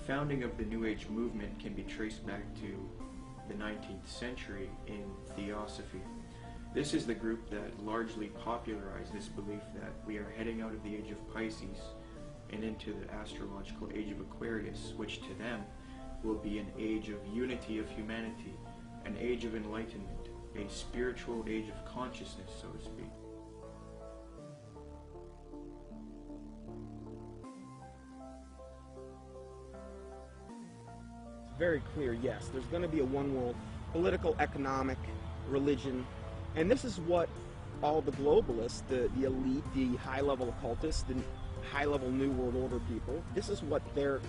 founding of the New Age movement can be traced back to the 19th century in Theosophy. This is the group that largely popularized this belief that we are heading out of the age of Pisces and into the astrological age of Aquarius, which to them will be an age of unity of humanity, an age of enlightenment, a spiritual age of consciousness, so to speak. It's very clear, yes, there's going to be a one world, political, economic, religion, and this is what all the globalists, the elite, the high-level occultists, the high-level New World Order people, this is what they're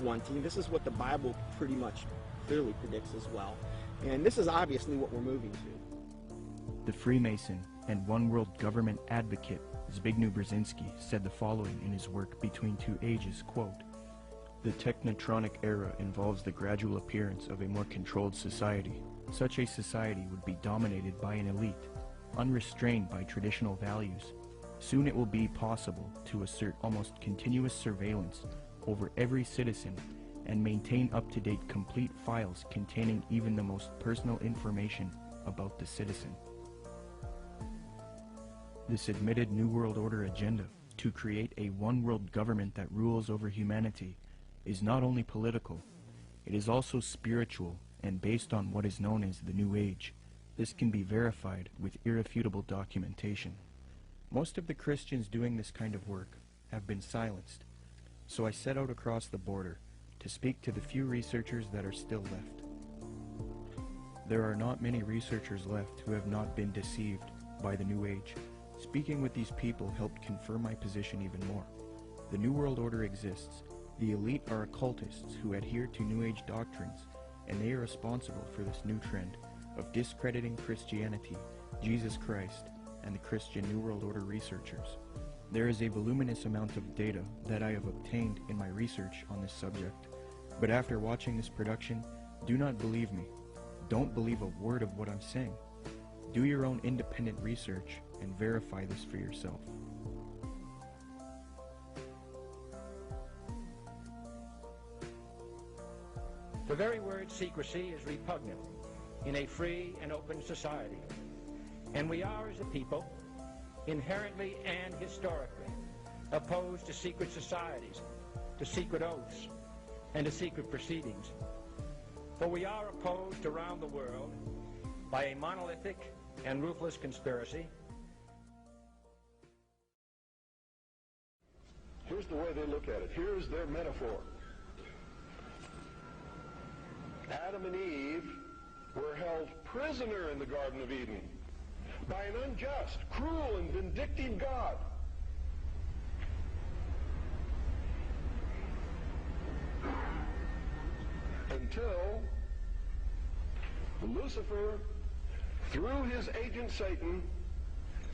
wanting. This is what the Bible pretty much clearly predicts as well. And this is obviously what we're moving to. The Freemason and One World Government advocate Zbigniew Brzezinski said the following in his work Between Two Ages, quote, "The technotronic era involves the gradual appearance of a more controlled society. Such a society would be dominated by an elite, unrestrained by traditional values. Soon it will be possible to assert almost continuous surveillance over every citizen and maintain up-to-date complete files containing even the most personal information about the citizen." This admitted New World Order agenda to create a one-world government that rules over humanity is not only political, it is also spiritual and based on what is known as the New Age. This can be verified with irrefutable documentation. Most of the Christians doing this kind of work have been silenced, so I set out across the border to speak to the few researchers that are still left. There are not many researchers left who have not been deceived by the New Age. Speaking with these people helped confirm my position even more. The New World Order exists. The elite are occultists who adhere to New Age doctrines, and they are responsible for this new trend of discrediting Christianity, Jesus Christ, and the Christian New World Order researchers. There is a voluminous amount of data that I have obtained in my research on this subject, but after watching this production, do not believe me. Don't believe a word of what I'm saying. Do your own independent research and verify this for yourself. The very word secrecy is repugnant in a free and open society, and we are, as a people, inherently and historically opposed to secret societies, to secret oaths, and to secret proceedings. For we are opposed around the world by a monolithic and ruthless conspiracy. Here's the way they look at it. Here's their metaphor. Adam and Eve were held prisoner in the Garden of Eden by an unjust, cruel, and vindictive God. Until Lucifer, through his agent Satan,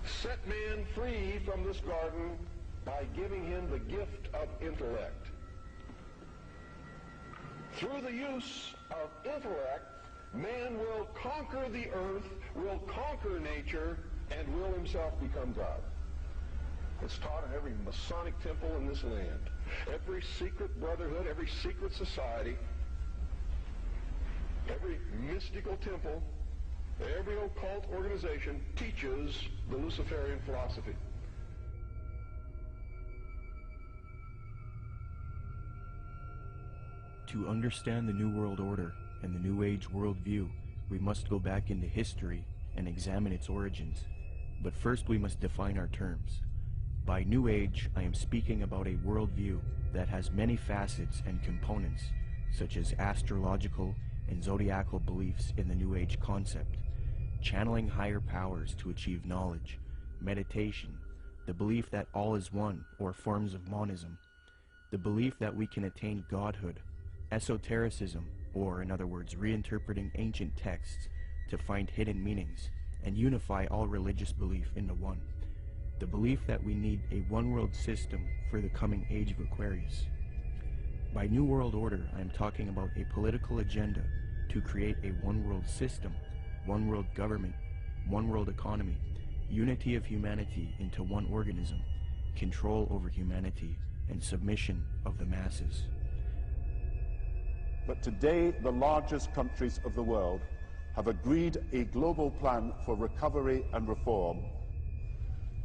set man free from this garden by giving him the gift of intellect. Through the use of intellect, man will conquer the earth, will conquer nature, and will himself become God. It's taught in every Masonic temple in this land. Every secret brotherhood, every secret society, every mystical temple, every occult organization teaches the Luciferian philosophy. To understand the New World Order and the New Age worldview, we must go back into history and examine its origins. But first we must define our terms. By New Age, I am speaking about a worldview that has many facets and components, such as astrological and zodiacal beliefs in the New Age concept, channeling higher powers to achieve knowledge, meditation, the belief that all is one or forms of monism, the belief that we can attain godhood, esotericism, or in other words, reinterpreting ancient texts to find hidden meanings and unify all religious belief into one, the belief that we need a one-world system for the coming age of Aquarius. By New World Order, I am talking about a political agenda to create a one-world system, one-world government, one-world economy, unity of humanity into one organism, control over humanity, and submission of the masses. But today, the largest countries of the world have agreed a global plan for recovery and reform.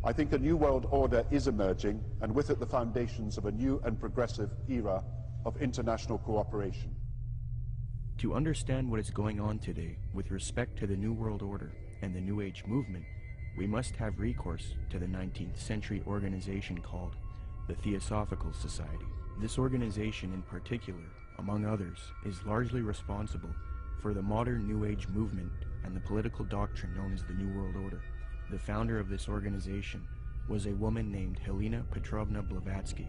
I think a new world order is emerging, and with it the foundations of a new and progressive era of international cooperation. To understand what is going on today with respect to the New World Order and the New Age movement, we must have recourse to the 19th century organization called the Theosophical Society. This organization in particular, among others, is largely responsible for the modern New Age movement and the political doctrine known as the New World Order. The founder of this organization was a woman named Helena Petrovna Blavatsky.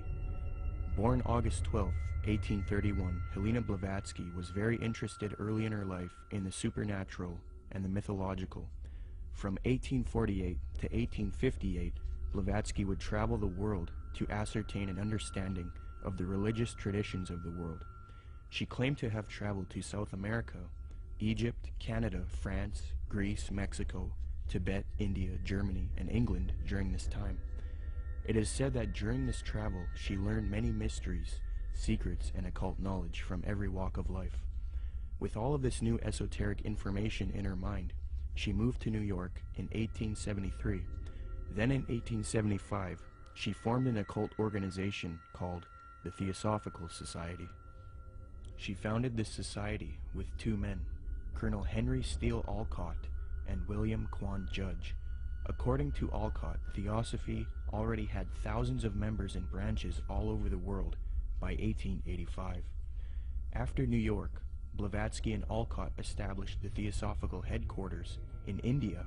Born August 12, 1831, Helena Blavatsky was very interested early in her life in the supernatural and the mythological. From 1848 to 1858, Blavatsky would travel the world to ascertain an understanding of the religious traditions of the world. She claimed to have traveled to South America, Egypt, Canada, France, Greece, Mexico, Tibet, India, Germany, and England during this time. It is said that during this travel she learned many mysteries, secrets, and occult knowledge from every walk of life. With all of this new esoteric information in her mind, she moved to New York in 1873. Then in 1875, she formed an occult organization called the Theosophical Society. She founded this society with two men, Colonel Henry Steele Olcott and William Quan Judge. According to Olcott, Theosophy already had thousands of members and branches all over the world by 1885. After New York, Blavatsky and Olcott established the Theosophical headquarters in India,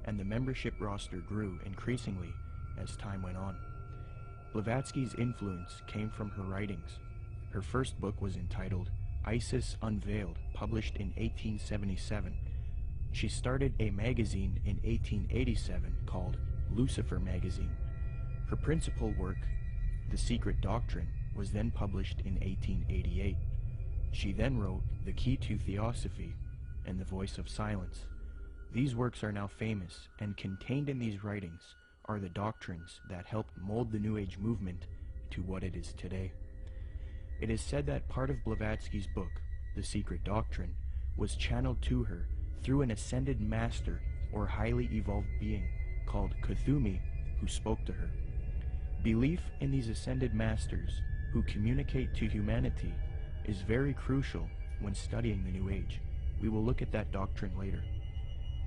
and the membership roster grew increasingly as time went on. Blavatsky's influence came from her writings. Her first book was entitled Isis Unveiled, published in 1877. She started a magazine in 1887 called Lucifer Magazine. Her principal work, The Secret Doctrine, was then published in 1888. She then wrote The Key to Theosophy and The Voice of Silence. These works are now famous, and contained in these writings are the doctrines that helped mold the New Age movement to what it is today. It is said that part of Blavatsky's book, The Secret Doctrine, was channeled to her through an ascended master or highly evolved being called Kuthumi, who spoke to her. Belief in these ascended masters who communicate to humanity is very crucial when studying the New Age. We will look at that doctrine later.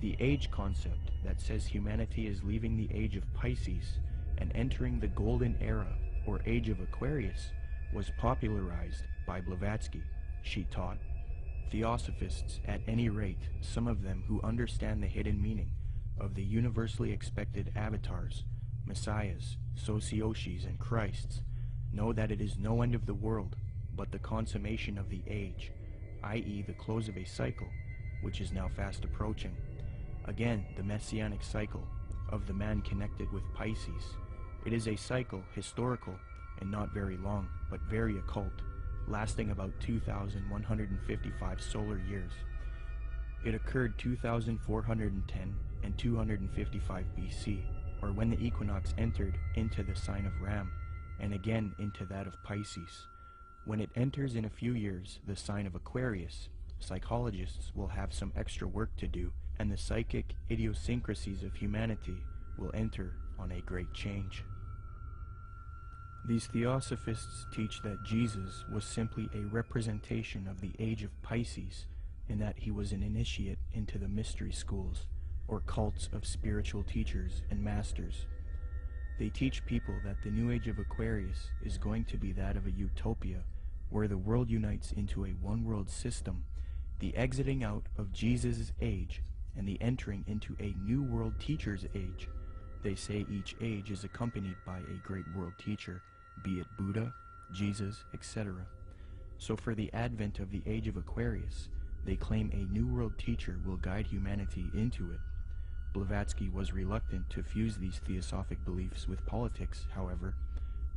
The age concept that says humanity is leaving the age of Pisces and entering the golden era or age of Aquarius was popularized by Blavatsky. She taught Theosophists, at any rate, some of them who understand the hidden meaning of the universally expected avatars, messiahs, socioshis, and Christs, know that it is no end of the world, but the consummation of the age, i.e. the close of a cycle, which is now fast approaching. Again, the messianic cycle of the man connected with Pisces. It is a cycle, historical, and not very long, but very occult, lasting about 2,155 solar years. It occurred 2,410 and 255 BC, or when the equinox entered into the sign of Ram, and again into that of Pisces. When it enters in a few years the sign of Aquarius, psychologists will have some extra work to do, and the psychic idiosyncrasies of humanity will enter on a great change. These Theosophists teach that Jesus was simply a representation of the age of Pisces, and that he was an initiate into the mystery schools, or cults of spiritual teachers and masters. They teach people that the new age of Aquarius is going to be that of a utopia, where the world unites into a one-world system, the exiting out of Jesus' age, and the entering into a new world teacher's age. They say each age is accompanied by a great world teacher, be it Buddha, Jesus, etc. So for the advent of the age of Aquarius, they claim a new world teacher will guide humanity into it. Blavatsky was reluctant to fuse these theosophic beliefs with politics, however.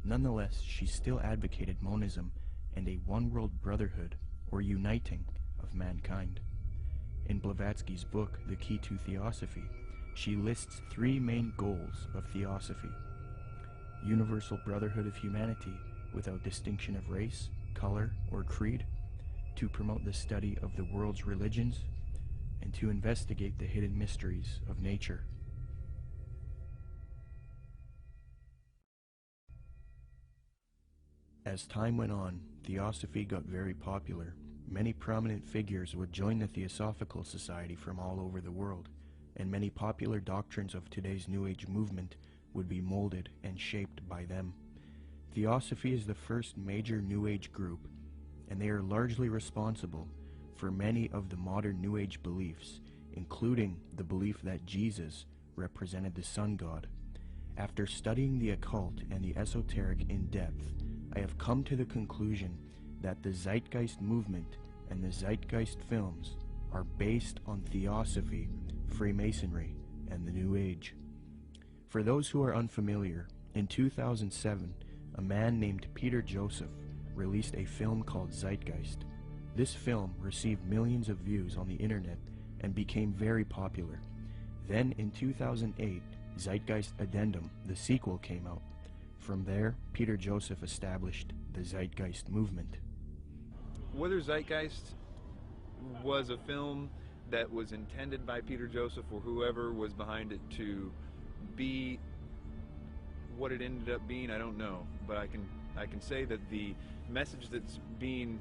Nonetheless, she still advocated monism and a one-world brotherhood, or uniting, of mankind. In Blavatsky's book, The Key to Theosophy, she lists three main goals of theosophy: universal brotherhood of humanity without distinction of race, color, or creed; to promote the study of the world's religions and to investigate the hidden mysteries of nature. As time went on, Theosophy got very popular. Many prominent figures would join the Theosophical Society from all over the world, and many popular doctrines of today's New Age movement would be molded and shaped by them. Theosophy is the first major New Age group, and they are largely responsible for many of the modern New Age beliefs, including the belief that Jesus represented the sun god. After studying the occult and the esoteric in depth, I have come to the conclusion that the Zeitgeist movement and the Zeitgeist films are based on Theosophy, Freemasonry, and the New Age. For those who are unfamiliar, in 2007, a man named Peter Joseph released a film called Zeitgeist. This film received millions of views on the internet and became very popular. Then in 2008, Zeitgeist Addendum, the sequel, came out. From there, Peter Joseph established the Zeitgeist movement. Whether Zeitgeist was a film that was intended by Peter Joseph or whoever was behind it to be what it ended up being, I don't know. But I can say that the message that's being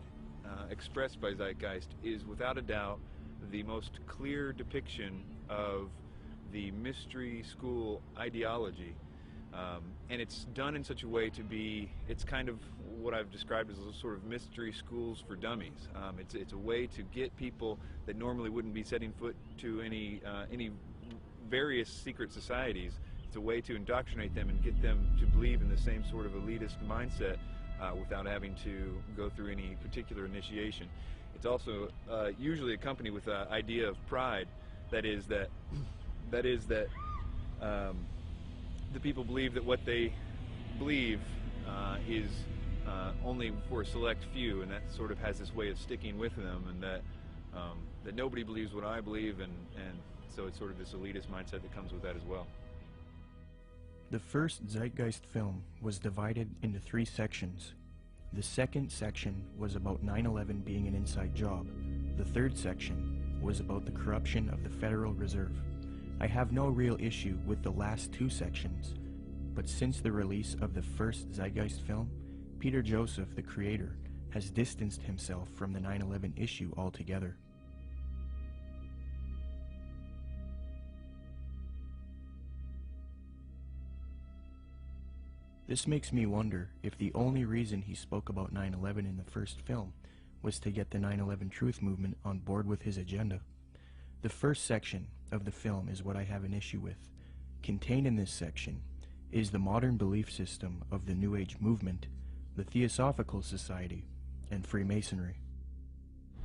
expressed by Zeitgeist is without a doubt the most clear depiction of the mystery school ideology. And it's done in such a way to be, it's kind of what I've described as a sort of mystery schools for dummies. It's a way to get people that normally wouldn't be setting foot to any various secret societies. It's a way to indoctrinate them and get them to believe in the same sort of elitist mindset without having to go through any particular initiation. It's also usually accompanied with the idea of pride. That is that the people believe that what they believe is only for a select few, and that sort of has this way of sticking with them, and that nobody believes what I believe, and so it's sort of this elitist mindset that comes with that as well. The first Zeitgeist film was divided into 3 sections. The second section was about 9/11 being an inside job. The third section was about the corruption of the Federal Reserve. I have no real issue with the last 2 sections, but since the release of the first Zeitgeist film, Peter Joseph, the creator, has distanced himself from the 9/11 issue altogether. This makes me wonder if the only reason he spoke about 9/11 in the first film was to get the 9/11 Truth movement on board with his agenda. The first section of the film is what I have an issue with. Contained in this section is the modern belief system of the New Age movement, the Theosophical Society, and Freemasonry.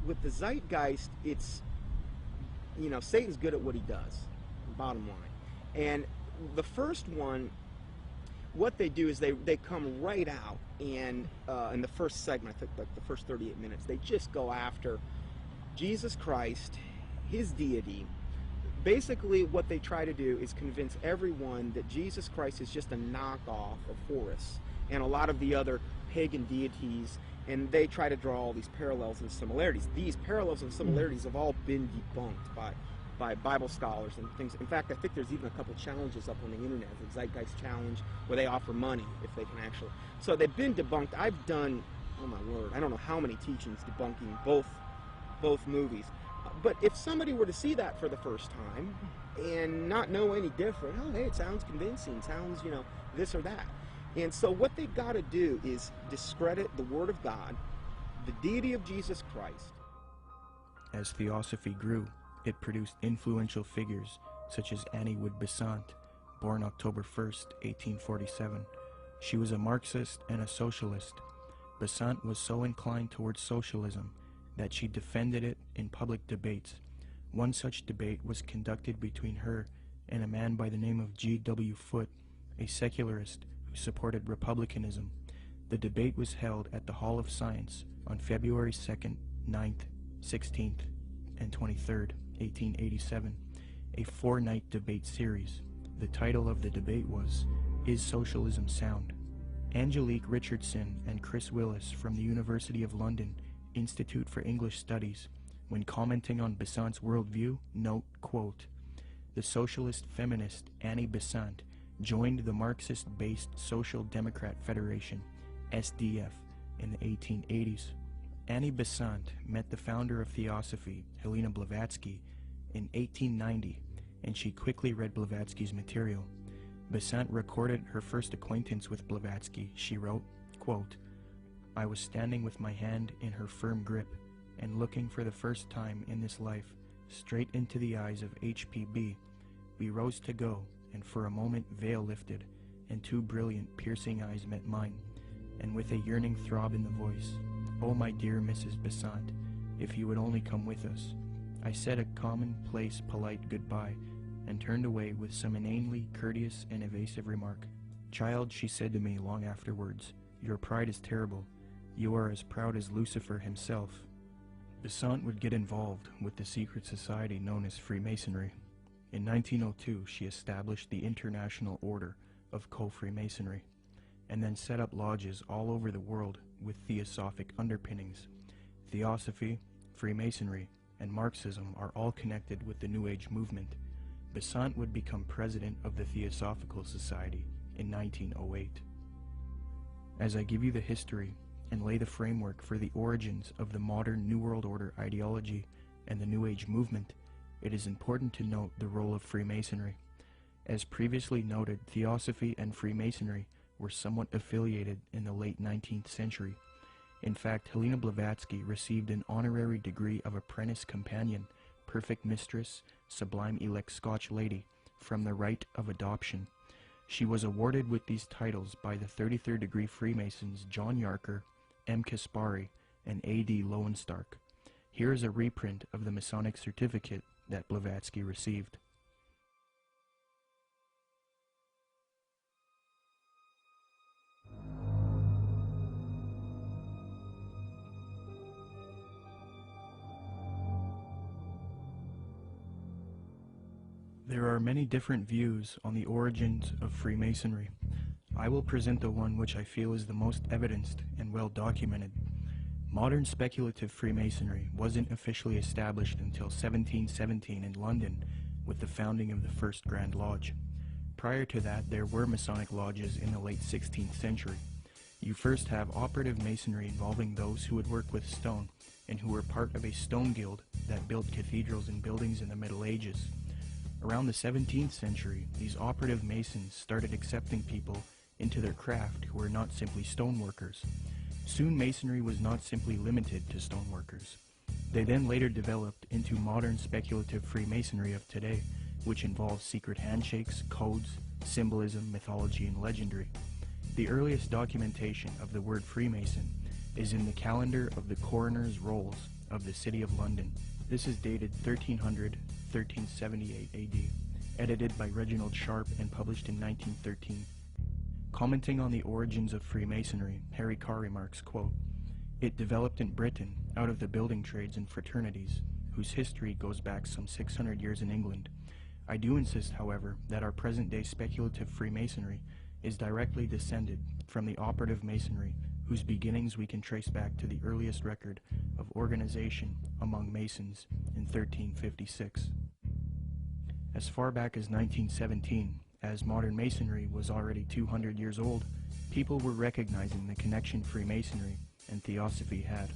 With the Zeitgeist, it's, Satan's good at what he does, bottom line. And the first one, what they do is they come right out, and in the first segment, I think like the first 38 minutes, they just go after Jesus Christ, his deity. Basically, what they try to do is convince everyone that Jesus Christ is just a knockoff of Horus and a lot of the other pagan deities, and they try to draw all these parallels and similarities. These parallels and similarities have all been debunked by Bible scholars and things. In fact, I think there's even a couple challenges up on the internet, the Zeitgeist Challenge, where they offer money if they can actually. So they've been debunked. I've done, oh my word, I don't know how many teachings debunking both movies. But if somebody were to see that for the first time and not know any different, oh, hey, it sounds convincing, sounds, this or that. And so what they've got to do is discredit the Word of God, the deity of Jesus Christ. As Theosophy grew, it produced influential figures such as Annie Wood Besant, born October 1st, 1847. She was a Marxist and a socialist. Besant was so inclined towards socialism that she defended it in public debates. One such debate was conducted between her and a man by the name of G.W. Foote, a secularist who supported republicanism. The debate was held at the Hall of Science on February 2nd, 9th, 16th, and 23rd, 1887, a 4-night debate series. The title of the debate was, "Is Socialism Sound?" Angelique Richardson and Chris Willis from the University of London Institute for English Studies, when commenting on Besant's worldview, note, quote, "The socialist feminist Annie Besant joined the Marxist-based Social Democrat Federation, SDF, in the 1880s. Annie Besant met the founder of Theosophy, Helena Blavatsky, in 1890, and she quickly read Blavatsky's material. Besant recorded her first acquaintance with Blavatsky. She wrote, quote, "I was standing with my hand in her firm grip and looking for the first time in this life straight into the eyes of HPB. We rose to go, and for a moment veil lifted, and two brilliant, piercing eyes met mine, and with a yearning throb in the voice, 'Oh, my dear Mrs. Besant, if you would only come with us.' I said a commonplace, polite goodbye, and turned away with some inanely courteous and evasive remark. 'Child,' she said to me long afterwards, 'your pride is terrible. You are as proud as Lucifer himself.'" Besant would get involved with the secret society known as Freemasonry. In 1902, she established the International Order of Co-Freemasonry, and then set up lodges all over the world with theosophic underpinnings. Theosophy, Freemasonry, and Marxism are all connected with the New Age movement. Besant would become president of the Theosophical Society in 1908. As I give you the history and lay the framework for the origins of the modern New World Order ideology and the New Age movement, it is important to note the role of Freemasonry. As previously noted, Theosophy and Freemasonry were somewhat affiliated in the late 19th century. In fact, Helena Blavatsky received an honorary degree of Apprentice Companion, Perfect Mistress, Sublime Elect Scotch Lady, from the rite of adoption. She was awarded with these titles by the 33rd degree Freemasons John Yarker, M. Kaspari, and A.D. Lowenstock. Here is a reprint of the Masonic certificate that Blavatsky received. There are many different views on the origins of Freemasonry. I will present the one which I feel is the most evidenced and well documented. Modern speculative Freemasonry wasn't officially established until 1717 in London with the founding of the First Grand Lodge. Prior to that, there were Masonic lodges in the late 16th century. You first have operative Masonry involving those who would work with stone and who were part of a stone guild that built cathedrals and buildings in the Middle Ages. Around the 17th century, these operative Masons started accepting people into their craft who were not simply stoneworkers. Soon Masonry was not simply limited to stoneworkers. They then later developed into modern speculative Freemasonry of today, which involves secret handshakes, codes, symbolism, mythology, and legendary. The earliest documentation of the word Freemason is in the calendar of the coroner's rolls of the City of London. This is dated 1300-1378 AD, edited by Reginald Sharp and published in 1913. Commenting on the origins of Freemasonry, Harry Carr remarks, quote, "It developed in Britain out of the building trades and fraternities, whose history goes back some 600 years in England. I do insist, however, that our present-day speculative Freemasonry is directly descended from the operative Masonry, whose beginnings we can trace back to the earliest record of organization among Masons in 1356. As far back as 1917, as modern Masonry was already 200 years old, people were recognizing the connection Freemasonry and Theosophy had.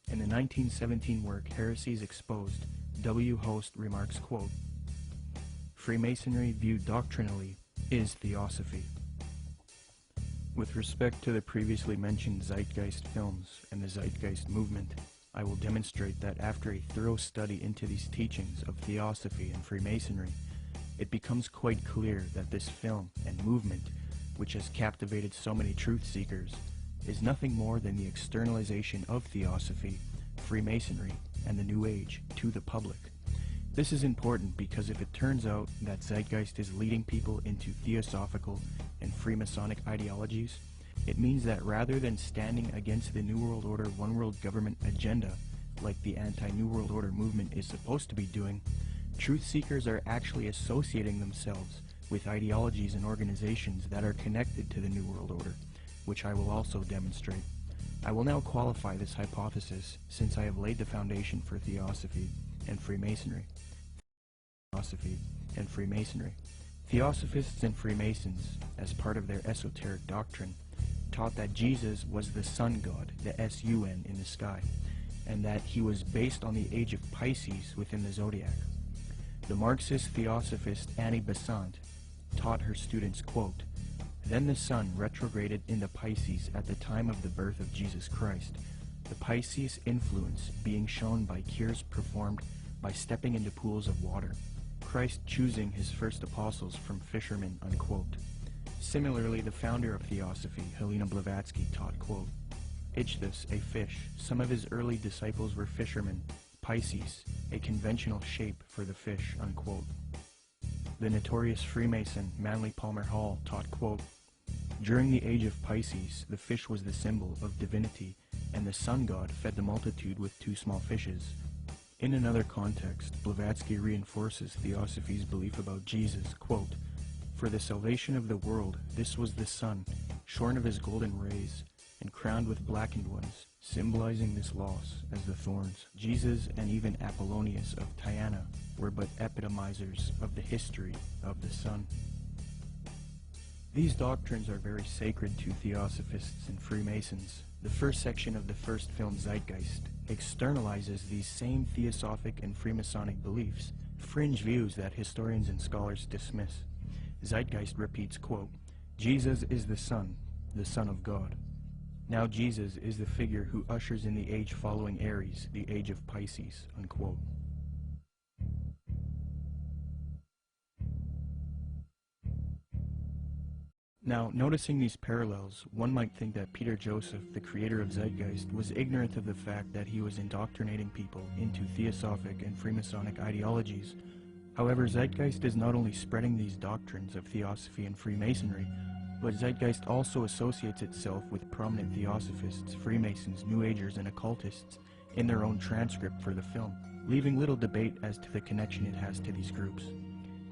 In the 1917 work Heresies Exposed, W. Host remarks, quote, "Freemasonry viewed doctrinally is Theosophy." With respect to the previously mentioned Zeitgeist films and the Zeitgeist movement, I will demonstrate that after a thorough study into these teachings of Theosophy and Freemasonry, it becomes quite clear that this film and movement, which has captivated so many truth seekers, is nothing more than the externalization of Theosophy, Freemasonry, and the New Age to the public. This is important because if it turns out that Zeitgeist is leading people into Theosophical and Freemasonic ideologies, it means that rather than standing against the New World Order One World Government agenda, like the anti-New World Order movement is supposed to be doing, truth seekers are actually associating themselves with ideologies and organizations that are connected to the New World Order, which I will also demonstrate. I will now qualify this hypothesis since I have laid the foundation for Theosophy and Freemasonry. Theosophists and Freemasons, as part of their esoteric doctrine, taught that Jesus was the sun god, the S-U-N, in the sky, and that he was based on the age of Pisces within the zodiac. The Marxist Theosophist Annie Besant taught her students, quote, "Then the sun retrograded into Pisces at the time of the birth of Jesus Christ, the Pisces influence being shown by cures performed by stepping into pools of water, Christ choosing his first apostles from fishermen," unquote. Similarly, the founder of Theosophy, Helena Blavatsky, taught, quote, "Ichthus, a fish. Some of his early disciples were fishermen. Pisces, a conventional shape for the fish," unquote. The notorious Freemason Manly Palmer Hall taught, quote, "During the age of Pisces, the fish was the symbol of divinity, and the sun god fed the multitude with 2 small fishes." In another context, Blavatsky reinforces Theosophy's belief about Jesus, quote, "For the salvation of the world, this was the sun, shorn of his golden rays, and crowned with blackened ones, symbolizing this loss as the thorns. Jesus and even Apollonius of Tyana were but epitomizers of the history of the sun." These doctrines are very sacred to Theosophists and Freemasons. The first section of the first film, Zeitgeist, externalizes these same Theosophic and Freemasonic beliefs, fringe views that historians and scholars dismiss. Zeitgeist repeats, quote, "Jesus is the Son of God. Now Jesus is the figure who ushers in the age following Aries, the age of Pisces," unquote. Now, noticing these parallels, one might think that Peter Joseph, the creator of Zeitgeist, was ignorant of the fact that he was indoctrinating people into Theosophic and Freemasonic ideologies. However, Zeitgeist is not only spreading these doctrines of Theosophy and Freemasonry, but Zeitgeist also associates itself with prominent Theosophists, Freemasons, New Agers, and occultists in their own transcript for the film, leaving little debate as to the connection it has to these groups.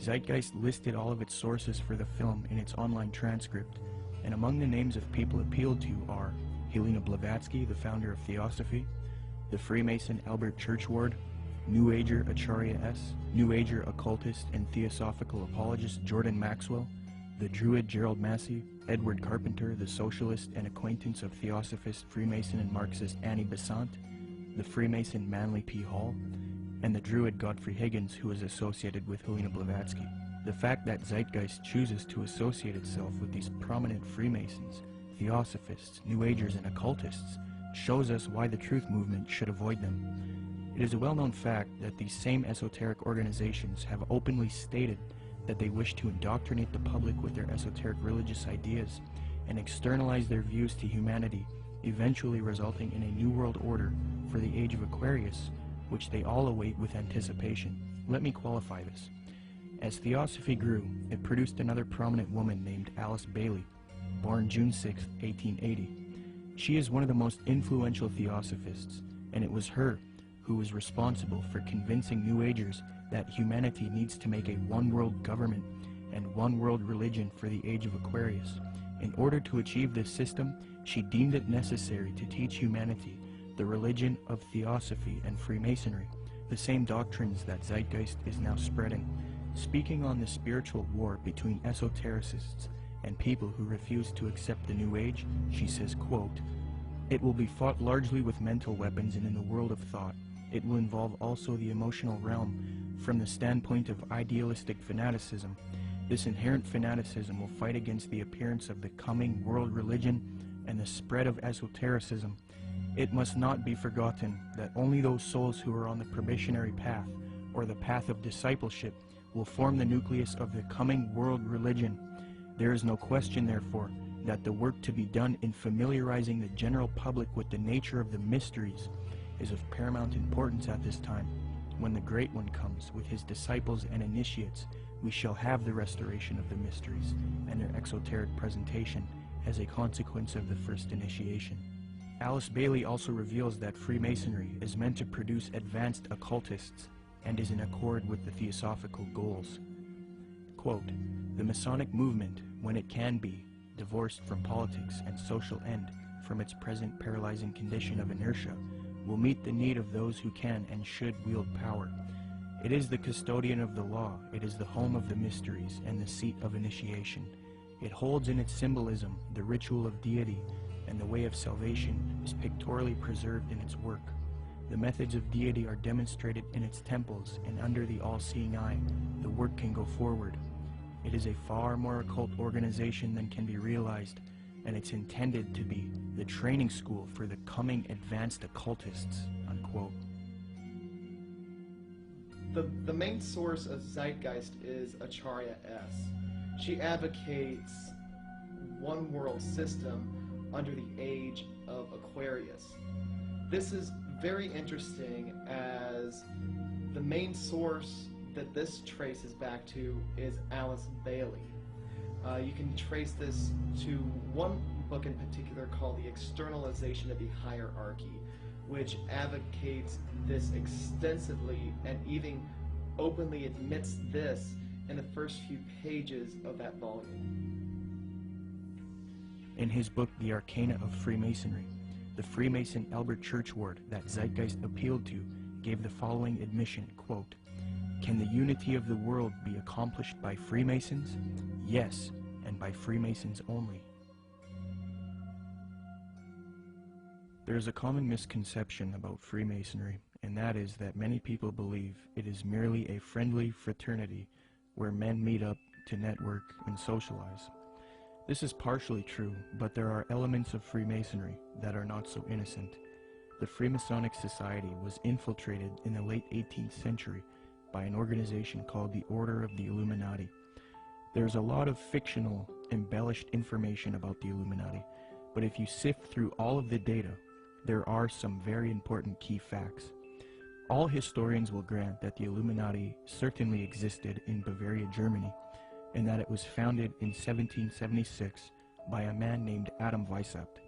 Zeitgeist listed all of its sources for the film in its online transcript, and among the names of people appealed to are Helena Blavatsky, the founder of Theosophy, the Freemason Albert Churchward, New Ager Acharya S., New Ager occultist and theosophical apologist Jordan Maxwell, the Druid Gerald Massey, Edward Carpenter, the socialist and acquaintance of Theosophist, Freemason, and Marxist Annie Besant, the Freemason Manly P. Hall, and the Druid Godfrey Higgins, who is associated with Helena Blavatsky. The fact that Zeitgeist chooses to associate itself with these prominent Freemasons, Theosophists, New Agers, and occultists shows us why the Truth Movement should avoid them. It is a well-known fact that these same esoteric organizations have openly stated that they wish to indoctrinate the public with their esoteric religious ideas and externalize their views to humanity, eventually resulting in a new world order for the age of Aquarius, which they all await with anticipation. Let me qualify this. As Theosophy grew, it produced another prominent woman named Alice Bailey, born June 6, 1880. She is one of the most influential Theosophists, and it was her who was responsible for convincing New Agers that humanity needs to make a one-world government and one-world religion for the age of Aquarius. In order to achieve this system, she deemed it necessary to teach humanity the religion of Theosophy and Freemasonry, the same doctrines that Zeitgeist is now spreading. Speaking on the spiritual war between esotericists and people who refuse to accept the New Age, she says, quote, "It will be fought largely with mental weapons and in the world of thought. It will involve also the emotional realm from the standpoint of idealistic fanaticism. This inherent fanaticism will fight against the appearance of the coming world religion and the spread of esotericism. It must not be forgotten that only those souls who are on the probationary path, or the path of discipleship, will form the nucleus of the coming world religion. There is no question, therefore, that the work to be done in familiarizing the general public with the nature of the mysteries is of paramount importance at this time. When the Great One comes with his disciples and initiates, we shall have the restoration of the mysteries and their exoteric presentation as a consequence of the first initiation." Alice Bailey also reveals that Freemasonry is meant to produce advanced occultists and is in accord with the theosophical goals. Quote, "The Masonic movement, when it can be, divorced from politics and social end, from its present paralyzing condition of inertia, will meet the need of those who can and should wield power. It is the custodian of the law, it is the home of the mysteries and the seat of initiation. It holds in its symbolism the ritual of deity, and the way of salvation is pictorially preserved in its work. The methods of deity are demonstrated in its temples, and under the all-seeing eye, the work can go forward. It is a far more occult organization than can be realized, and it's intended to be the training school for the coming advanced occultists, unquote. The main source of Zeitgeist is Acharya S. She advocates one world system under the age of Aquarius. This is very interesting, as the main source that this traces back to is Alice Bailey. You can trace this to one book in particular called The Externalization of the Hierarchy, which advocates this extensively and even openly admits this in the first few pages of that volume. In his book, The Arcana of Freemasonry, the Freemason Albert Churchward that Zeitgeist appealed to gave the following admission, quote, "Can the unity of the world be accomplished by Freemasons? Yes, and by Freemasons only." There is a common misconception about Freemasonry, and that is that many people believe it is merely a friendly fraternity where men meet up to network and socialize. This is partially true, but there are elements of Freemasonry that are not so innocent. The Freemasonic Society was infiltrated in the late 18th century by an organization called the Order of the Illuminati. There's a lot of fictional, embellished information about the Illuminati, but if you sift through all of the data, there are some very important key facts. All historians will grant that the Illuminati certainly existed in Bavaria, Germany, and that it was founded in 1776 by a man named Adam Weishaupt.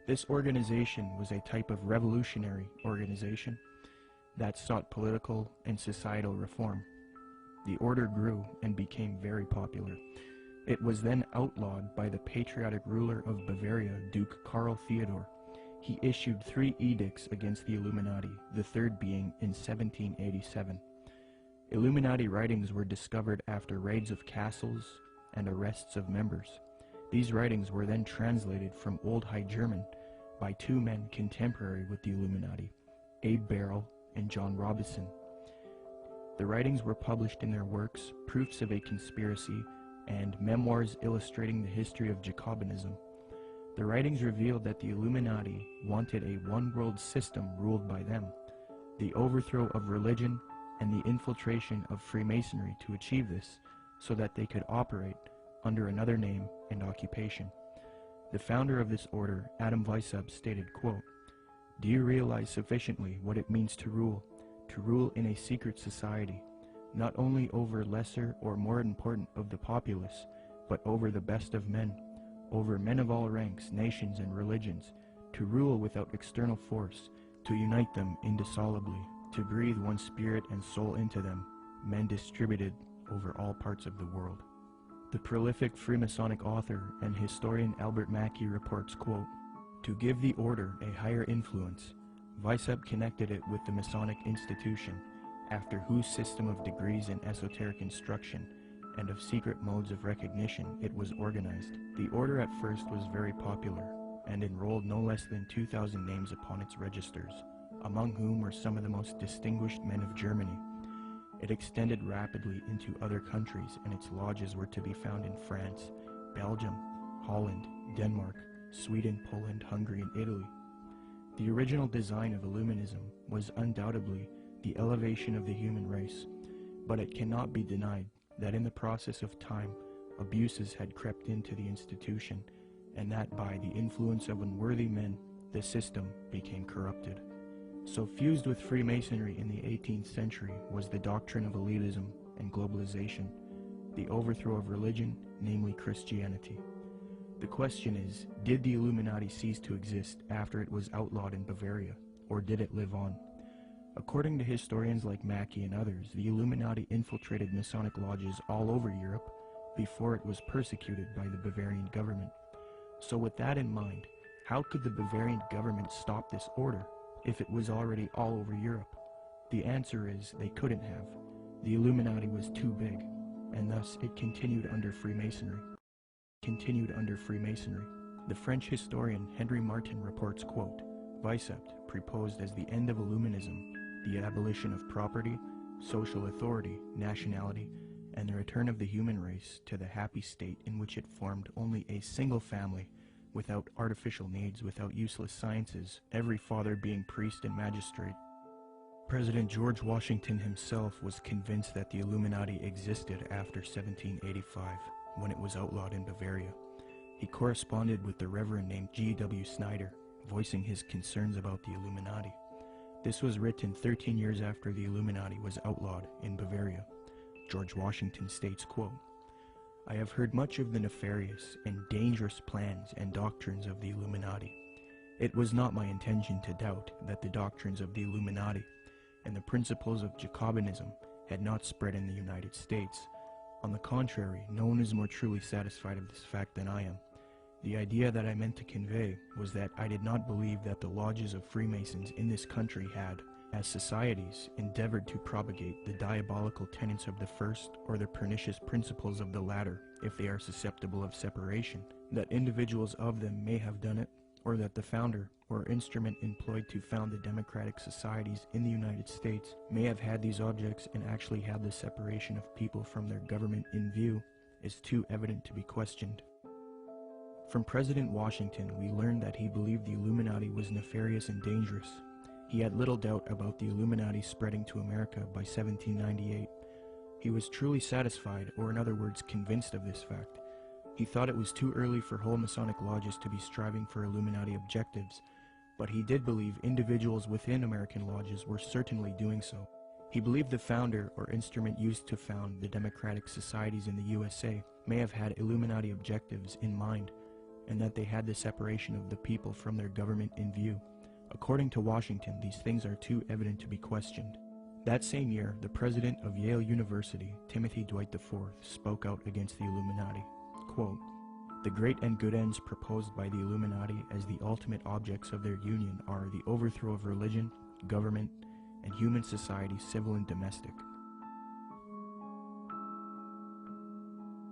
This organization was a type of revolutionary organization that sought political and societal reform. The order grew and became very popular. It was then outlawed by the patriotic ruler of Bavaria, Duke Karl Theodor. He issued 3 edicts against the Illuminati, the third being in 1787. Illuminati writings were discovered after raids of castles and arrests of members. These writings were then translated from Old High German by 2 men contemporary with the Illuminati, Abe Barrel and John Robison. The writings were published in their works, Proofs of a Conspiracy and Memoirs Illustrating the History of Jacobinism. The writings revealed that the Illuminati wanted a one-world system ruled by them, the overthrow of religion, and the infiltration of Freemasonry to achieve this, so that they could operate under another name and occupation. The founder of this order, Adam Weishaupt, stated, quote, "Do you realize sufficiently what it means to rule in a secret society, not only over lesser or more important of the populace, but over the best of men, over men of all ranks, nations, and religions, to rule without external force, to unite them indissolubly, to breathe one spirit and soul into them, men distributed over all parts of the world." The prolific Freemasonic author and historian Albert Mackey reports, quote, "To give the order a higher influence, Weishaupt connected it with the Masonic institution, after whose system of degrees in esoteric instruction and of secret modes of recognition it was organized. The order at first was very popular, and enrolled no less than 2,000 names upon its registers, among whom were some of the most distinguished men of Germany. It extended rapidly into other countries, and its lodges were to be found in France, Belgium, Holland, Denmark, Sweden, Poland, Hungary, and Italy. The original design of Illuminism was undoubtedly the elevation of the human race, but it cannot be denied that in the process of time, abuses had crept into the institution, and that by the influence of unworthy men, the system became corrupted. So fused with Freemasonry in the 18th century was the doctrine of elitism and globalization, the overthrow of religion, namely Christianity. The question is, did the Illuminati cease to exist after it was outlawed in Bavaria, or did it live on? According to historians like Mackey and others, the Illuminati infiltrated Masonic lodges all over Europe before it was persecuted by the Bavarian government. So with that in mind, How could the Bavarian government stop this order if it was already all over Europe? The answer is they couldn't have. The Illuminati was too big, and thus it continued under Freemasonry. The French historian Henry Martin reports, quote, Vicept proposed as the end of Illuminism the abolition of property, social authority, nationality, and the return of the human race to the happy state in which it formed only a single family, without artificial needs, without useless sciences, every father being priest and magistrate. President George Washington himself was convinced that the Illuminati existed after 1785, when it was outlawed in Bavaria. He corresponded with the Reverend named G.W. Snyder, voicing his concerns about the Illuminati. This was written 13 years after the Illuminati was outlawed in Bavaria. George Washington states, quote, I have heard much of the nefarious and dangerous plans and doctrines of the Illuminati. It was not my intention to doubt that the doctrines of the Illuminati and the principles of Jacobinism had not spread in the United States. On the contrary, no one is more truly satisfied of this fact than I am. The idea that I meant to convey was that I did not believe that the lodges of Freemasons in this country had, as societies, endeavored to propagate the diabolical tenets of the first or the pernicious principles of the latter, if they are susceptible of separation, that individuals of them may have done it, or that the founder or instrument employed to found the democratic societies in the United States may have had these objects and actually had the separation of people from their government in view, is too evident to be questioned. From President Washington, we learned that he believed the Illuminati was nefarious and dangerous. He had little doubt about the Illuminati spreading to America by 1798. He was truly satisfied, or in other words, convinced of this fact. He thought it was too early for whole Masonic lodges to be striving for Illuminati objectives, but he did believe individuals within American lodges were certainly doing so. He believed the founder or instrument used to found the democratic societies in the USA may have had Illuminati objectives in mind, and that they had the separation of the people from their government in view. According to Washington, these things are too evident to be questioned. That same year, the president of Yale University, Timothy Dwight IV, spoke out against the Illuminati. Quote, the great and good ends proposed by the Illuminati as the ultimate objects of their union are the overthrow of religion, government, and human society, civil and domestic.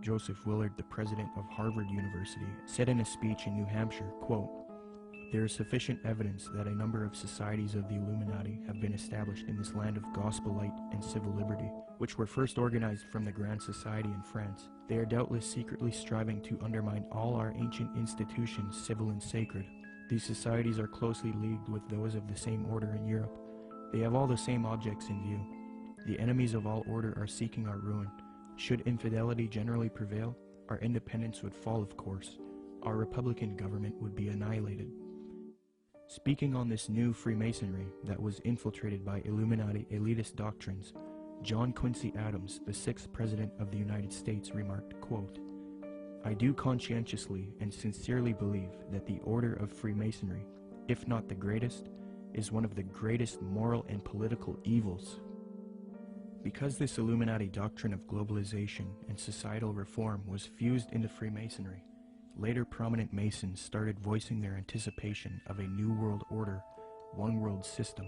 Joseph Willard, the president of Harvard University, said in a speech in New Hampshire, quote, there is sufficient evidence that a number of societies of the Illuminati have been established in this land of gospel light and civil liberty, which were first organized from the Grand Society in France. They are doubtless secretly striving to undermine all our ancient institutions, civil and sacred. These societies are closely leagued with those of the same order in Europe. They have all the same objects in view. The enemies of all order are seeking our ruin. Should infidelity generally prevail, our independence would fall, of course. Our republican government would be annihilated. Speaking on this new Freemasonry that was infiltrated by Illuminati elitist doctrines, John Quincy Adams, the 6th President of the United States, remarked, quote, I do conscientiously and sincerely believe that the order of Freemasonry, if not the greatest, is one of the greatest moral and political evils. Because this Illuminati doctrine of globalization and societal reform was fused into Freemasonry, later prominent Masons started voicing their anticipation of a new world order, one world system.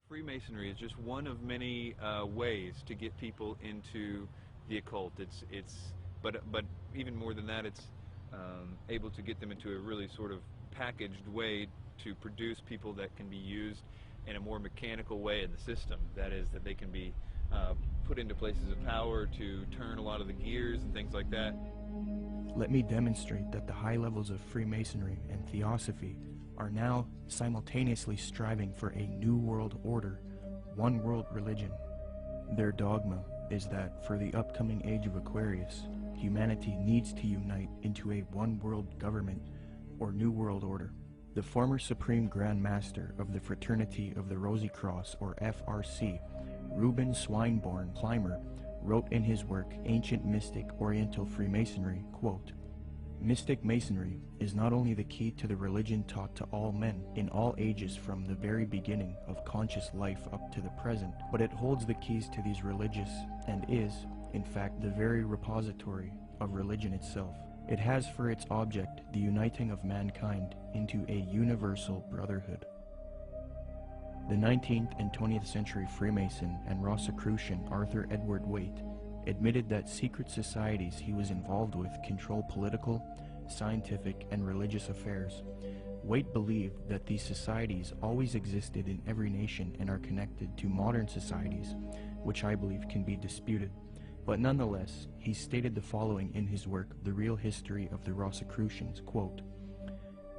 Freemasonry is just one of many ways to get people into the occult. But even more than that, it's able to get them into a really sort of packaged way to produce people that can be used in a more mechanical way in the system. That is, that they can be put into places of power to turn a lot of the gears and things like that. Let me demonstrate that the high levels of Freemasonry and Theosophy are now simultaneously striving for a new world order, one world religion. Their dogma is that for the upcoming age of Aquarius, humanity needs to unite into a one world government or new world order. The former Supreme Grand Master of the Fraternity of the Rosy Cross, or FRC, Reuben Swinburne Clymer, wrote in his work Ancient Mystic Oriental Freemasonry, quote, "Mystic Masonry is not only the key to the religion taught to all men in all ages from the very beginning of conscious life up to the present, but it holds the keys to these religious and is, in fact, the very repository of religion itself. It has for its object the uniting of mankind into a universal brotherhood." The 19th and 20th century Freemason and Rosicrucian Arthur Edward Waite admitted that secret societies he was involved with control political, scientific, and religious affairs. Waite believed that these societies always existed in every nation and are connected to modern societies, which I believe can be disputed. But nonetheless, he stated the following in his work, The Real History of the Rosicrucians, quote,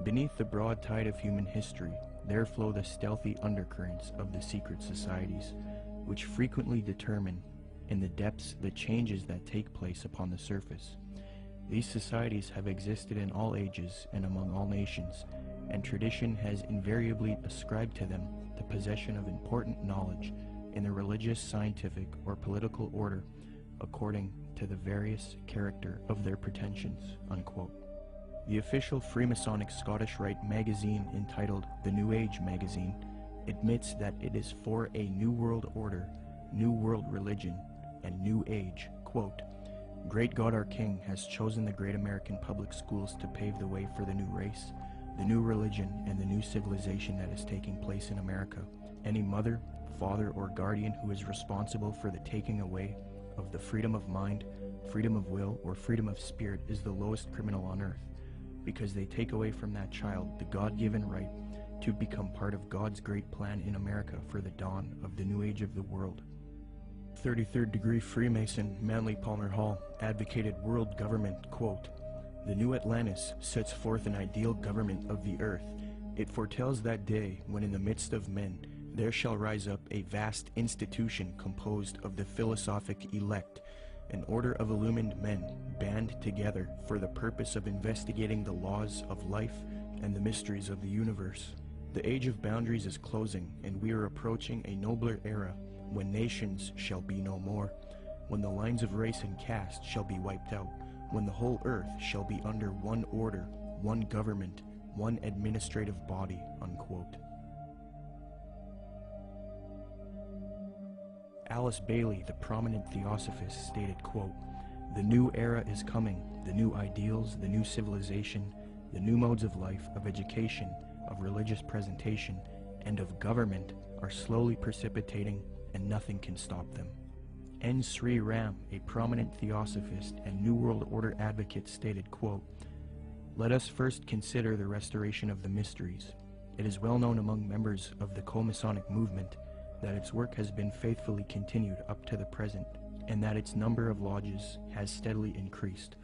"Beneath the broad tide of human history, there flow the stealthy undercurrents of the secret societies, which frequently determine in the depths the changes that take place upon the surface. These societies have existed in all ages and among all nations, and tradition has invariably ascribed to them the possession of important knowledge in the religious, scientific, or political order, according to the various character of their pretensions," unquote. The official Freemasonic Scottish Rite magazine, entitled The New Age Magazine, admits that it is for a New World Order, New World Religion, and New Age, quote, "Great God our King has chosen the great American public schools to pave the way for the new race, the new religion, and the new civilization that is taking place in America. Any mother, father, or guardian who is responsible for the taking away of the freedom of mind, freedom of will, or freedom of spirit is the lowest criminal on earth, because they take away from that child the God-given right to become part of God's great plan in America for the dawn of the new age of the world." 33rd degree Freemason Manly Palmer Hall advocated world government, quote, "The new Atlantis sets forth an ideal government of the earth. It foretells that day when in the midst of men there shall rise up a vast institution composed of the philosophic elect, an order of illumined men band together for the purpose of investigating the laws of life and the mysteries of the universe. The age of boundaries is closing, and we are approaching a nobler era when nations shall be no more, when the lines of race and caste shall be wiped out, when the whole earth shall be under one order, one government, one administrative body," unquote. Alice Bailey, the prominent theosophist, stated, quote, "The new era is coming, the new ideals, the new civilization, the new modes of life, of education, of religious presentation, and of government are slowly precipitating, and nothing can stop them." N. Sri Ram, a prominent theosophist and New World Order advocate, stated, quote, "Let us first consider the restoration of the mysteries. It is well known among members of the co-Masonic movement that its work has been faithfully continued up to the present, and that its number of lodges has steadily increased.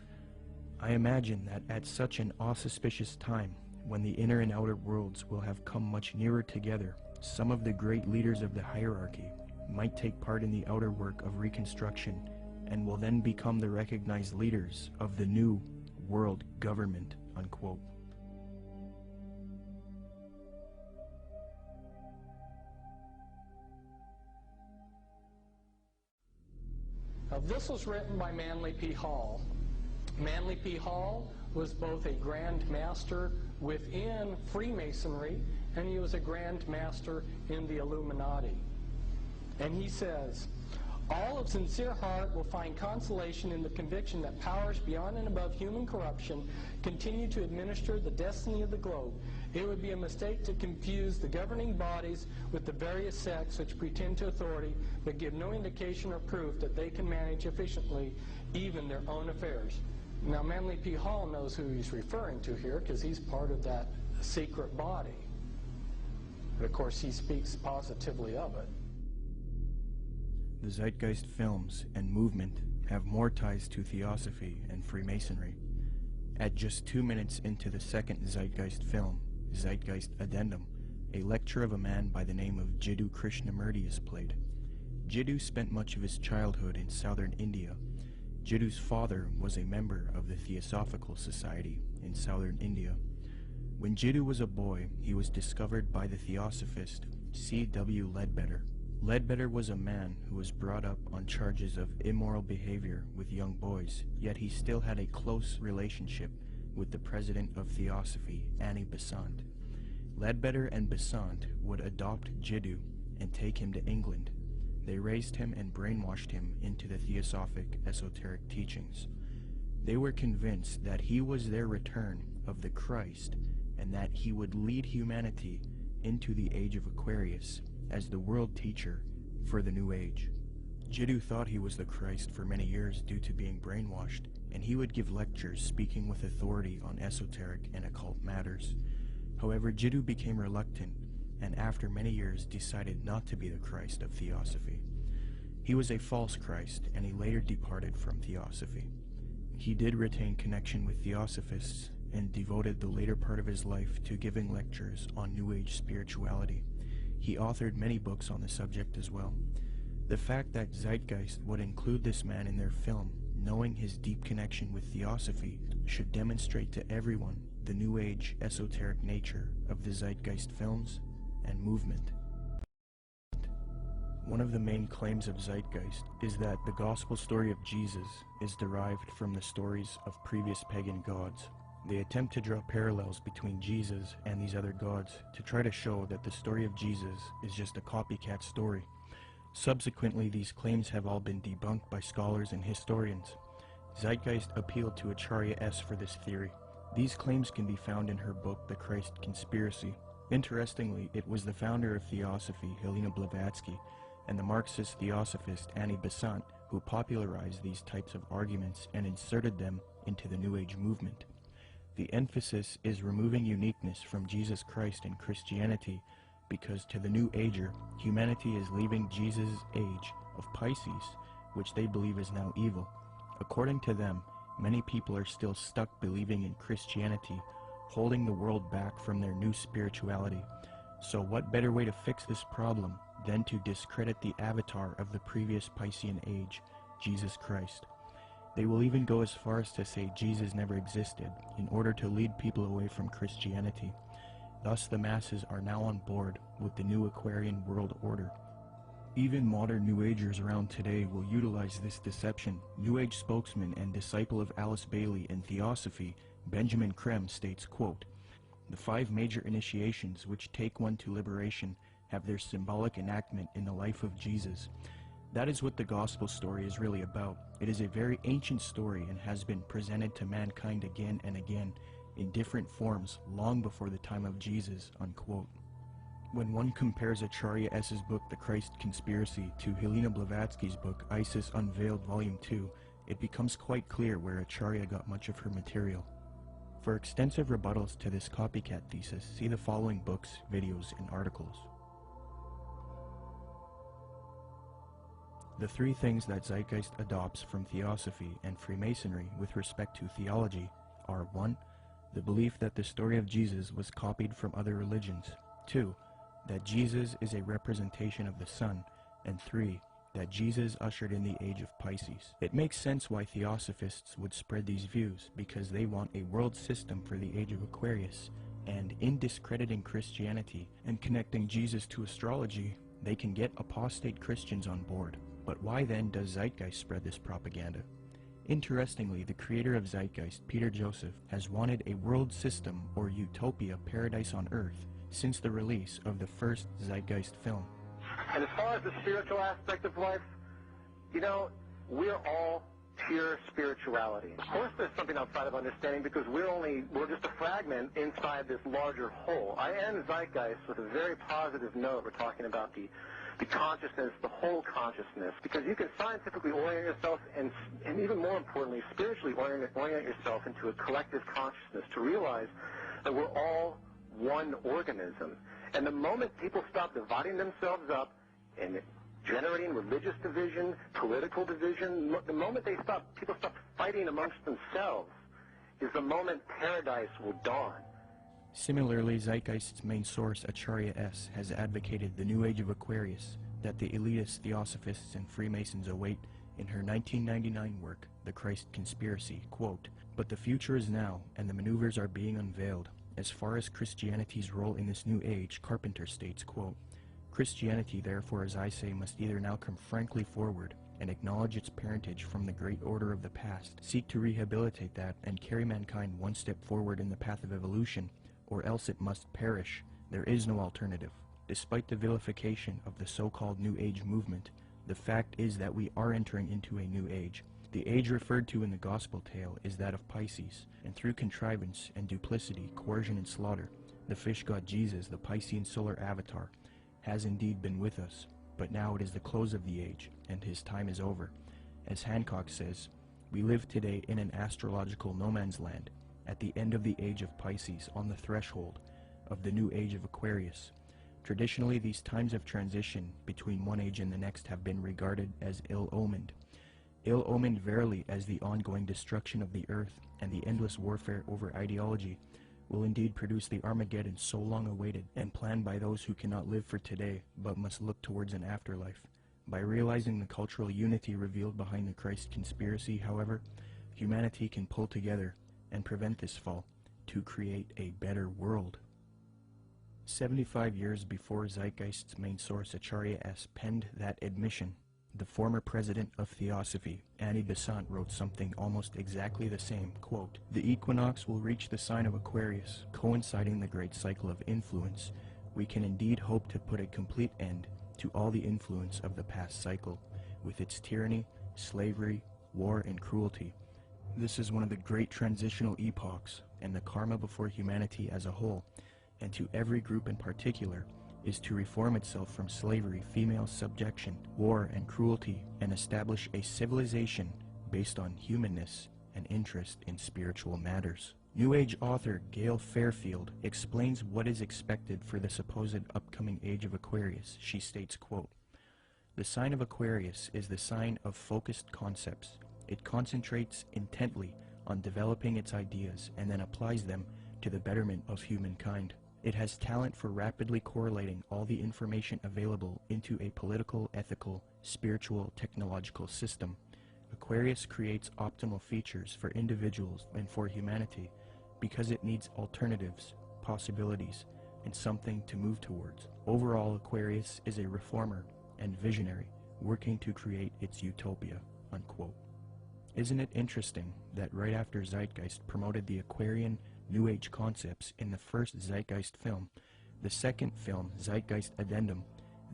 I imagine that at such an auspicious time, when the inner and outer worlds will have come much nearer together, some of the great leaders of the hierarchy might take part in the outer work of reconstruction, and will then become the recognized leaders of the new world government," unquote. Now, this was written by Manly P. Hall. Manly P. Hall was both a Grand Master within Freemasonry, and he was a Grand Master in the Illuminati. And he says, "All of sincere heart will find consolation in the conviction that powers beyond and above human corruption continue to administer the destiny of the globe. It would be a mistake to confuse the governing bodies with the various sects which pretend to authority but give no indication or proof that they can manage efficiently even their own affairs." Now, Manly P. Hall knows who he's referring to here because he's part of that secret body. But of course, he speaks positively of it. The Zeitgeist films and movement have more ties to Theosophy and Freemasonry. At just 2 minutes into the second Zeitgeist film, Zeitgeist Addendum, a lecture of a man by the name of Jiddu Krishnamurti is played. Jiddu spent much of his childhood in southern India. Jiddu's father was a member of the Theosophical Society in southern India. When Jiddu was a boy, he was discovered by the theosophist C.W. Ledbetter. Ledbetter was a man who was brought up on charges of immoral behavior with young boys, yet he still had a close relationship with the president of Theosophy, Annie Besant. Ledbetter and Besant would adopt Jiddu and take him to England. They raised him and brainwashed him into the theosophic esoteric teachings. They were convinced that he was their return of the Christ and that he would lead humanity into the age of Aquarius as the world teacher for the new age. Jiddu thought he was the Christ for many years due to being brainwashed, and he would give lectures speaking with authority on esoteric and occult matters. However, Jiddu became reluctant, and after many years decided not to be the Christ of Theosophy. He was a false Christ, and he later departed from Theosophy. He did retain connection with Theosophists, and devoted the later part of his life to giving lectures on New Age spirituality. He authored many books on the subject as well. The fact that Zeitgeist would include this man in their film, knowing his deep connection with Theosophy, should demonstrate to everyone the New Age esoteric nature of the Zeitgeist films and movement. One of the main claims of Zeitgeist is that the gospel story of Jesus is derived from the stories of previous pagan gods. They attempt to draw parallels between Jesus and these other gods to try to show that the story of Jesus is just a copycat story. Subsequently, these claims have all been debunked by scholars and historians. Zeitgeist appealed to Acharya S. for this theory. These claims can be found in her book, The Christ Conspiracy. Interestingly, it was the founder of Theosophy, Helena Blavatsky, and the Marxist theosophist Annie Besant who popularized these types of arguments and inserted them into the New Age movement. The emphasis is removing uniqueness from Jesus Christ and Christianity, because to the New Ager, humanity is leaving Jesus' age of Pisces, which they believe is now evil. According to them, many people are still stuck believing in Christianity, holding the world back from their new spirituality. So what better way to fix this problem than to discredit the avatar of the previous Piscean age, Jesus Christ? They will even go as far as to say Jesus never existed in order to lead people away from Christianity. Thus the masses are now on board with the new Aquarian world order. Even modern New Agers around today will utilize this deception. New Age spokesman and disciple of Alice Bailey in Theosophy, Benjamin Krem, states, quote, "The 5 major initiations which take one to liberation have their symbolic enactment in the life of Jesus. That is what the gospel story is really about. It is a very ancient story and has been presented to mankind again and again in different forms long before the time of Jesus," unquote. When one compares Acharya S.'s book, The Christ Conspiracy, to Helena Blavatsky's book, Isis Unveiled Volume 2, it becomes quite clear where Acharya got much of her material. For extensive rebuttals to this copycat thesis, see the following books, videos, and articles. The 3 things that Zeitgeist adopts from Theosophy and Freemasonry with respect to theology are 1. The belief that the story of Jesus was copied from other religions. 2. That Jesus is a representation of the sun. And 3. That Jesus ushered in the age of Pisces. It makes sense why Theosophists would spread these views, because they want a world system for the age of Aquarius, and in discrediting Christianity and connecting Jesus to astrology, they can get apostate Christians on board. But why then does Zeitgeist spread this propaganda? Interestingly, the creator of Zeitgeist, Peter Joseph, has wanted a world system or utopia paradise on earth since the release of the first Zeitgeist film. And as far as the spiritual aspect of life, you know, we're all pure spirituality. Of course there's something outside of understanding, because we're just a fragment inside this larger whole. I end Zeitgeist with a very positive note. We're talking about the consciousness, the whole consciousness, because you can scientifically orient yourself and even more importantly, spiritually orient yourself into a collective consciousness to realize that we're all one organism. And the moment people stop dividing themselves up and generating religious division, political division, the moment people stop fighting amongst themselves is the moment paradise will dawn. Similarly, Zeitgeist's main source, Acharya S., has advocated the New Age of Aquarius that the elitist Theosophists and Freemasons await in her 1999 work, The Christ Conspiracy, quote, "But the future is now, and the maneuvers are being unveiled. As far as Christianity's role in this new age, Carpenter states, quote, Christianity, therefore, as I say, must either now come frankly forward and acknowledge its parentage from the great order of the past, seek to rehabilitate that, and carry mankind one step forward in the path of evolution, or else it must perish. There is no alternative. Despite the vilification of the so-called New Age movement, the fact is that we are entering into a new age. The age referred to in the gospel tale is that of Pisces, and through contrivance and duplicity, coercion and slaughter, the fish god Jesus, the Piscean solar avatar, has indeed been with us, but now it is the close of the age, and his time is over. As Hancock says, we live today in an astrological no man's land, at the end of the age of Pisces, on the threshold of the new age of Aquarius. Traditionally, these times of transition between one age and the next have been regarded as ill-omened. Ill-omened verily, as the ongoing destruction of the earth and the endless warfare over ideology will indeed produce the Armageddon so long awaited and planned by those who cannot live for today but must look towards an afterlife. By realizing the cultural unity revealed behind the Christ conspiracy, however, humanity can pull together and prevent this fall to create a better world. 75 years before Zeitgeist's main source Acharya S. penned that admission, the former president of Theosophy, Annie Besant, wrote something almost exactly the same, quote, The equinox will reach the sign of Aquarius, coinciding the great cycle of influence. We can indeed hope to put a complete end to all the influence of the past cycle, with its tyranny, slavery, war, and cruelty. This is one of the great transitional epochs, and the karma before humanity as a whole, and to every group in particular, is to reform itself from slavery, female subjection, war, and cruelty, and establish a civilization based on humanness and interest in spiritual matters. New Age author Gail Fairfield explains what is expected for the supposed upcoming age of Aquarius. She states, quote, The sign of Aquarius is the sign of focused concepts. It concentrates intently on developing its ideas and then applies them to the betterment of humankind. It has talent for rapidly correlating all the information available into a political, ethical, spiritual, technological system. Aquarius creates optimal features for individuals and for humanity because it needs alternatives, possibilities, and something to move towards. Overall, Aquarius is a reformer and visionary working to create its utopia, unquote. Isn't it interesting that right after Zeitgeist promoted the Aquarian New Age concepts in the first Zeitgeist film, the second film, Zeitgeist Addendum,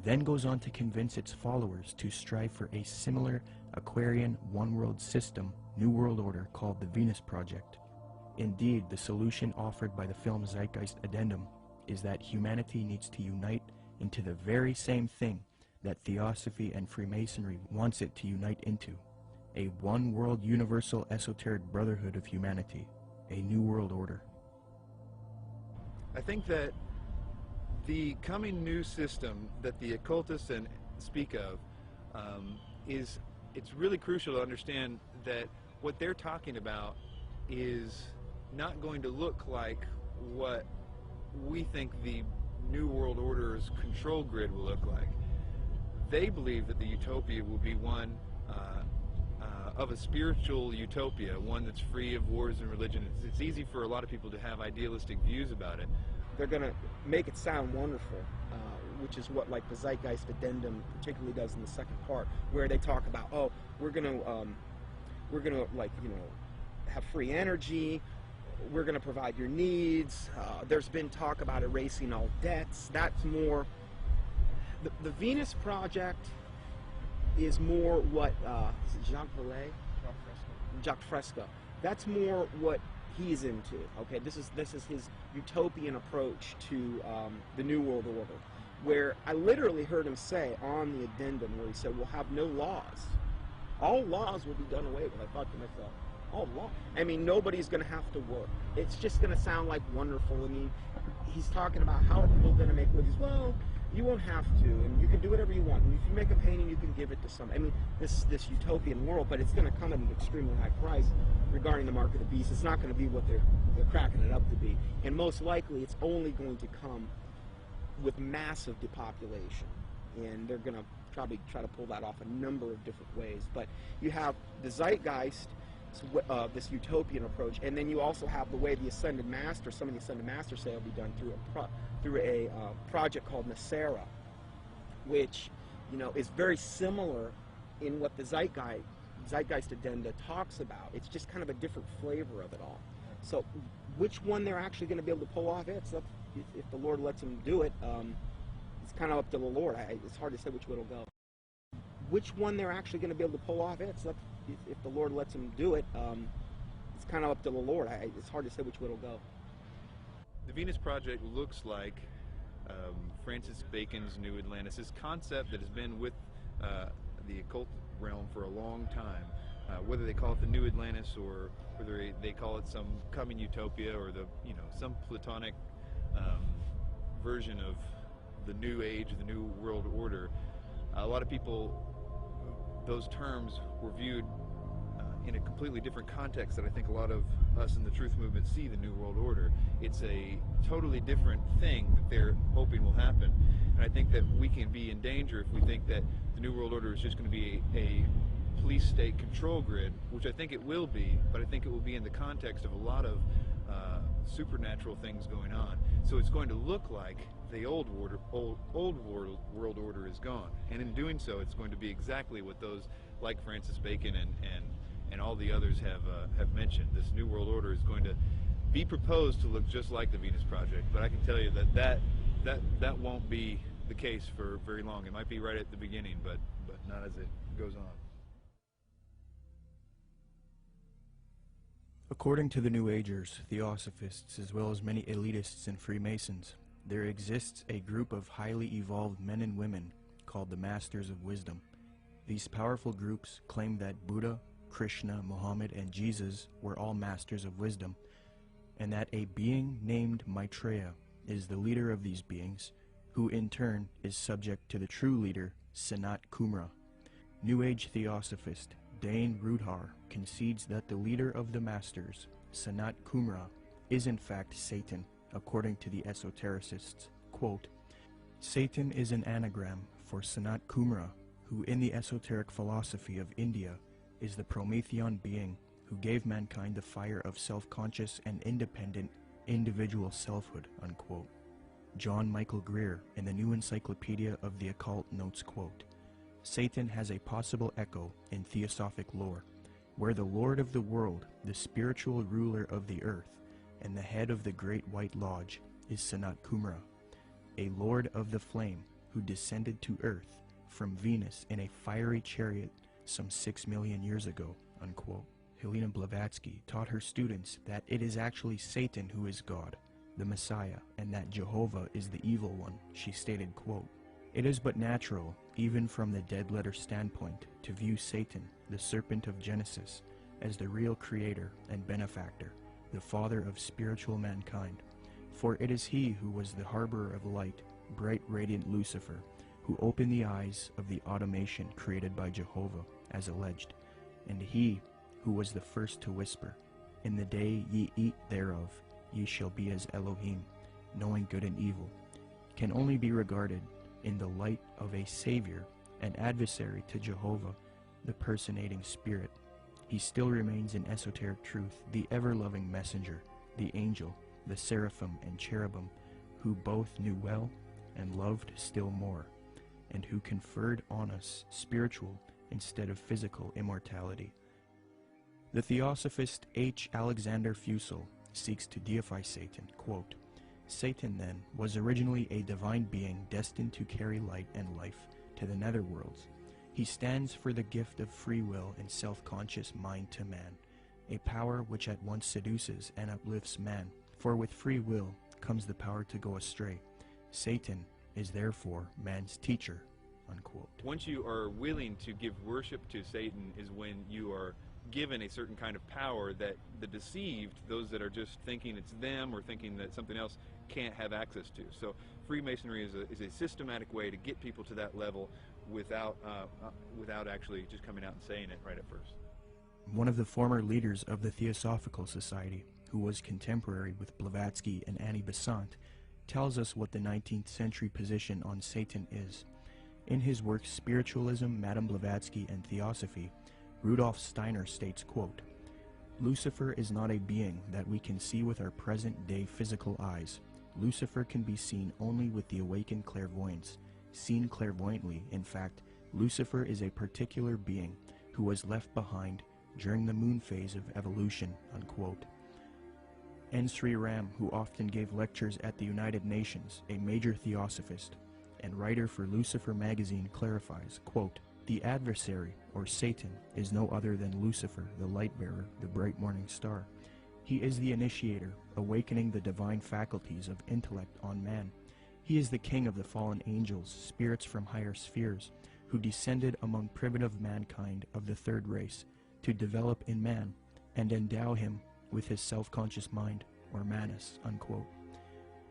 then goes on to convince its followers to strive for a similar Aquarian one-world system, New World Order, called the Venus Project. Indeed, the solution offered by the film Zeitgeist Addendum is that humanity needs to unite into the very same thing that Theosophy and Freemasonry wants it to unite into, a one-world universal esoteric brotherhood of humanity, a New World Order. I think that the coming new system that the occultists speak of it's really crucial to understand that what they're talking about is not going to look like what we think the New World Order's control grid will look like. They believe that the utopia will be one of a spiritual utopia, one that's free of wars and religion. It's easy for a lot of people to have idealistic views about it. They're going to make it sound wonderful, which is what like the Zeitgeist Addendum particularly does in the second part, where they talk about, oh, we're going to like, you know, have free energy, we're going to provide your needs. There's been talk about erasing all debts. That's more the Venus Project is more what is it Jacques Fresco. That's more what he's into. Okay, this is his utopian approach to the New World Order, where I literally heard him say on the addendum where he said we'll have no laws. All laws will be done away with. I thought to myself, oh, law. I mean, nobody's going to have to work. It's just going to sound like wonderful. I mean, he's talking about how are people going to make livings. Well, you won't have to, and you can do whatever you want. And if you make a painting, you can give it to somebody. I mean, this utopian world, but it's going to come at an extremely high price regarding the mark of the beast. It's not going to be what they're cracking it up to be. And most likely, it's only going to come with massive depopulation. And they're going to probably try to pull that off a number of different ways. But you have the Zeitgeist this utopian approach. And then you also have the way the Ascended Master, some of the Ascended Masters say, will be done through a project called Nasera, which, you know, is very similar in what the Zeitgeist Addenda talks about. It's just kind of a different flavor of it all. So which one they're actually going to be able to pull off, it's up, if the Lord lets them do it, it's kind of up to the Lord. It's hard to say which way it'll go. Which one they're actually going to be able to pull off, it's up, if the Lord lets them do it, it's kind of up to the Lord. It's hard to say which way it'll go. The Venus Project looks like Francis Bacon's New Atlantis, this concept that has been with the occult realm for a long time. Whether they call it the New Atlantis or whether they call it some coming utopia or some Platonic version of the New Age, the New World Order, a lot of people, those terms were viewed in a completely different context that I think a lot of us in the truth movement see the New World Order. It's a totally different thing that they're hoping will happen. And I think that we can be in danger if we think that the New World Order is just going to be a police state control grid, which I think it will be, but I think it will be in the context of a lot of supernatural things going on. So it's going to look like the old world order is gone. And in doing so, it's going to be exactly what those like Francis Bacon and all the others have mentioned. This New World Order is going to be proposed to look just like the Venus Project, but I can tell you that won't be the case for very long. It might be right at the beginning, but not as it goes on. According to the New Agers, Theosophists, as well as many elitists and Freemasons, there exists a group of highly evolved men and women called the Masters of Wisdom. These powerful groups claim that Buddha, Krishna, Muhammad, and Jesus were all masters of wisdom, and that a being named Maitreya is the leader of these beings, who in turn is subject to the true leader, Sanat Kumara. New Age Theosophist Dane Rudhar concedes that the leader of the Masters, Sanat Kumara, is in fact Satan, according to the esotericists. Quote, Satan is an anagram for Sanat Kumara, who in the esoteric philosophy of India is the Promethean being who gave mankind the fire of self-conscious and independent individual selfhood, unquote. John Michael Greer in the New Encyclopedia of the Occult notes, quote, Satan has a possible echo in theosophic lore, where the Lord of the world, the spiritual ruler of the earth, and the head of the Great White Lodge is Sanat Kumara, a lord of the flame who descended to earth from Venus in a fiery chariot some 6 million years ago, unquote. Helena Blavatsky taught her students that it is actually Satan who is God, the Messiah, and that Jehovah is the evil one. She stated, quote, It is but natural, even from the dead letter standpoint, to view Satan, the serpent of Genesis, as the real creator and benefactor, the father of spiritual mankind. For it is he who was the harborer of light, bright radiant Lucifer, who opened the eyes of the automation created by Jehovah, as alleged, and he who was the first to whisper, In the day ye eat thereof, ye shall be as Elohim, knowing good and evil, can only be regarded in the light of a savior, an adversary to Jehovah, the personating spirit. He still remains in esoteric truth, the ever-loving messenger, the angel, the seraphim and cherubim, who both knew well and loved still more, and who conferred on us spiritual instead of physical immortality. The Theosophist H. Alexander Fusel seeks to deify Satan, quote, Satan, then, was originally a divine being destined to carry light and life to the netherworlds. He stands for the gift of free will and self-conscious mind to man, a power which at once seduces and uplifts man, for with free will comes the power to go astray. Satan is therefore man's teacher, unquote. Once you are willing to give worship to Satan is when you are given a certain kind of power that the deceived, those that are just thinking it's them or thinking that something else, can't have access to. So Freemasonry is a systematic way to get people to that level without actually just coming out and saying it right at first. One of the former leaders of the Theosophical Society, who was contemporary with Blavatsky and Annie Besant, tells us what the 19th century position on Satan is. In his work Spiritualism, Madame Blavatsky, and Theosophy, Rudolf Steiner states, quote, Lucifer is not a being that we can see with our present-day physical eyes. Lucifer can be seen only with the awakened clairvoyance. Seen clairvoyantly, in fact, Lucifer is a particular being who was left behind during the moon phase of evolution, unquote. N. Sri Ram, who often gave lectures at the United Nations, a major theosophist and writer for Lucifer magazine, clarifies, quote, "The adversary, or Satan, is no other than Lucifer, the light-bearer, the bright morning star. He is the initiator, awakening the divine faculties of intellect on man. He is the king of the fallen angels, spirits from higher spheres, who descended among primitive mankind of the third race, to develop in man and endow him with his self-conscious mind, or manas," unquote.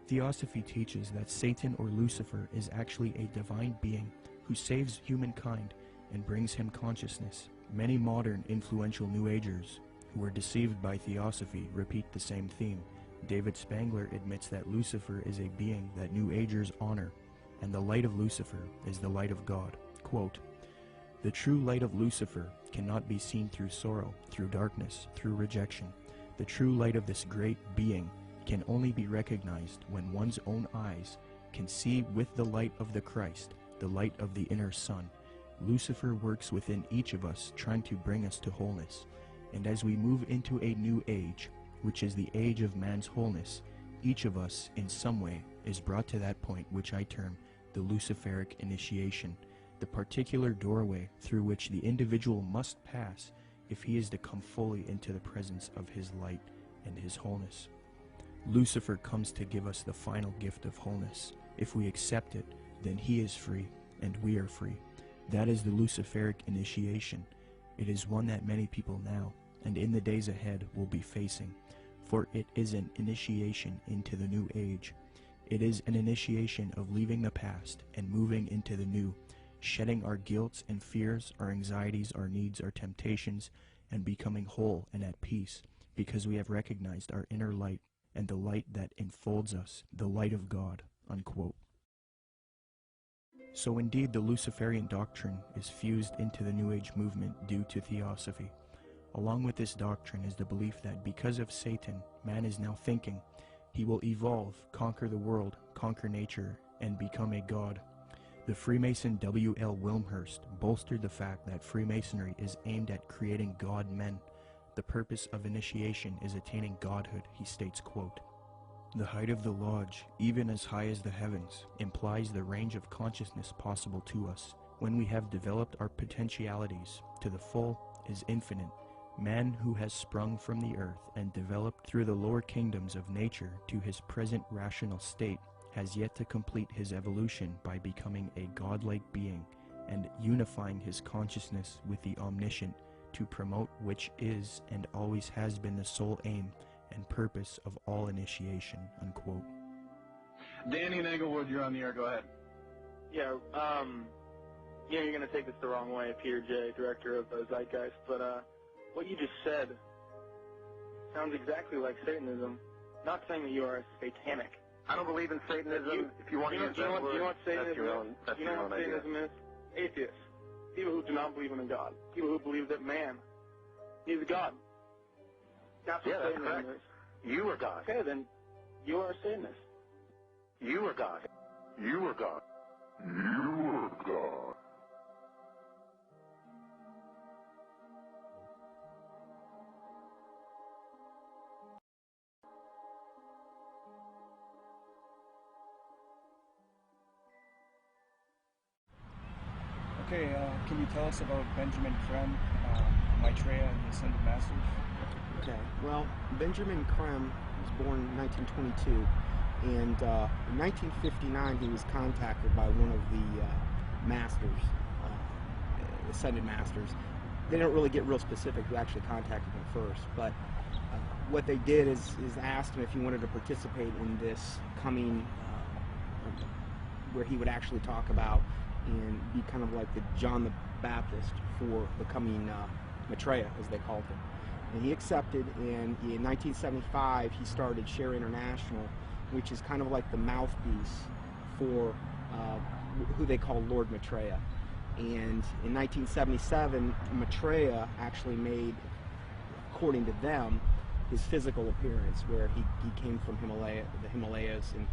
Theosophy teaches that Satan or Lucifer is actually a divine being who saves humankind and brings him consciousness. Many modern influential New Agers who were deceived by Theosophy repeat the same theme. David Spangler admits that Lucifer is a being that New Agers honor, and the light of Lucifer is the light of God. Quote, "The true light of Lucifer cannot be seen through sorrow, through darkness, through rejection. The true light of this great being can only be recognized when one's own eyes can see with the light of the Christ, the light of the inner sun. Lucifer works within each of us, trying to bring us to wholeness. And as we move into a new age, which is the age of man's wholeness, each of us, in some way, is brought to that point which I term the Luciferic initiation, the particular doorway through which the individual must pass if he is to come fully into the presence of his light and his wholeness. Lucifer comes to give us the final gift of wholeness. If we accept it, then he is free, and we are free. That is the Luciferic initiation. It is one that many people now, and in the days ahead, will be facing, for it is an initiation into the new age. It is an initiation of leaving the past and moving into the new, shedding our guilts and fears, our anxieties, our needs, our temptations, and becoming whole and at peace, because we have recognized our inner light and the light that enfolds us, the light of God," unquote. So indeed, the Luciferian doctrine is fused into the New Age movement due to Theosophy. Along with this doctrine is the belief that because of Satan, man is now thinking he will evolve, conquer the world, conquer nature, and become a god. The Freemason W.L. Wilmhurst bolstered the fact that Freemasonry is aimed at creating god men. The purpose of initiation is attaining godhood, he states, quote, "The height of the lodge, even as high as the heavens, implies the range of consciousness possible to us. When we have developed our potentialities to the full is infinite. Man who has sprung from the earth and developed through the lower kingdoms of nature to his present rational state has yet to complete his evolution by becoming a godlike being and unifying his consciousness with the omniscient, to promote which is and always has been the sole aim and purpose of all initiation," unquote. Danny and Englewood, you're on the air. Go ahead. Yeah, you're going to take this the wrong way, Peter J., director of Zeitgeist, but what you just said sounds exactly like Satanism. Not saying that you are satanic. I don't believe in Satanism. If you want to use that word, you know what Satanism that's your own, that's you know your what own idea. Satanism is? Atheists. People who do not believe in a God. People who believe that man is a God. That's what Satanism correct. is. You are God. Okay, then you are a Satanist. You are God. You are God. You are God. Okay, can you tell us about Benjamin Creme, Maitreya, and the Ascended Masters? Okay, well, Benjamin Creme was born in 1922, and in 1959 he was contacted by one of the masters, Ascended Masters. They don't really get real specific who actually contacted him first, but what they did is asked him if he wanted to participate in this coming, where he would actually talk about and be kind of like the John the Baptist for the coming Maitreya, as they called him. And he accepted, and in 1975 he started Share International, which is kind of like the mouthpiece for who they call Lord Maitreya. And in 1977, Maitreya actually made according to them, his physical appearance, where he came from the Himalayas, and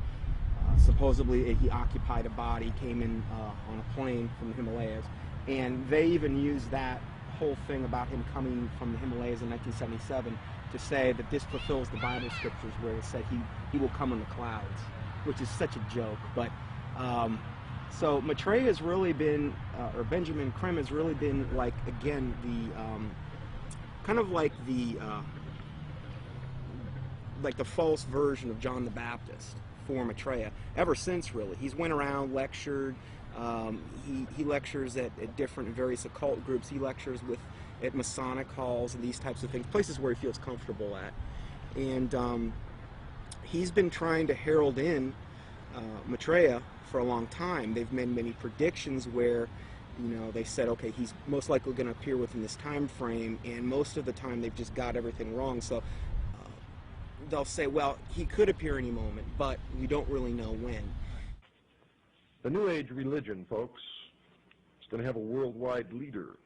supposedly he occupied a body, came in on a plane from the Himalayas, and they even used that whole thing about him coming from the Himalayas in 1977 to say that this fulfills the Bible scriptures where it said he will come in the clouds, which is such a joke. But so Maitreya has really been, or Benjamin Creme has really been, like, again, the kind of like the false version of John the Baptist for Maitreya ever since, really. He's went around, lectured. He lectures at different and various occult groups. He lectures at Masonic halls and these types of things, places where he feels comfortable at. And he's been trying to herald in Maitreya for a long time. They've made many predictions where, you know, they said, okay, he's most likely going to appear within this time frame, and most of the time they've just got everything wrong. So they'll say, well, he could appear any moment, but we don't really know when. The New Age religion, folks, is going to have a worldwide leader,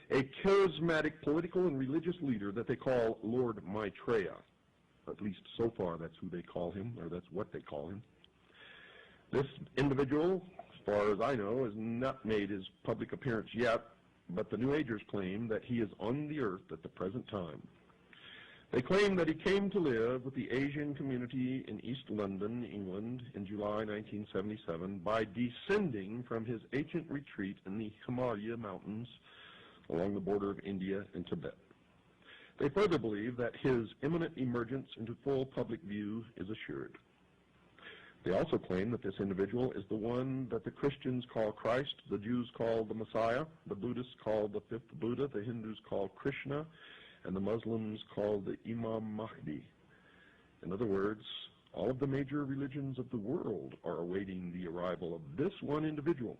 a charismatic political and religious leader that they call Lord Maitreya. At least so far, that's who they call him, or that's what they call him. This individual, as far as I know, has not made his public appearance yet, but the New Agers claim that he is on the earth at the present time. They claim that he came to live with the Asian community in East London, England, in July 1977 by descending from his ancient retreat in the Himalaya mountains along the border of India and Tibet. They further believe that his imminent emergence into full public view is assured. They also claim that this individual is the one that the Christians call Christ, the Jews call the Messiah, the Buddhists call the fifth Buddha, the Hindus call Krishna, and the Muslims call the Imam Mahdi. In other words, all of the major religions of the world are awaiting the arrival of this one individual.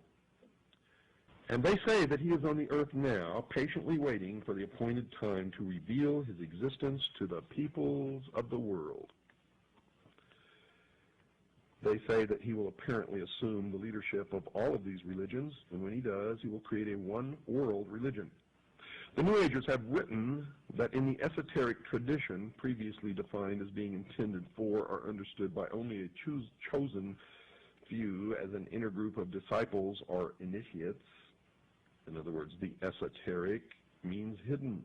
And they say that he is on the earth now, patiently waiting for the appointed time to reveal his existence to the peoples of the world. They say that he will apparently assume the leadership of all of these religions, and when he does, he will create a one-world religion. The New Agers have written that in the esoteric tradition, previously defined as being intended for or understood by only a chosen few as an inner group of disciples or initiates, in other words, the esoteric means hidden.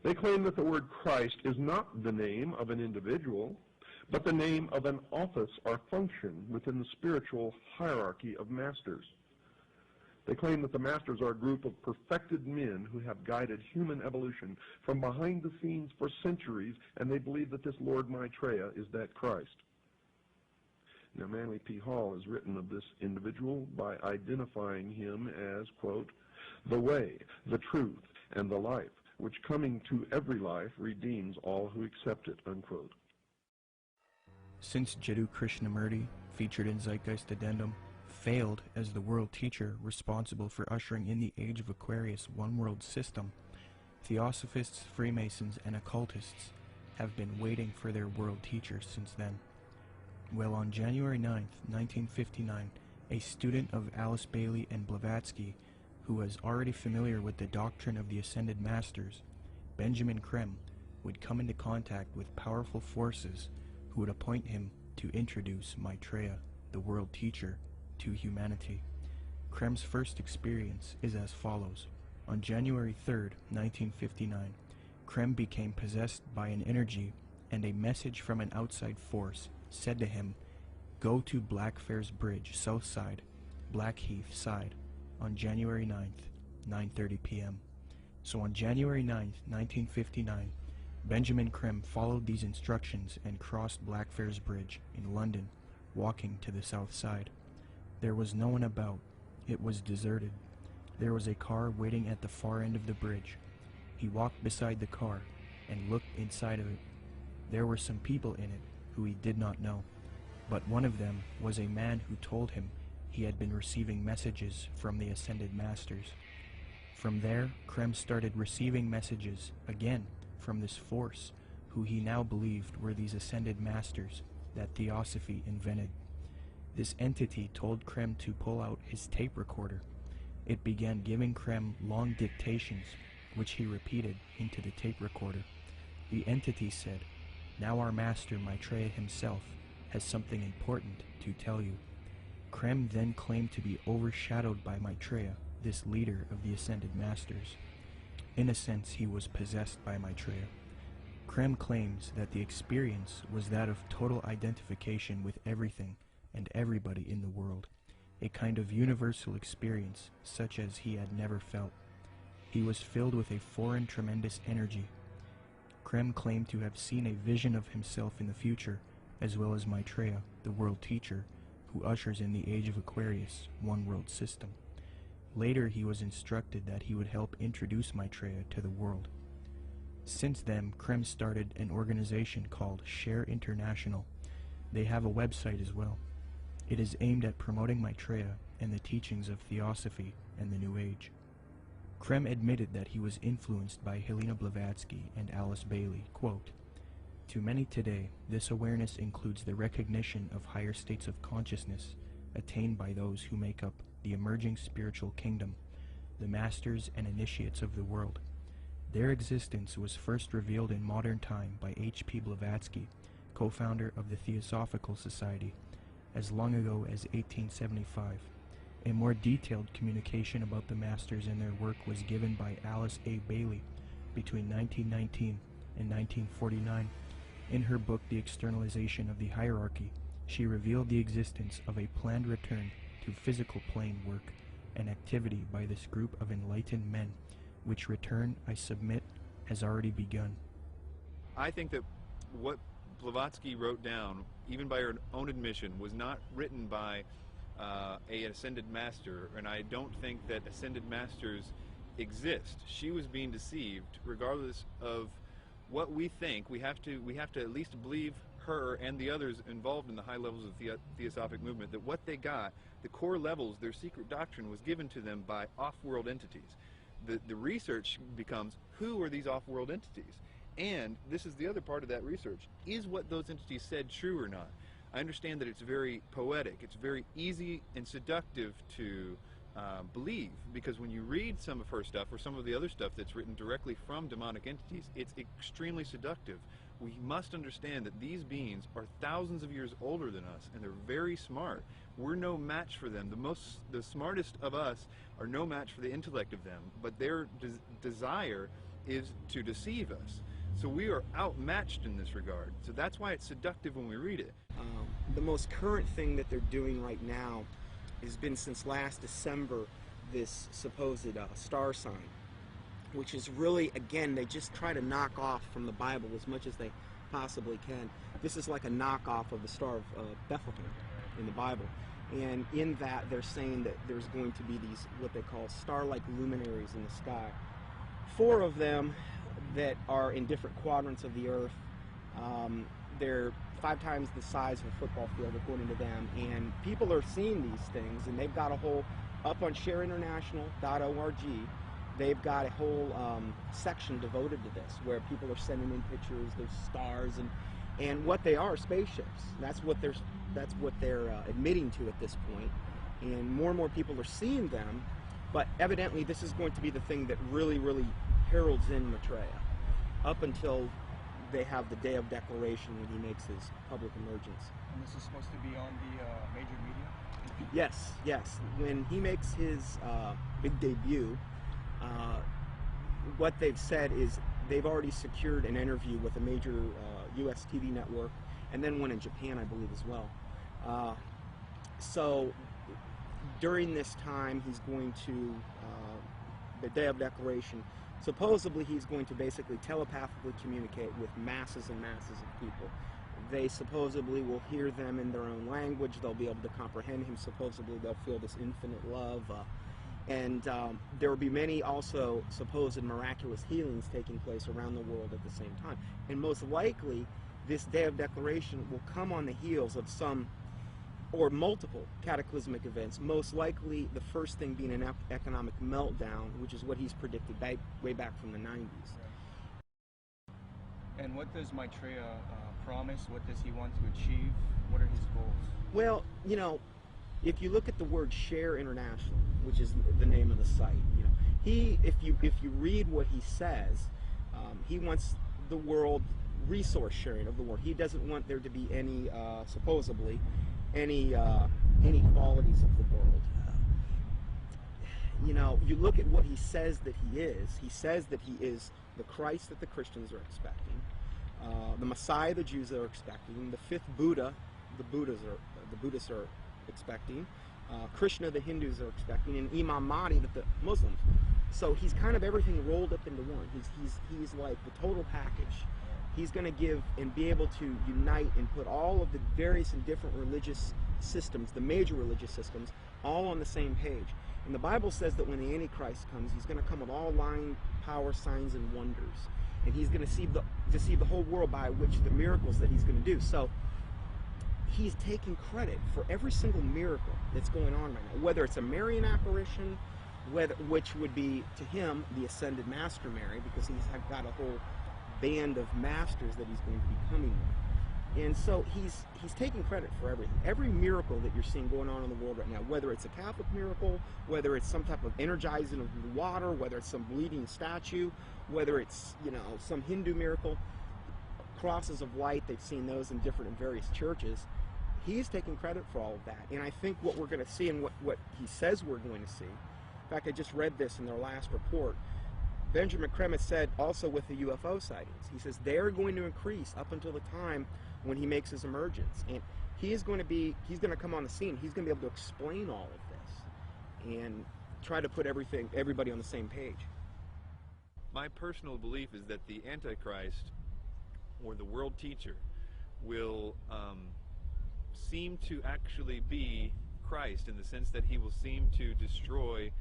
They claim that the word Christ is not the name of an individual, but the name of an office or function within the spiritual hierarchy of masters. They claim that the masters are a group of perfected men who have guided human evolution from behind the scenes for centuries, and they believe that this Lord Maitreya is that Christ. Now, Manly P. Hall has written of this individual by identifying him as, quote, the way, the truth, and the life, which coming to every life redeems all who accept it, unquote. Since Jiddu Krishnamurti, featured in Zeitgeist Addendum, failed as the world teacher responsible for ushering in the Age of Aquarius one-world system, Theosophists, Freemasons, and occultists have been waiting for their world teacher since then. Well, on January 9th, 1959, a student of Alice Bailey and Blavatsky, who was already familiar with the doctrine of the Ascended Masters, Benjamin Creme, would come into contact with powerful forces who would appoint him to introduce Maitreya, the world teacher, to humanity. Creme's first experience is as follows. On January 3rd, 1959, Creme became possessed by an energy, and a message from an outside force said to him, "Go to Blackfriars Bridge, south side, Blackheath side, on January 9th, 9:30 p.m. So on January 9th, 1959, Benjamin Creme followed these instructions and crossed Blackfriars Bridge in London, walking to the south side. There was no one about. It was deserted. There was a car waiting at the far end of the bridge. He walked beside the car and looked inside of it. There were some people in it who he did not know, but one of them was a man who told him he had been receiving messages from the Ascended Masters. From there, Creme started receiving messages again from this force, who he now believed were these Ascended Masters that Theosophy invented. This entity told Creme to pull out his tape recorder. It began giving Creme long dictations which he repeated into the tape recorder. The entity said, "Now our master Maitreya himself has something important to tell you." Krem then claimed to be overshadowed by Maitreya, this leader of the Ascended Masters. In a sense, he was possessed by Maitreya. Krem claims that the experience was that of total identification with everything and everybody in the world, a kind of universal experience such as he had never felt. He was filled with a foreign tremendous energy. Krem claimed to have seen a vision of himself in the future, as well as Maitreya, the world teacher, who ushers in the age of Aquarius, one world system. Later he was instructed that he would help introduce Maitreya to the world. Since then, Krem started an organization called Share International. They have a website as well. It is aimed at promoting Maitreya and the teachings of Theosophy and the New Age. Krem admitted that he was influenced by Helena Blavatsky and Alice Bailey. Quote, "To many today, this awareness includes the recognition of higher states of consciousness attained by those who make up the emerging spiritual kingdom, the masters and initiates of the world. Their existence was first revealed in modern time by H.P. Blavatsky, co-founder of the Theosophical Society, as long ago as 1875. A more detailed communication about the masters and their work was given by Alice A. Bailey between 1919 and 1949. In her book The Externalization of the Hierarchy, she revealed the existence of a planned return to physical plane work and activity by this group of enlightened men, which return, I submit, has already begun." I think that what Blavatsky wrote down, even by her own admission, was not written by a ascended master, and I don't think that ascended masters exist. She was being deceived. Regardless of what we think, we have to at least believe her and the others involved in the high levels of the Theosophic movement, that what they got, the core levels, their secret doctrine, was given to them by off-world entities. The research becomes, who are these off-world entities? And this is the other part of that research. Is what those entities said true or not? I understand that it's very poetic. It's very easy and seductive to believe, because when you read some of her stuff or some of the other stuff that's written directly from demonic entities, it's extremely seductive. We must understand that these beings are thousands of years older than us, and they're very smart. We're no match for them. The smartest of us are no match for the intellect of them, but their desire is to deceive us. So we are outmatched in this regard. So that's why it's seductive when we read it. The most current thing that they're doing right now has been since last December, this supposed star sign, which is really, again, they just try to knock off from the Bible as much as they possibly can. This is like a knockoff of the Star of Bethlehem in the Bible. And in that, they're saying that there's going to be these, what they call star-like luminaries in the sky. 4 of them that are in different quadrants of the earth. They're 5 times the size of a football field, according to them. And people are seeing these things, and they've got a whole, up on shareinternational.org, they've got a whole section devoted to this, where people are sending in pictures, there's stars, and what they are spaceships. That's what they're admitting to at this point. And more people are seeing them, but evidently this is going to be the thing that really heralds in Maitreya, up until they have the day of declaration when he makes his public emergence. And this is supposed to be on the major media? Yes. When he makes his big debut, what they've said is they've already secured an interview with a major U.S. TV network, and then one in Japan, I believe, as well. So during this time, he's going to, the day of declaration, supposedly he's going to basically telepathically communicate with masses and masses of people. They supposedly will hear them in their own language. They'll be able to comprehend him. Supposedly they'll feel this infinite love. And there will be many also supposed miraculous healings taking place around the world at the same time. And most likely, this day of declaration will come on the heels of some or multiple cataclysmic events, most likely the first thing being an economic meltdown, which is what he's predicted way back from the 90s. And what does Maitreya promise? What does he want to achieve? What are his goals? Well, you know, if you look at the word Share International, which is the name of the site, you know, if you read what he says, he wants the world resource sharing of the world. He doesn't want there to be any, supposedly, any inequalities of the world. You know, you look at what he says that he is. He says that he is the Christ that the Christians are expecting, the Messiah the Jews are expecting, the fifth Buddha the Buddhists are expecting, Krishna the Hindus are expecting, and Imam Mahdi that the Muslims. So he's kind of everything rolled up into one. He's like the total package. He's going to give and be able to unite and put all of the various and different religious systems, the major religious systems, all on the same page. And the Bible says that when the Antichrist comes, he's going to come with all lying, power, signs, and wonders. And he's going to deceive the whole world by which the miracles that he's going to do. So he's taking credit for every single miracle that's going on right now, whether it's a Marian apparition, which would be to him the ascended master Mary, because he's got a whole band of masters that he's going to be coming with. And so he's taking credit for everything. Every miracle that you're seeing going on in the world right now, whether it's a Catholic miracle, whether it's some type of energizing of the water, whether it's some bleeding statue, whether it's, you know, some Hindu miracle, crosses of light, they've seen those in different and various churches. He's taking credit for all of that. And I think what we're going to see and what he says we're going to see, in fact, I just read this in their last report, Benjamin Krem has said also with the UFO sightings, he says they're going to increase up until the time when he makes his emergence. And he's going to come on the scene. He's going to be able to explain all of this and try to put everybody on the same page. My personal belief is that the Antichrist, or the world teacher, will seem to actually be Christ, in the sense that he will seem to destroy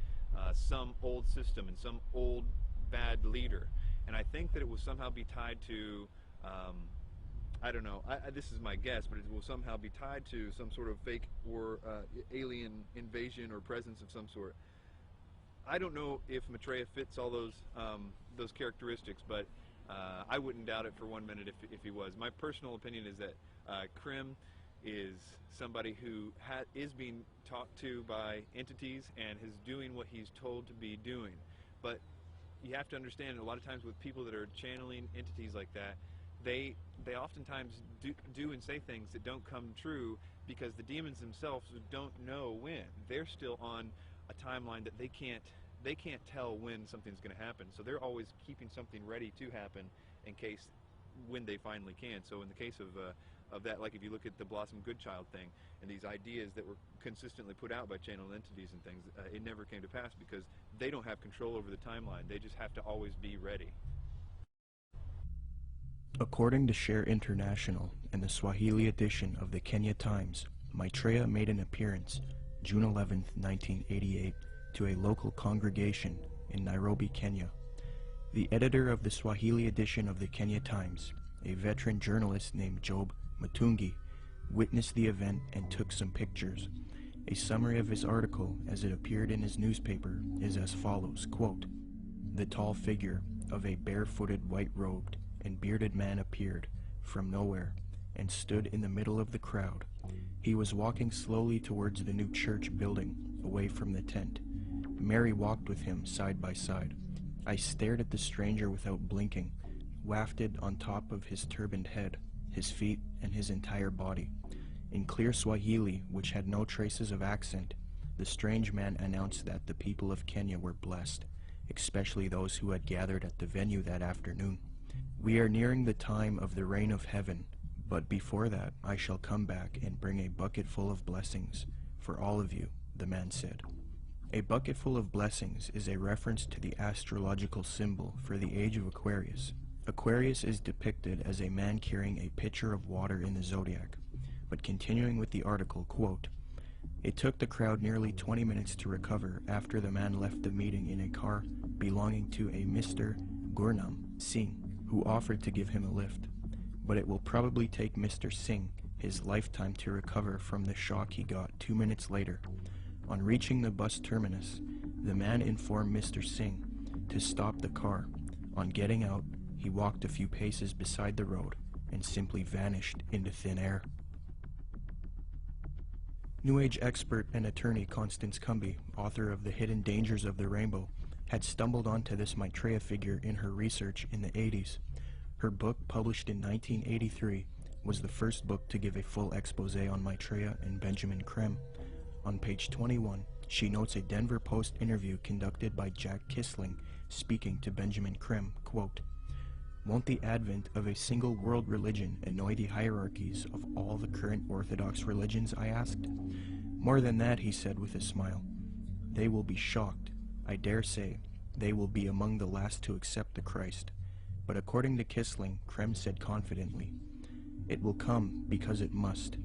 some old system and some old bad leader. And I think that it will somehow be tied to, I don't know, this is my guess, but it will somehow be tied to some sort of fake or alien invasion or presence of some sort. I don't know if Maitreya fits all those characteristics, but I wouldn't doubt it for 1 minute if he was. My personal opinion is that Krim is somebody who is being talked to by entities and is doing what he's told to be doing. But you have to understand, a lot of times with people that are channeling entities like that, they oftentimes do and say things that don't come true, because the demons themselves don't know when. They're still on a timeline that they can't tell when something's going to happen. So they're always keeping something ready to happen in case when they finally can. So in the case of that, like if you look at the Blossom Goodchild thing and these ideas that were consistently put out by channel entities and things, it never came to pass because they don't have control over the timeline. They just have to always be ready. According to Share International and the Swahili edition of the Kenya Times, Maitreya made an appearance June 11, 1988, to a local congregation in Nairobi, Kenya. The editor of the Swahili edition of the Kenya Times, a veteran journalist named Job Matungi, witnessed the event and took some pictures. A summary of his article as it appeared in his newspaper is as follows, quote, "The tall figure of a barefooted, white-robed and bearded man appeared from nowhere and stood in the middle of the crowd. He was walking slowly towards the new church building, away from the tent. Mary walked with him side by side. I stared at the stranger without blinking, wafted on top of his turbaned head, his feet, and his entire body. In clear Swahili, which had no traces of accent, the strange man announced that the people of Kenya were blessed, especially those who had gathered at the venue that afternoon. We are nearing the time of the reign of heaven, but before that I shall come back and bring a bucket full of blessings for all of you, the man said. A bucket full of blessings is a reference to the astrological symbol for the age of Aquarius. Aquarius is depicted as a man carrying a pitcher of water in the zodiac. But continuing with the article, quote, "It took the crowd nearly 20 minutes to recover after the man left the meeting in a car belonging to a Mr. Gurnam Singh, who offered to give him a lift. But it will probably take Mr. Singh his lifetime to recover from the shock he got 2 minutes later. On reaching the bus terminus, the man informed Mr. Singh to stop the car. On getting out, he walked a few paces beside the road and simply vanished into thin air." New Age expert and attorney Constance Cumby, author of The Hidden Dangers of the Rainbow, had stumbled onto this Maitreya figure in her research in the 80s. Her book, published in 1983, was the first book to give a full expose on Maitreya and Benjamin Creme. On page 21, she notes a Denver Post interview conducted by Jack Kissling speaking to Benjamin Creme, quote, "Won't the advent of a single world religion annoy the hierarchies of all the current Orthodox religions?" I asked. "More than that," he said with a smile. "They will be shocked. I dare say they will be among the last to accept the Christ." But according to Kissling, Creme said confidently, "It will come because it must.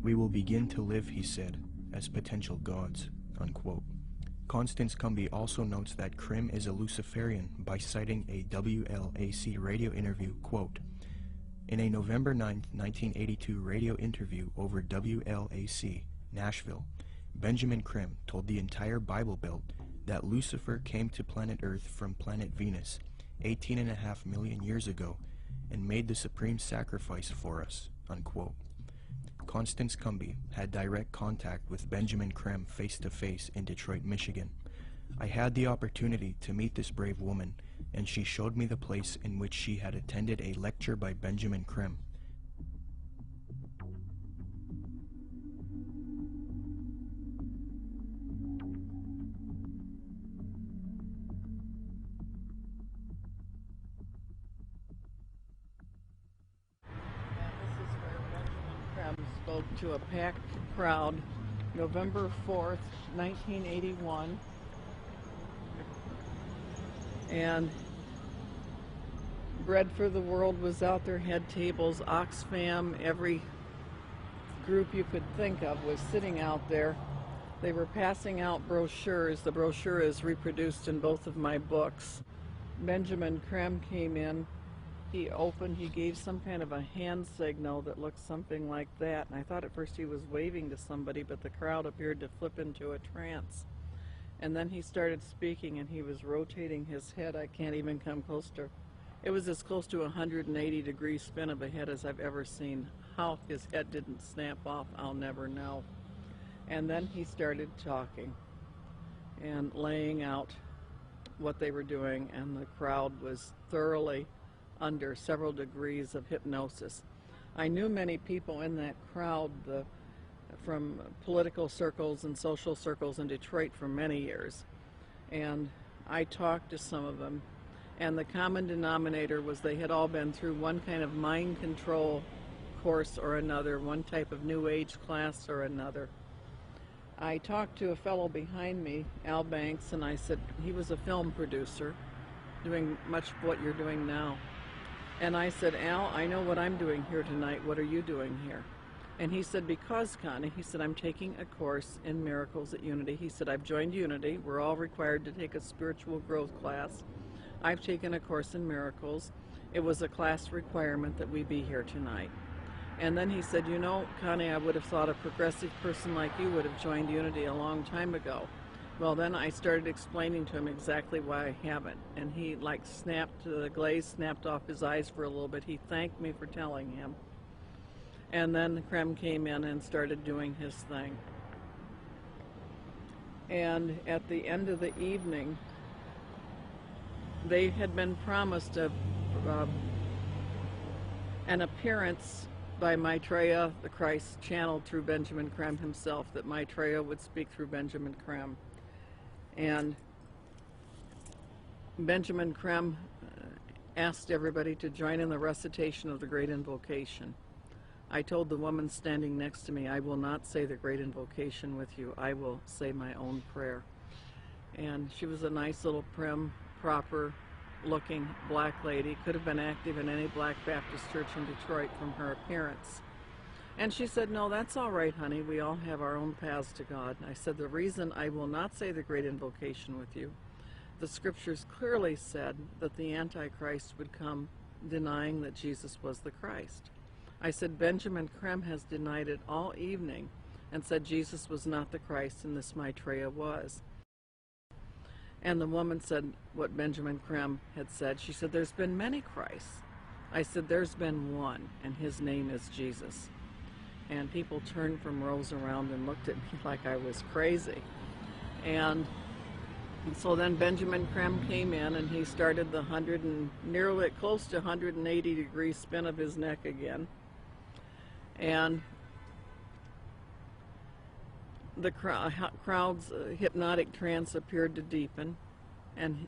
We will begin to live," he said, "as potential gods," unquote. Constance Cumby also notes that Creme is a Luciferian by citing a WLAC radio interview, quote, "In a November 9, 1982 radio interview over WLAC, Nashville, Benjamin Creme told the entire Bible Belt that Lucifer came to planet Earth from planet Venus 18.5 million years ago and made the supreme sacrifice for us," unquote. Constance Cumby had direct contact with Benjamin Creme face-to-face in Detroit, Michigan. I had the opportunity to meet this brave woman, and she showed me the place in which she had attended a lecture by Benjamin Creme. Spoke to a packed crowd November 4th, 1981, and Bread for the World was out there, had tables, Oxfam, every group you could think of was sitting out there. They were passing out brochures. The brochure is reproduced in both of my books. Benjamin Creme came in. He gave some kind of a hand signal that looked something like that, and I thought at first he was waving to somebody, but the crowd appeared to flip into a trance. And then he started speaking, and he was rotating his head. I can't even come close to, it was as close to a 180-degree spin of a head as I've ever seen. How his head didn't snap off, I'll never know. And then he started talking and laying out what they were doing, and the crowd was thoroughly under several degrees of hypnosis. I knew many people in that crowd from political circles and social circles in Detroit for many years, and I talked to some of them, and the common denominator was they had all been through one kind of mind control course or another, one type of New Age class or another. I talked to a fellow behind me, Al Banks, and I said, he was a film producer doing much of what you're doing now. And I said, "Al, I know what I'm doing here tonight. What are you doing here?" And he said, "Because, Connie," he said, "I'm taking a course in miracles at Unity." He said, "I've joined Unity. We're all required to take a spiritual growth class. I've taken a course in miracles. It was a class requirement that we be here tonight." And then he said, "You know, Connie, I would have thought a progressive person like you would have joined Unity a long time ago." Well, then I started explaining to him exactly why I haven't, and he snapped, the glaze snapped off his eyes for a little bit. He thanked me for telling him. And then Creme came in and started doing his thing. And at the end of the evening, they had been promised an appearance by Maitreya, the Christ, channeled through Benjamin Creme himself, that Maitreya would speak through Benjamin Creme. And Benjamin Creme asked everybody to join in the recitation of the Great Invocation. I told the woman standing next to me, "I will not say the Great Invocation with you. I will say my own prayer." And she was a nice little prim, proper-looking black lady. Could have been active in any Black Baptist church in Detroit from her appearance. And she said, "No, that's all right, honey. We all have our own paths to God." I said, "The reason I will not say the Great Invocation with you, the scriptures clearly said that the Antichrist would come denying that Jesus was the Christ." I said, "Benjamin Creme has denied it all evening and said Jesus was not the Christ and this Maitreya was." And the woman said what Benjamin Creme had said. She said, "There's been many Christs." I said, "There's been one, and his name is Jesus." And people turned from rows around and looked at me like I was crazy. And So then Benjamin Creme came in and he started the nearly close to 180 degree spin of his neck again. And the crowd's hypnotic trance appeared to deepen, and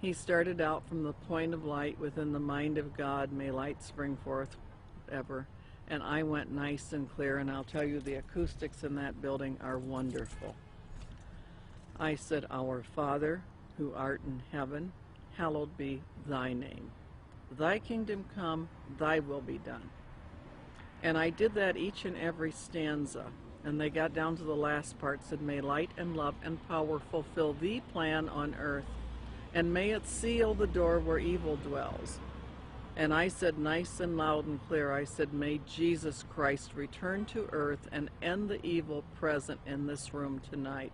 he started out from the point of light within the mind of God, may light spring forth ever. And I went nice and clear, and I'll tell you, the acoustics in that building are wonderful. I said, Our Father, who art in heaven, hallowed be thy name. Thy kingdom come, thy will be done. And I did that each and every stanza. And they got down to the last part, said, may light and love and power fulfill the plan on earth, and may it seal the door where evil dwells. And I said nice and loud and clear, I said, may Jesus Christ return to earth and end the evil present in this room tonight.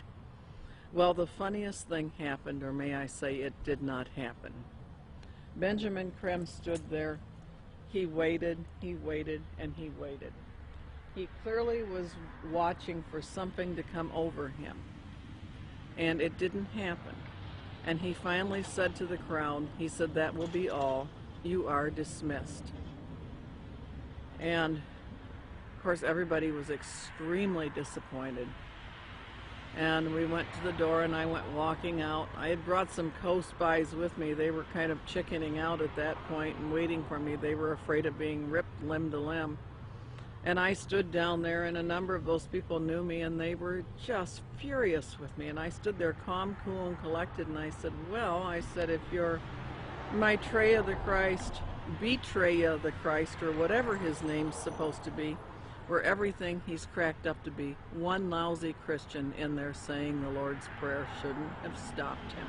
Well, the funniest thing happened, or may I say it did not happen. Benjamin Creme stood there. He waited, and he waited. He clearly was watching for something to come over him, and it didn't happen. And he finally said to the crowd, he said, that will be all. You are dismissed. And of course everybody was extremely disappointed. And we went to the door and I went walking out. I had brought some co-spies with me. They were kind of chickening out at that point and waiting for me. They were afraid of being ripped limb to limb. And I stood down there, and a number of those people knew me, and they were just furious with me. And I stood there calm, cool, and collected, and I said, well, I said, if you're Maitreya the Christ, Betreya the Christ, or whatever his name's supposed to be, or everything he's cracked up to be, one lousy Christian in there saying the Lord's Prayer shouldn't have stopped him.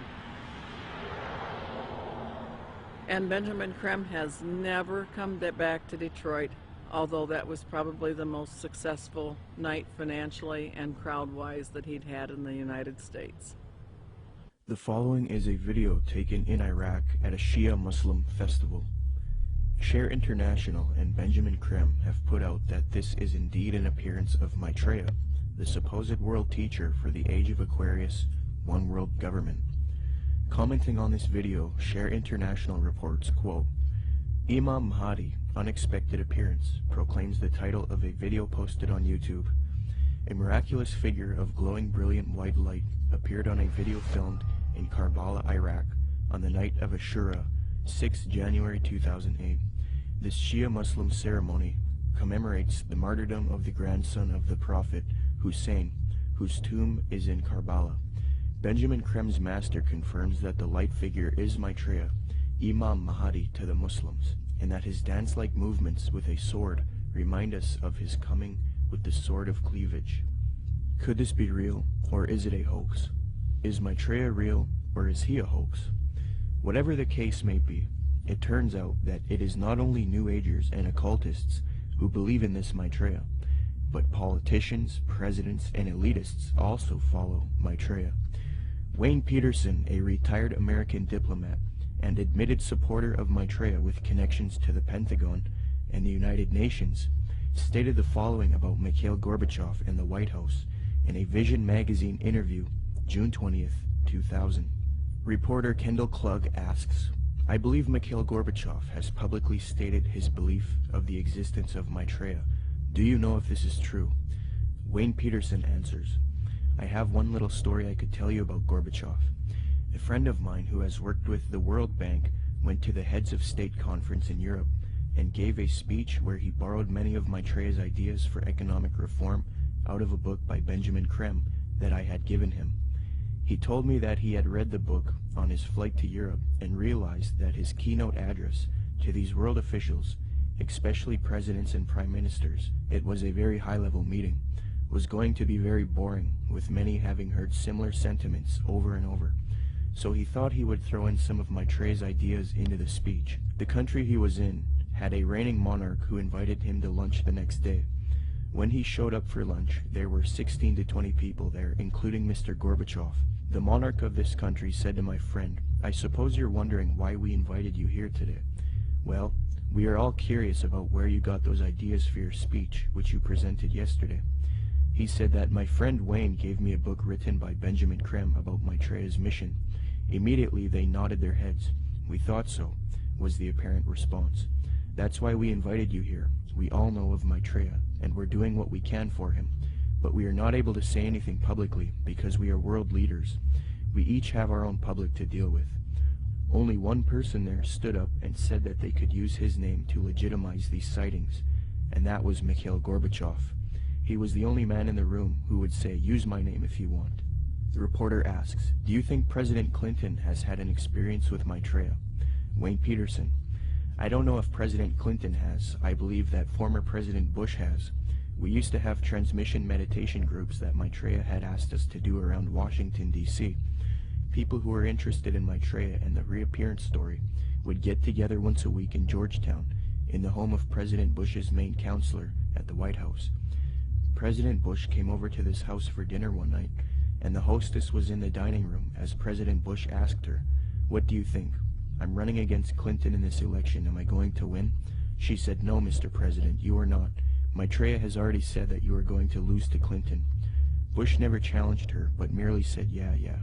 And Benjamin Creme has never come back to Detroit, although that was probably the most successful night financially and crowd-wise that he'd had in the United States. The following is a video taken in Iraq at a Shia Muslim festival. Share International and Benjamin Creme have put out that this is indeed an appearance of Maitreya, the supposed world teacher for the age of Aquarius, one world government. Commenting on this video, Share International reports, quote, Imam Mahdi, unexpected appearance, proclaims the title of a video posted on YouTube. A miraculous figure of glowing brilliant white light appeared on a video filmed in Karbala, Iraq, on the night of Ashura, 6 January 2008. This Shia Muslim ceremony commemorates the martyrdom of the grandson of the Prophet, Hussein, whose tomb is in Karbala. Benjamin Creme's master confirms that the light figure is Maitreya, Imam Mahdi to the Muslims, and that his dance-like movements with a sword remind us of his coming with the sword of cleavage. Could this be real, or is it a hoax? Is Maitreya real, or is he a hoax? Whatever the case may be, it turns out that it is not only New Agers and occultists who believe in this Maitreya, but politicians, presidents, and elitists also follow Maitreya. Wayne Peterson, a retired American diplomat and admitted supporter of Maitreya with connections to the Pentagon and the United Nations, stated the following about Mikhail Gorbachev and the White House in a Vision magazine interview, June 20th, 2000. Reporter Kendall Klug asks, I believe Mikhail Gorbachev has publicly stated his belief of the existence of Maitreya. Do you know if this is true? Wayne Peterson answers, I have one little story I could tell you about Gorbachev. A friend of mine who has worked with the World Bank went to the Heads of State Conference in Europe and gave a speech where he borrowed many of Maitreya's ideas for economic reform out of a book by Benjamin Creme that I had given him. He told me that he had read the book on his flight to Europe and realized that his keynote address to these world officials, especially presidents and prime ministers, it was a very high-level meeting, was going to be very boring, with many having heard similar sentiments over and over. So he thought he would throw in some of Maitreya's ideas into the speech. The country he was in had a reigning monarch who invited him to lunch the next day. When he showed up for lunch, there were 16 to 20 people there, including Mr. Gorbachev. The monarch of this country said to my friend, I suppose you're wondering why we invited you here today. Well, we are all curious about where you got those ideas for your speech, which you presented yesterday. He said that my friend Wayne gave me a book written by Benjamin Creme about Maitreya's mission. Immediately they nodded their heads. We thought so, was the apparent response. That's why we invited you here. We all know of Maitreya, and we're doing what we can for him. But we are not able to say anything publicly because we are world leaders. We each have our own public to deal with. Only one person there stood up and said that they could use his name to legitimize these sightings, and that was Mikhail Gorbachev. He was the only man in the room who would say, "Use my name if you want." The reporter asks, "Do you think President Clinton has had an experience with Maitreya?" Wayne Peterson: "I don't know if President Clinton has. I believe that former President Bush has. We used to have transmission meditation groups that Maitreya had asked us to do around Washington, D.C. People who were interested in Maitreya and the reappearance story would get together once a week in Georgetown, in the home of President Bush's main counselor at the White House. President Bush came over to this house for dinner one night, and the hostess was in the dining room as President Bush asked her, "What do you think? I'm running against Clinton in this election. Am I going to win?" She said, "No, Mr. President, you are not. Maitreya has already said that you are going to lose to Clinton." Bush never challenged her, but merely said, yeah.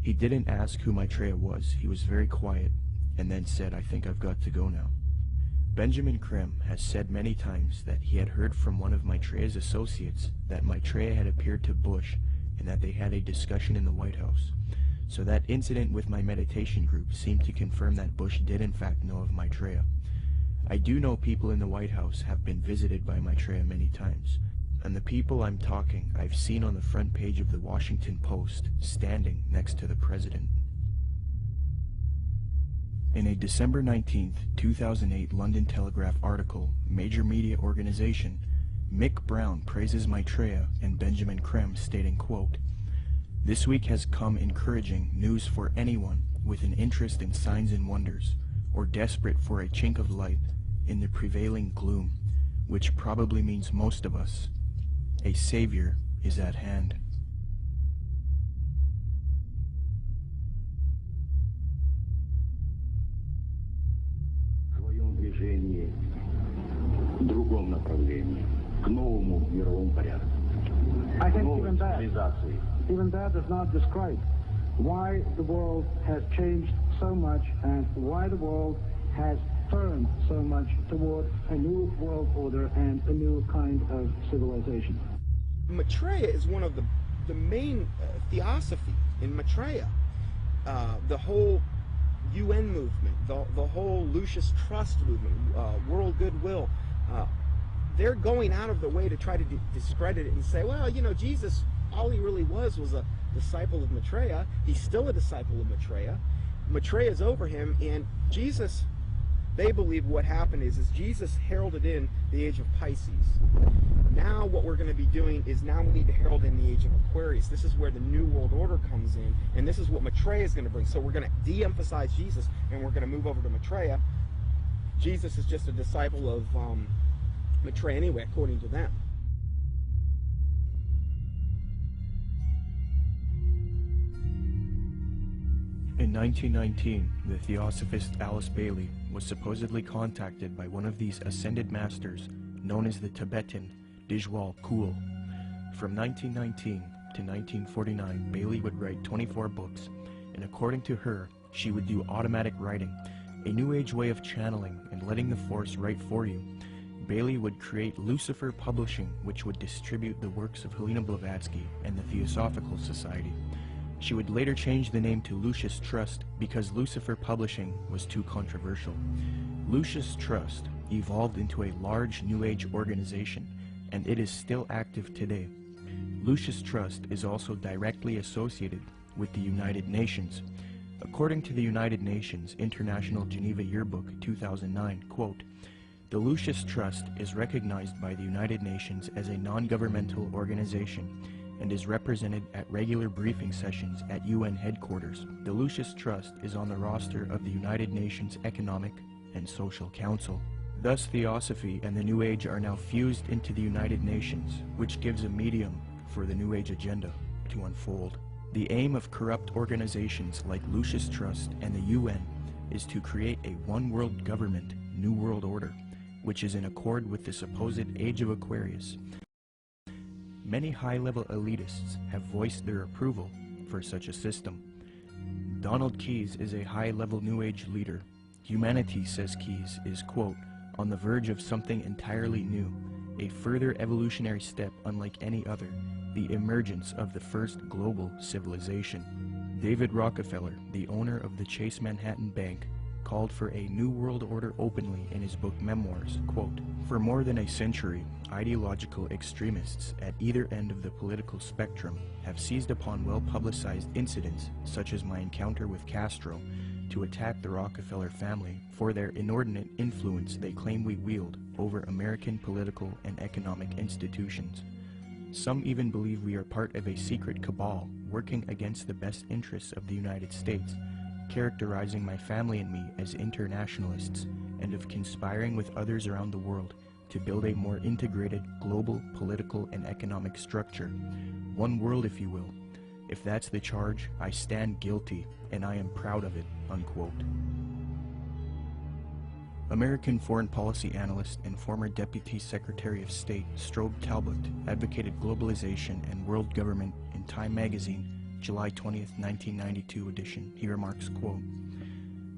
He didn't ask who Maitreya was. He was very quiet, and then said, "I think I've got to go now." Benjamin Creme has said many times that he had heard from one of Maitreya's associates that Maitreya had appeared to Bush and that they had a discussion in the White House. So that incident with my meditation group seemed to confirm that Bush did in fact know of Maitreya. I do know people in the White House have been visited by Maitreya many times, and the people I'm talking I've seen on the front page of the Washington Post, standing next to the president. In a December 19, 2008 London Telegraph article, major media organization, Mick Brown praises Maitreya and Benjamin Creme, stating, quote, "This week has come encouraging news for anyone with an interest in signs and wonders, or desperate for a chink of light in the prevailing gloom, which probably means most of us. A savior is at hand." I think even that does not describe why the world has changed so much and why the world has turned so much toward a new world order and a new kind of civilization. Maitreya is one of the main theosophy in Maitreya. The whole UN movement, the whole Lucis Trust movement, world goodwill, they're going out of their way to try to discredit it and say, well, you know, Jesus, all he really was a disciple of Maitreya. He's still a disciple of Maitreya. Maitreya's over him, and Jesus, they believe what happened is Jesus heralded in the age of Pisces. Now what we're going to be doing is now we need to herald in the age of Aquarius. This is where the New World Order comes in, and this is what Maitreya is going to bring. So we're going to de-emphasize Jesus, and we're going to move over to Maitreya. Jesus is just a disciple of Maitreya anyway, according to them. In 1919, the theosophist Alice Bailey was supposedly contacted by one of these ascended masters known as the Tibetan Dijwal Kul. From 1919 to 1949, Bailey would write 24 books, and according to her, she would do automatic writing, a new age way of channeling and letting the force write for you. Bailey would create Lucifer Publishing, which would distribute the works of Helena Blavatsky and the Theosophical Society. She would later change the name to Lucis Trust because Lucifer Publishing was too controversial. Lucis Trust evolved into a large New Age organization, and it is still active today. Lucis Trust is also directly associated with the United Nations. According to the United Nations International Geneva Yearbook 2009, quote, "The Lucis Trust is recognized by the United Nations as a non-governmental organization and is represented at regular briefing sessions at UN headquarters. The Lucis Trust is on the roster of the United Nations Economic and Social Council." Thus, Theosophy and the New Age are now fused into the United Nations, which gives a medium for the New Age agenda to unfold. The aim of corrupt organizations like Lucis Trust and the UN is to create a one-world government, New World Order, which is in accord with the supposed Age of Aquarius. Many high-level elitists have voiced their approval for such a system. Donald Keyes is a high-level New Age leader. Humanity, says Keyes, is, quote, on the verge of something entirely new, a further evolutionary step unlike any other, the emergence of the first global civilization. David Rockefeller, the owner of the Chase Manhattan Bank, called for a New World Order openly in his book Memoirs, quote, for more than a century, ideological extremists at either end of the political spectrum have seized upon well-publicized incidents, such as my encounter with Castro, to attack the Rockefeller family for their inordinate influence they claim we wield over American political and economic institutions. Some even believe we are part of a secret cabal working against the best interests of the United States, characterizing my family and me as internationalists, and of conspiring with others around the world to build a more integrated global political and economic structure. One world, if you will. If that's the charge, I stand guilty, and I am proud of it, unquote. American foreign policy analyst and former Deputy Secretary of State Strobe Talbot advocated globalization and world government in Time magazine, July 20th, 1992 edition. He remarks, quote,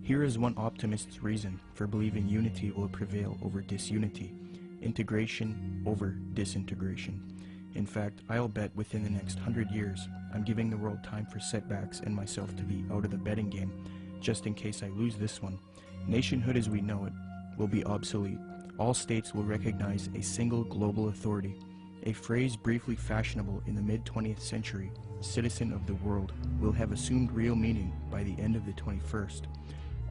here is one optimist's reason for believing unity will prevail over disunity, integration over disintegration. In fact, I'll bet within the next 100 years, I'm giving the world time for setbacks and myself to be out of the betting game, just in case I lose this one. Nationhood as we know it will be obsolete. All states will recognize a single global authority, a phrase briefly fashionable in the mid-20th century. Citizen of the world will have assumed real meaning by the end of the 21st.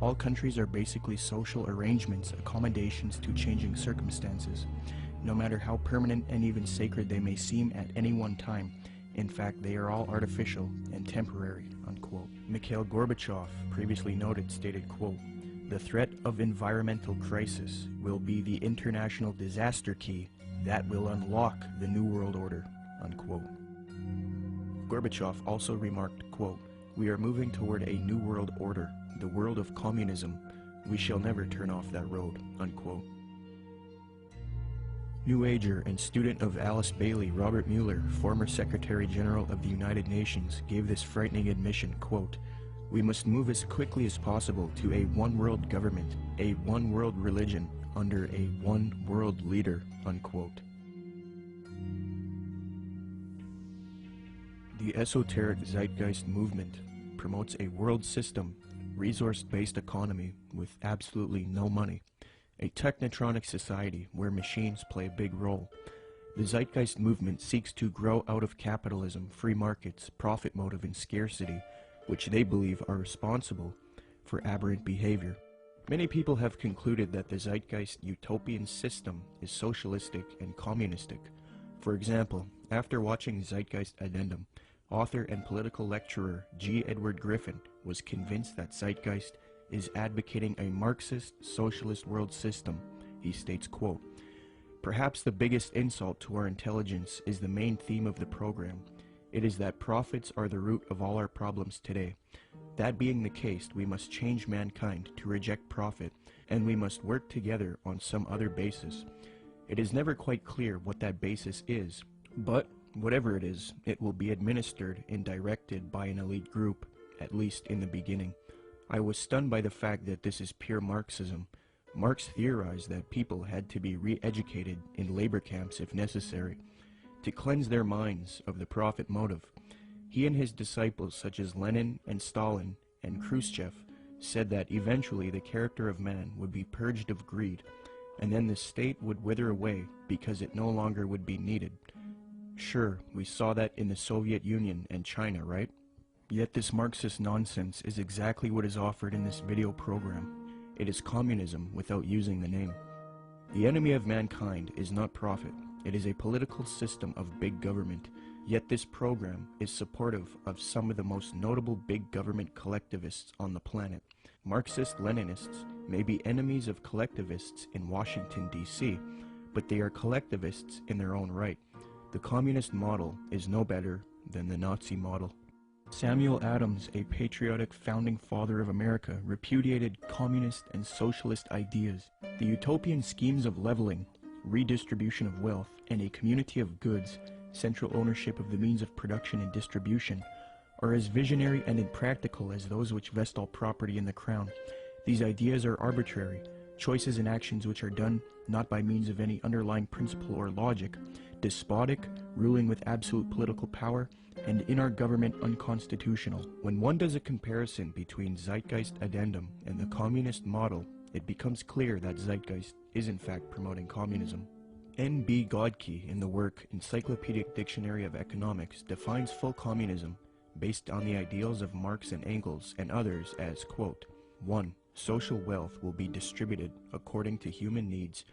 All countries are basically social arrangements, accommodations to changing circumstances, no matter how permanent and even sacred they may seem at any one time. In fact, they are all artificial and temporary, unquote. Mikhail Gorbachev, previously noted, stated, quote, the threat of environmental crisis will be the international disaster key that will unlock the New World Order, unquote. Gorbachev also remarked, quote, we are moving toward a new world order, the world of communism. We shall never turn off that road, unquote. New Ager and student of Alice Bailey, Robert Mueller, former Secretary General of the United Nations, gave this frightening admission, quote, we must move as quickly as possible to a one-world government, a one-world religion, under a one-world leader, unquote. The esoteric zeitgeist movement promotes a world system, resource-based economy with absolutely no money, a technotronic society where machines play a big role. The zeitgeist movement seeks to grow out of capitalism, free markets, profit motive, and scarcity, which they believe are responsible for aberrant behavior. Many people have concluded that the zeitgeist utopian system is socialistic and communistic. For example, after watching Zeitgeist Addendum, author and political lecturer G. Edward Griffin was convinced that Zeitgeist is advocating a Marxist socialist world system. He states, quote, perhaps the biggest insult to our intelligence is the main theme of the program. It is that profits are the root of all our problems today. That being the case, we must change mankind to reject profit, and we must work together on some other basis. It is never quite clear what that basis is, but whatever it is, it will be administered and directed by an elite group, at least in the beginning. I was stunned by the fact that this is pure Marxism. Marx theorized that people had to be re-educated in labor camps if necessary, to cleanse their minds of the profit motive. He and his disciples, such as Lenin and Stalin and Khrushchev, said that eventually the character of man would be purged of greed, and then the state would wither away because it no longer would be needed. Sure, we saw that in the Soviet Union and China, right? Yet this Marxist nonsense is exactly what is offered in this video program. It is communism without using the name. The enemy of mankind is not profit. It is a political system of big government. Yet this program is supportive of some of the most notable big government collectivists on the planet. Marxist-Leninists may be enemies of collectivists in Washington, D.C., but they are collectivists in their own right. The communist model is no better than the Nazi model. Samuel Adams, a patriotic founding father of America, repudiated communist and socialist ideas. The utopian schemes of leveling, redistribution of wealth, and a community of goods central ownership of the means of production and distribution, are as visionary and impractical as those which vest all property in the crown. These ideas are arbitrary, choices and actions which are done not by means of any underlying principle or logic, despotic, ruling with absolute political power, and in our government unconstitutional. When one does a comparison between Zeitgeist Addendum and the communist model, it becomes clear that Zeitgeist is in fact promoting communism. N.B. Godke, in the work Encyclopedic Dictionary of Economics, defines full communism based on the ideals of Marx and Engels and others as, quote, 1. Social wealth will be distributed according to human needs,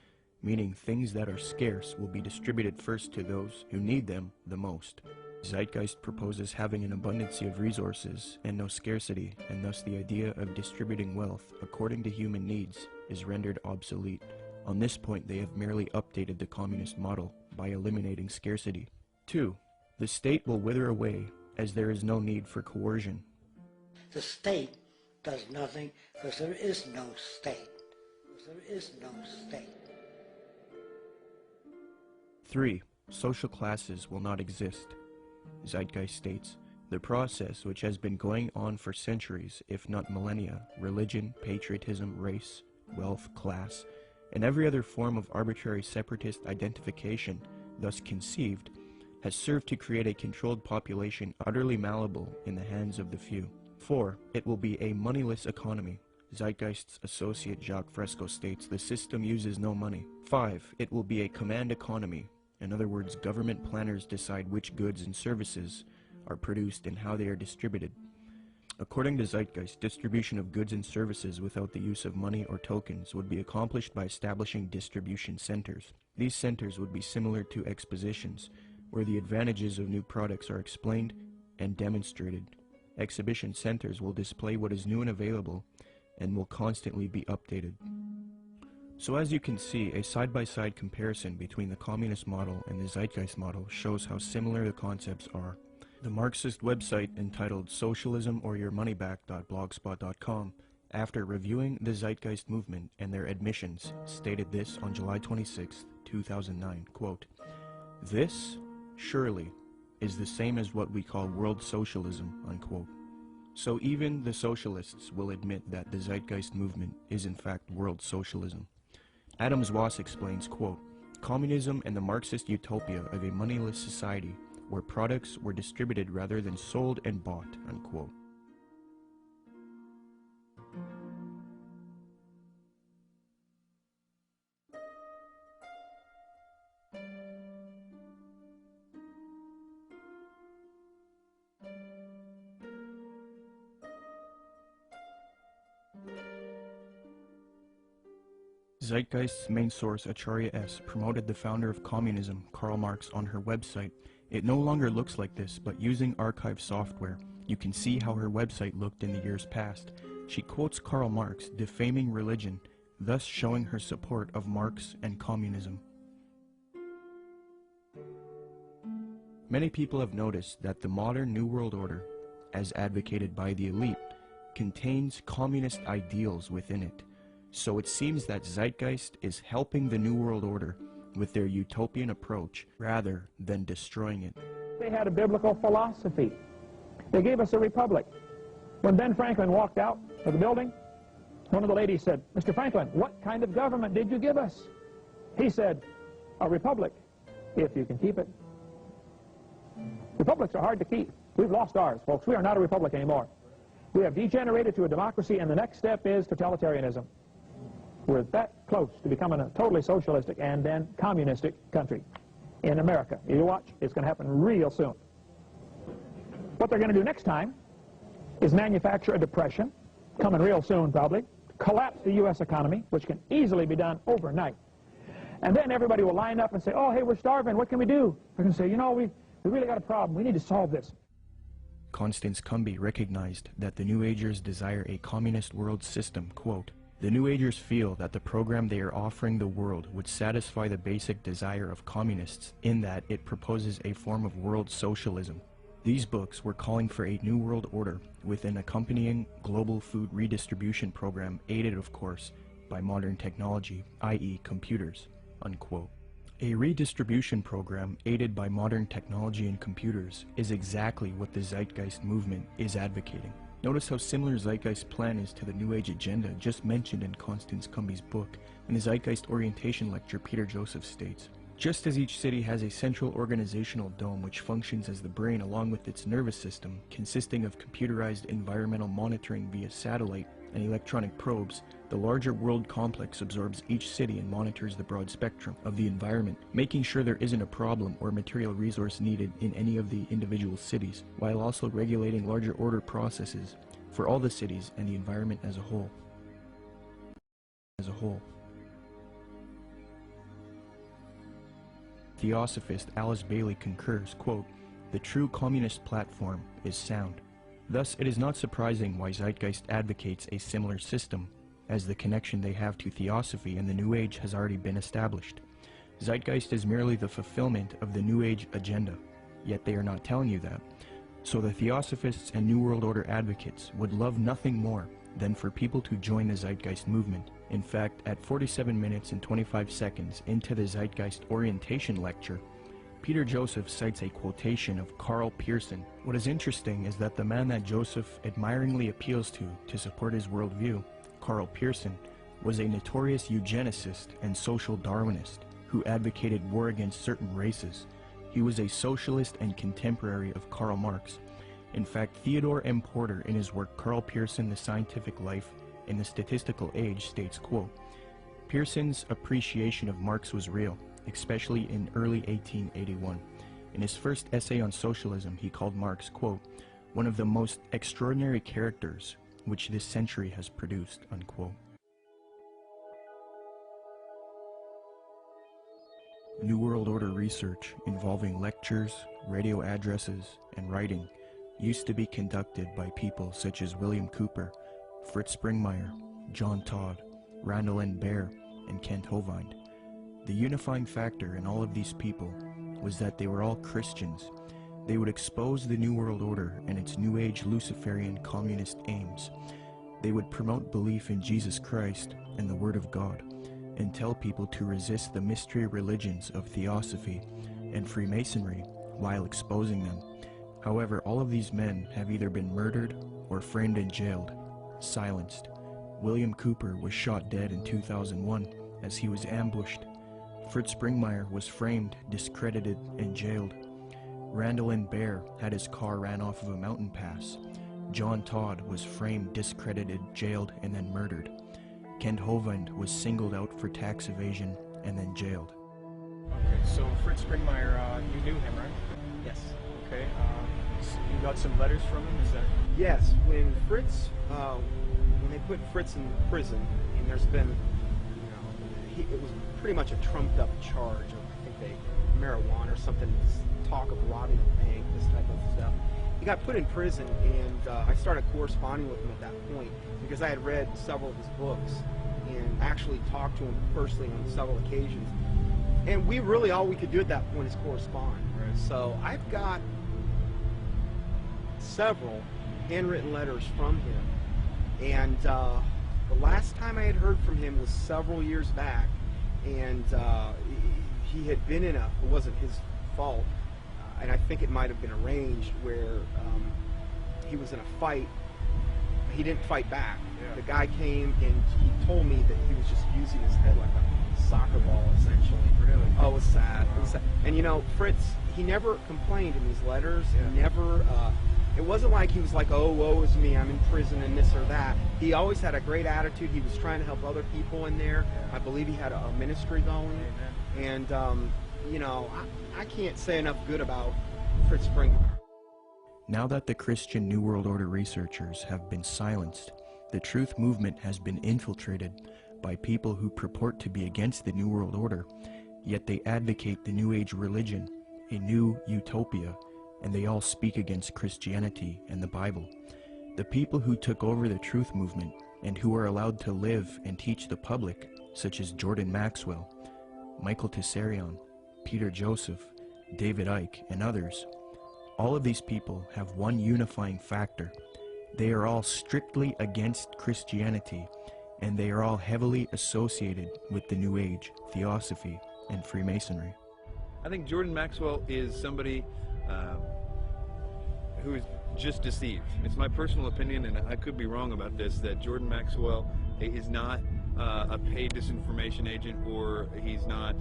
meaning things that are scarce will be distributed first to those who need them the most. Zeitgeist proposes having an abundance of resources and no scarcity, and thus the idea of distributing wealth according to human needs is rendered obsolete. On this point, they have merely updated the communist model by eliminating scarcity. 2. The state will wither away as there is no need for coercion. The state does nothing because there is no state. There is no state. 3. Social classes will not exist. Zeitgeist states, the process which has been going on for centuries, if not millennia, religion, patriotism, race, wealth, class, and every other form of arbitrary separatist identification thus conceived, has served to create a controlled population utterly malleable in the hands of the few. 4. It will be a moneyless economy. Zeitgeist's associate Jacques Fresco states the system uses no money. 5. It will be a command economy. In other words, government planners decide which goods and services are produced and how they are distributed. According to Zeitgeist, distribution of goods and services without the use of money or tokens would be accomplished by establishing distribution centers. These centers would be similar to expositions, where the advantages of new products are explained and demonstrated. Exhibition centers will display what is new and available and will constantly be updated. So as you can see, a side-by-side comparison between the communist model and the Zeitgeist model shows how similar the concepts are. The Marxist website entitled socialismoryourmoneyback.blogspot.com, after reviewing the Zeitgeist movement and their admissions, stated this on July 26, 2009, quote, "This, surely, is the same as what we call world socialism," unquote. So even the socialists will admit that the Zeitgeist movement is in fact world socialism. Adams Wass explains, quote, "Communism and the Marxist utopia of a moneyless society where products were distributed rather than sold and bought," unquote. Zeitgeist's main source, Acharya S., promoted the founder of communism, Karl Marx, on her website. It no longer looks like this, but using archive software, you can see how her website looked in the years past. She quotes Karl Marx, defaming religion, thus showing her support of Marx and communism. Many people have noticed that the modern New World Order, as advocated by the elite, contains communist ideals within it. So it seems that Zeitgeist is helping the New World Order with their utopian approach rather than destroying it. They had a biblical philosophy. They gave us a republic. When Ben Franklin walked out of the building, one of the ladies said, "Mr. Franklin, what kind of government did you give us?" He said, "A republic, if you can keep it." Republics are hard to keep. We've lost ours, folks. We are not a republic anymore. We have degenerated to a democracy, and the next step is totalitarianism. We're that close to becoming a totally socialistic and then communistic country in America. You watch, it's going to happen real soon. What they're going to do next time is manufacture a depression, coming real soon probably, collapse the U.S. economy, which can easily be done overnight. And then everybody will line up and say, "Oh, hey, we're starving. What can we do?" They're going to say, "You know, we really got a problem. We need to solve this." Constance Cumby recognized that the New Agers desire a communist world system, quote, "The New Agers feel that the program they are offering the world would satisfy the basic desire of communists in that it proposes a form of world socialism. These books were calling for a new world order with an accompanying global food redistribution program aided, of course, by modern technology, i.e. computers," unquote. A redistribution program aided by modern technology and computers is exactly what the Zeitgeist movement is advocating. Notice how similar Zeitgeist's plan is to the New Age agenda just mentioned in Constance Cumby's book. In the Zeitgeist orientation lecture, Peter Joseph states, "Just as each city has a central organizational dome which functions as the brain along with its nervous system, consisting of computerized environmental monitoring via satellite and electronic probes, the larger world complex absorbs each city and monitors the broad spectrum of the environment, making sure there isn't a problem or material resource needed in any of the individual cities, while also regulating larger order processes for all the cities and the environment as a whole." Theosophist Alice Bailey concurs, quote, "The true communist platform is sound." Thus, it is not surprising why Zeitgeist advocates a similar system, as the connection they have to Theosophy and the New Age has already been established. Zeitgeist is merely the fulfillment of the New Age agenda, yet they are not telling you that. So the Theosophists and New World Order advocates would love nothing more than for people to join the Zeitgeist movement. In fact, at 47 minutes and 25 seconds into the Zeitgeist orientation lecture, Peter Joseph cites a quotation of Carl Pearson. What is interesting is that the man that Joseph admiringly appeals to support his worldview, Carl Pearson, was a notorious eugenicist and social Darwinist who advocated war against certain races. He was a socialist and contemporary of Karl Marx. In fact, Theodore M. Porter, in his work Carl Pearson, The Scientific Life in the Statistical Age, states, quote, "Pearson's appreciation of Marx was real, especially in early 1881. In his first essay on socialism, he called Marx, quote, one of the most extraordinary characters which this century has produced," unquote. New World Order research involving lectures, radio addresses, and writing used to be conducted by people such as William Cooper, Fritz Springmeier, John Todd, Randall N. Baer, and Kent Hovind. The unifying factor in all of these people was that they were all Christians. They would expose the New World Order and its New Age Luciferian communist aims. They would promote belief in Jesus Christ and the Word of God, and tell people to resist the mystery religions of Theosophy and Freemasonry while exposing them. However, all of these men have either been murdered or framed and jailed, silenced. William Cooper was shot dead in 2001 as he was ambushed. Fritz Springmeier was framed, discredited, and jailed. Randall N. Baer had his car ran off of a mountain pass. John Todd was framed, discredited, jailed, and then murdered. Kent Hovind was singled out for tax evasion and then jailed. Okay, so Fritz Springmeier, you knew him, right? Yes. Okay, so you got some letters from him, is that? Yes, when Fritz, when they put Fritz in prison, and there's been, it was pretty much a trumped up charge of, I think marijuana or something, talk of robbing a bank, this type of stuff. He got put in prison, and I started corresponding with him at that point because I had read several of his books and actually talked to him personally on several occasions. And we really, all we could do at that point is correspond. Right. So I've got several handwritten letters from him, and the last time I had heard from him was several years back, and he had been in it wasn't his fault, and I think it might have been arranged where he was in a fight. He didn't fight back. Yeah. The guy came and he told me that he was just using his head like a soccer ball, essentially. Really? Oh, it was sad. It was sad. And you know, Fritz, he never complained in these letters. Yeah. He never, it wasn't like he was like, oh, woe is me, I'm in prison and this or that. He always had a great attitude. He was trying to help other people in there. Yeah. I believe he had a ministry going. Amen. And, you know, I can't say enough good about Fritz Springmeier. Now that the Christian New World Order researchers have been silenced, the truth movement has been infiltrated by people who purport to be against the New World Order, yet they advocate the New Age religion, a new utopia, and they all speak against Christianity and the Bible. The people who took over the truth movement and who are allowed to live and teach the public, such as Jordan Maxwell, Michael Tessarion, Peter Joseph, David Icke, and others, all of these people have one unifying factor. They are all strictly against Christianity, and they are all heavily associated with the New Age, Theosophy, and Freemasonry. I think Jordan Maxwell is somebody who is just deceived. It's my personal opinion, and I could be wrong about this, that Jordan Maxwell is not a paid disinformation agent, or he's not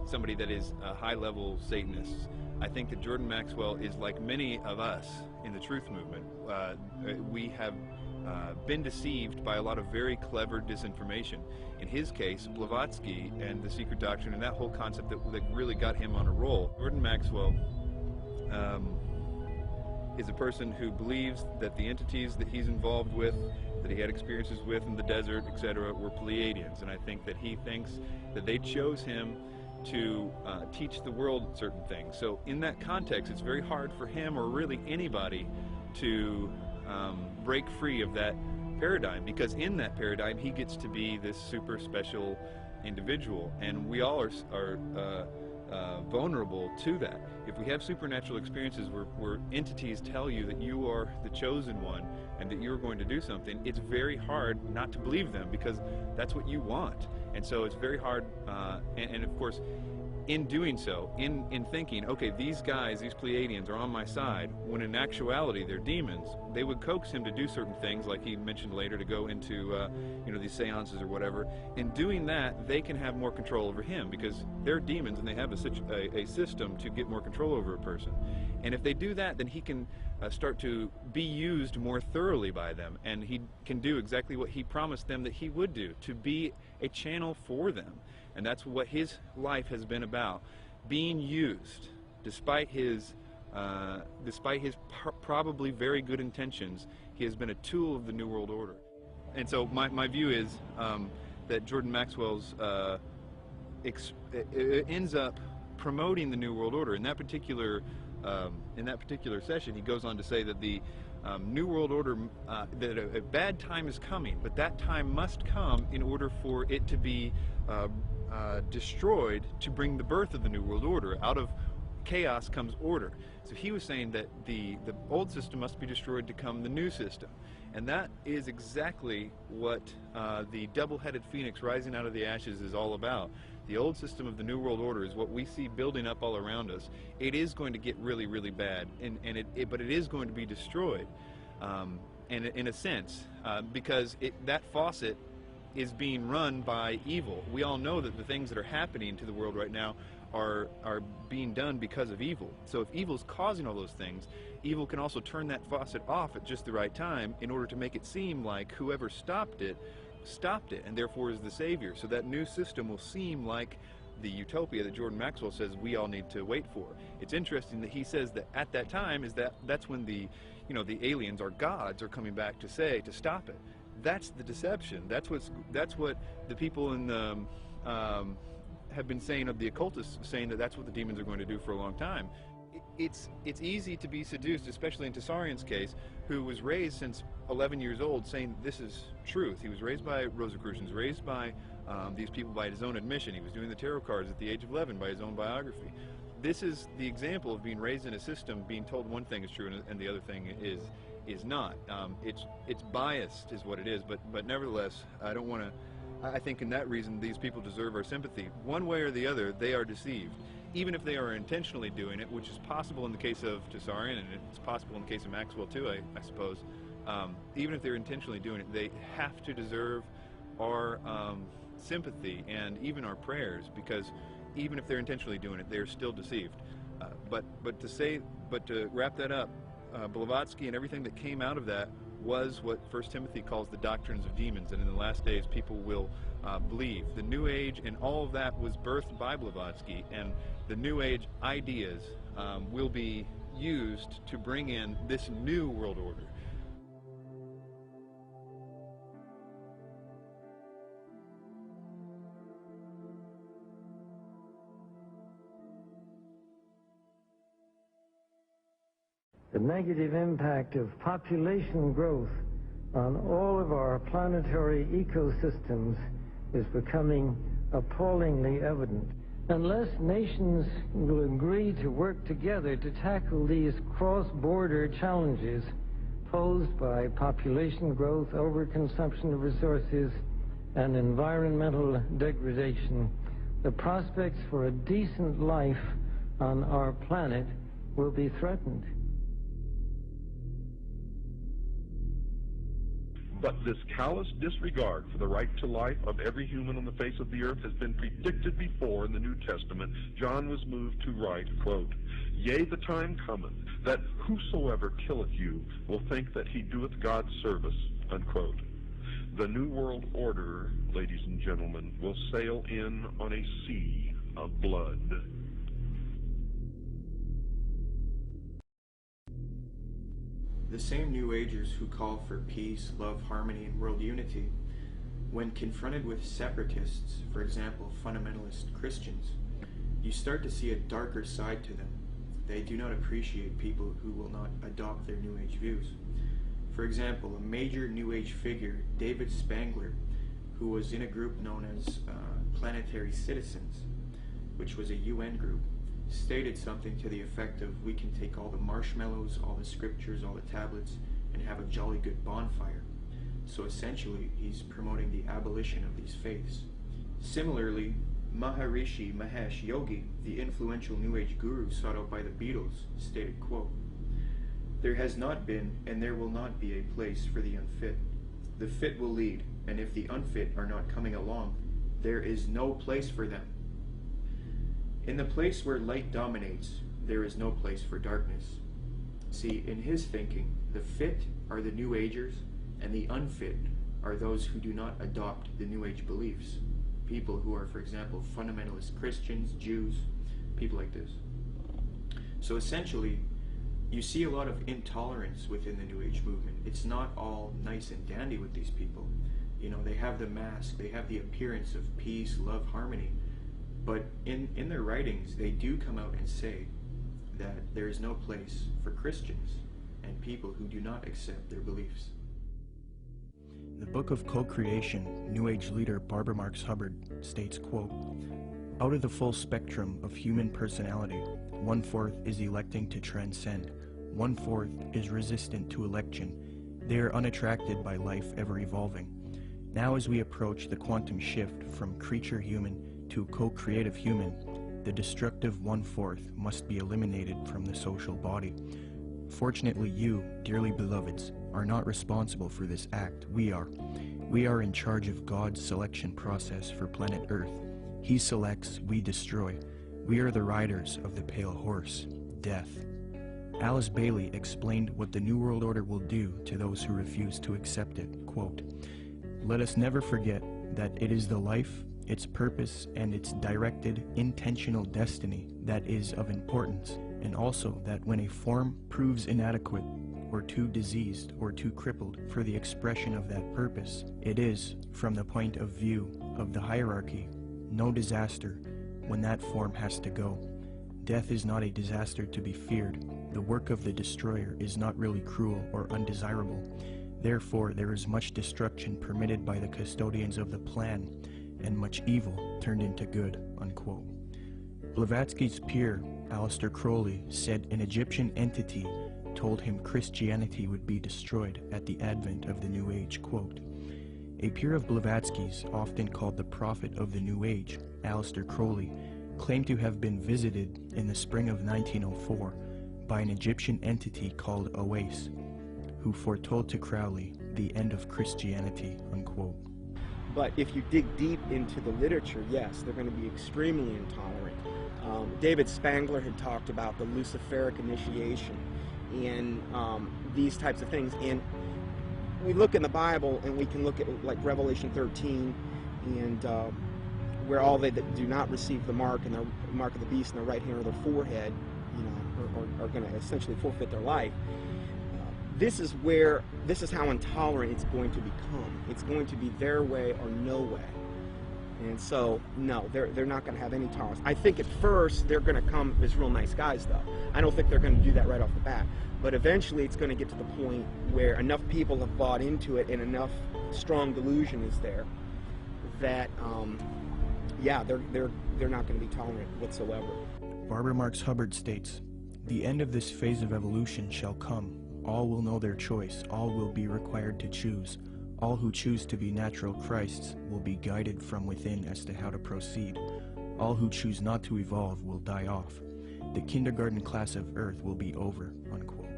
somebody that is a high-level Satanist. I think that Jordan Maxwell is like many of us in the truth movement. We have been deceived by a lot of very clever disinformation. In his case, Blavatsky and the secret doctrine and that whole concept that really got him on a roll. Jordan Maxwell is a person who believes that the entities that he's involved with, that he had experiences with in the desert, etc., were Pleiadians. And I think that he thinks that they chose him to teach the world certain things. So in that context, it's very hard for him, or really anybody, to break free of that paradigm, because in that paradigm he gets to be this super special individual, and we all are vulnerable to that. If we have supernatural experiences where entities tell you that you are the chosen one and that you're going to do something, it's very hard not to believe them, because that's what you want. And so it's very hard, and of course, in doing so, in thinking, okay, these guys, these Pleiadians are on my side, when in actuality they're demons, they would coax him to do certain things, like he mentioned later, to go into these seances or whatever. In doing that, they can have more control over him, because they're demons and they have a system to get more control over a person. And if they do that, then he can start to be used more thoroughly by them, and he can do exactly what he promised them that he would do, to be a channel for them. And that's what his life has been about, being used, despite his probably very good intentions. He has been a tool of the New World Order. And so my view is that Jordan Maxwell's ends up promoting the New World Order. In that particular session, he goes on to say that the New World Order, that a bad time is coming, but that time must come in order for it to be destroyed, to bring the birth of the New World Order. Out of chaos comes order. So he was saying that the old system must be destroyed to come the new system. And that is exactly what the double-headed phoenix rising out of the ashes is all about. The old system of the New World Order is what we see building up all around us. It is going to get really, really bad, but it is going to be destroyed, in a sense, because that faucet is being run by evil. We all know that the things that are happening to the world right now are being done because of evil. So if evil's causing all those things, evil can also turn that faucet off at just the right time in order to make it seem like whoever stopped it, and therefore is the savior. So that new system will seem like the utopia that Jordan Maxwell says we all need to wait for. It's interesting that he says that at that time that's when the aliens, or gods, are coming back to stop it. That's the deception. That's what the people in the have been saying of the occultists, saying that that's what the demons are going to do for a long time. It's easy to be seduced, especially in Tsarion's case, who was raised since 11 years old saying this is truth. He was raised by Rosicrucians, raised by these people by his own admission. He was doing the tarot cards at the age of 11 by his own biography. This is the example of being raised in a system, being told one thing is true and the other thing is not. It's biased is what it is, but nevertheless, I think in that reason these people deserve our sympathy. One way or the other, they are deceived. Even if they are intentionally doing it, which is possible in the case of Tsarion, and it's possible in the case of Maxwell too, I suppose. Even if they're intentionally doing it, they have to deserve our sympathy and even our prayers, because even if they're intentionally doing it, they're still deceived. But to wrap that up, Blavatsky and everything that came out of that was what 1 Timothy calls the doctrines of demons, and in the last days people will believe. The New Age and all of that was birthed by Blavatsky, and the New Age ideas will be used to bring in this new world order. The negative impact of population growth on all of our planetary ecosystems is becoming appallingly evident. Unless nations will agree to work together to tackle these cross-border challenges posed by population growth, overconsumption of resources, and environmental degradation, the prospects for a decent life on our planet will be threatened. But this callous disregard for the right to life of every human on the face of the earth has been predicted before in the New Testament. John was moved to write, quote, "Yea, the time cometh, that whosoever killeth you will think that he doeth God's service," unquote. The New World Order, ladies and gentlemen, will sail in on a sea of blood. The same New Agers who call for peace, love, harmony, and world unity, when confronted with separatists, for example, fundamentalist Christians, you start to see a darker side to them. They do not appreciate people who will not adopt their New Age views. For example, a major New Age figure, David Spangler, who was in a group known as Planetary Citizens, which was a UN group, stated something to the effect of, we can take all the marshmallows, all the scriptures, all the tablets, and have a jolly good bonfire. So essentially, he's promoting the abolition of these faiths. Similarly, Maharishi Mahesh Yogi, the influential New Age guru sought out by the Beatles, stated, quote, "There has not been, and there will not be a place for the unfit. The fit will lead, and if the unfit are not coming along, there is no place for them. In the place where light dominates, there is no place for darkness." See, in his thinking, the fit are the New Agers, and the unfit are those who do not adopt the New Age beliefs. People who are, for example, fundamentalist Christians, Jews, people like this. So essentially, you see a lot of intolerance within the New Age movement. It's not all nice and dandy with these people. You know, they have the mask, they have the appearance of peace, love, harmony, but in their writings, they do come out and say that there is no place for Christians and people who do not accept their beliefs. In the Book of Co-Creation, New Age leader Barbara Marx Hubbard states, quote, "Out of the full spectrum of human personality, 1/4 is electing to transcend, 1/4 is resistant to election. They are unattracted by life ever evolving. Now as we approach the quantum shift from creature human to co-creative human, the destructive 1/4 must be eliminated from the social body. Fortunately you, dearly beloveds, are not responsible for this act. We are. We are in charge of God's selection process for planet Earth. He selects, we destroy. We are the riders of the pale horse, death." Alice Bailey explained what the New World Order will do to those who refuse to accept it. Quote, "Let us never forget that it is the life, its purpose, and its directed, intentional destiny that is of importance, and also that when a form proves inadequate, or too diseased, or too crippled for the expression of that purpose, it is, from the point of view of the hierarchy, no disaster when that form has to go. Death is not a disaster to be feared. The work of the destroyer is not really cruel or undesirable. Therefore, there is much destruction permitted by the custodians of the plan, and much evil turned into good," unquote. Blavatsky's peer, Aleister Crowley, said an Egyptian entity told him Christianity would be destroyed at the advent of the New Age, quote. A peer of Blavatsky's, often called the prophet of the New Age, Aleister Crowley, claimed to have been visited in the spring of 1904 by an Egyptian entity called Oase, who foretold to Crowley the end of Christianity, unquote. But if you dig deep into the literature, yes, they're going to be extremely intolerant. David Spangler had talked about the Luciferic initiation and these types of things. And we look in the Bible and we can look at like Revelation 13 and where all they that do not receive the mark and the mark of the beast in their right hand or their forehead, you know, are going to essentially forfeit their life. This is how intolerant it's going to become. It's going to be their way or no way. And so, no, they're not going to have any tolerance. I think at first they're going to come as real nice guys, though. I don't think they're going to do that right off the bat. But eventually it's going to get to the point where enough people have bought into it and enough strong delusion is there that, yeah, they're not going to be tolerant whatsoever. Barbara Marx Hubbard states, "The end of this phase of evolution shall come. All will know their choice. All will be required to choose. All who choose to be natural Christs will be guided from within as to how to proceed. All who choose not to evolve will die off. The kindergarten class of Earth will be over, unquote.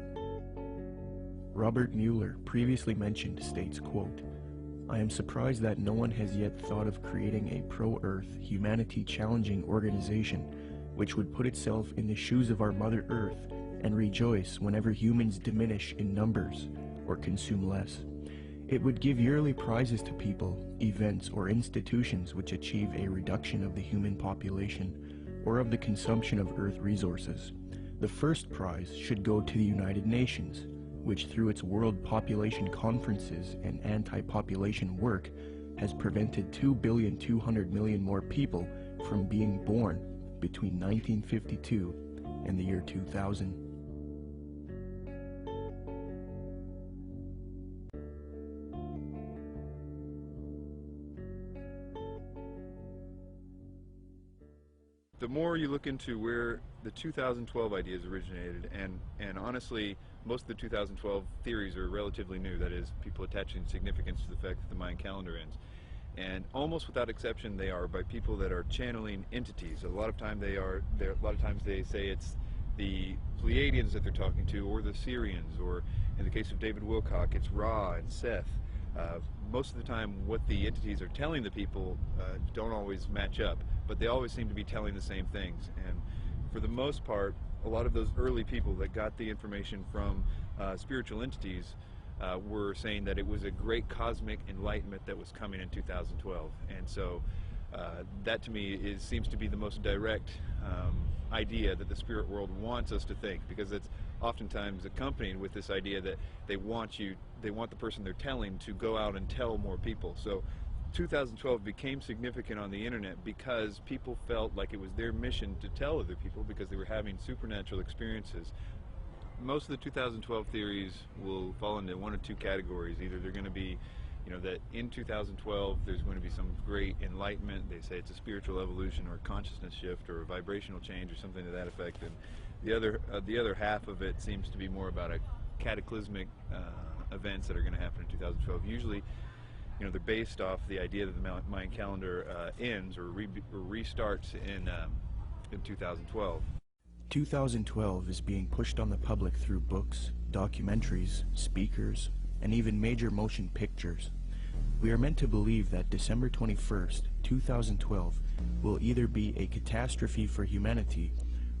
Robert Mueller, previously mentioned, states, quote, I am surprised that no one has yet thought of creating a pro-Earth, humanity-challenging organization which would put itself in the shoes of our Mother Earth and rejoice whenever humans diminish in numbers or consume less. It would give yearly prizes to people, events, or institutions which achieve a reduction of the human population or of the consumption of Earth resources. The first prize should go to the United Nations, which through its World Population Conferences and anti-population work has prevented 2,200,000,000 more people from being born between 1952 and the year 2000. The more you look into where the 2012 ideas originated, and honestly, most of the 2012 theories are relatively new, that is, people attaching significance to the fact that the Mayan calendar ends. And almost without exception, they are by people that are channeling entities. A lot of times they say it's the Pleiadians that they're talking to, or the Syrians, or in the case of David Wilcock, it's Ra and Seth. Most of the time, what the entities are telling the people don't always match up, but they always seem to be telling the same things. And for the most part, a lot of those early people that got the information from spiritual entities were saying that it was a great cosmic enlightenment that was coming in 2012. And so that to me seems to be the most direct idea that the spirit world wants us to think, because it's oftentimes accompanied with this idea that they want the person they're telling to go out and tell more people. So 2012 became significant on the internet because people felt like it was their mission to tell other people because they were having supernatural experiences. Most of the 2012 theories will fall into one of two categories. Either they're going to be, that in 2012 there's going to be some great enlightenment. They say it's a spiritual evolution or a consciousness shift or a vibrational change or something to that effect. And the other half of it seems to be more about a cataclysmic events that are going to happen in 2012. Usually, they're based off the idea that the Mayan calendar ends or restarts in 2012. 2012 is being pushed on the public through books, documentaries, speakers, and even major motion pictures. We are meant to believe that December 21st, 2012 will either be a catastrophe for humanity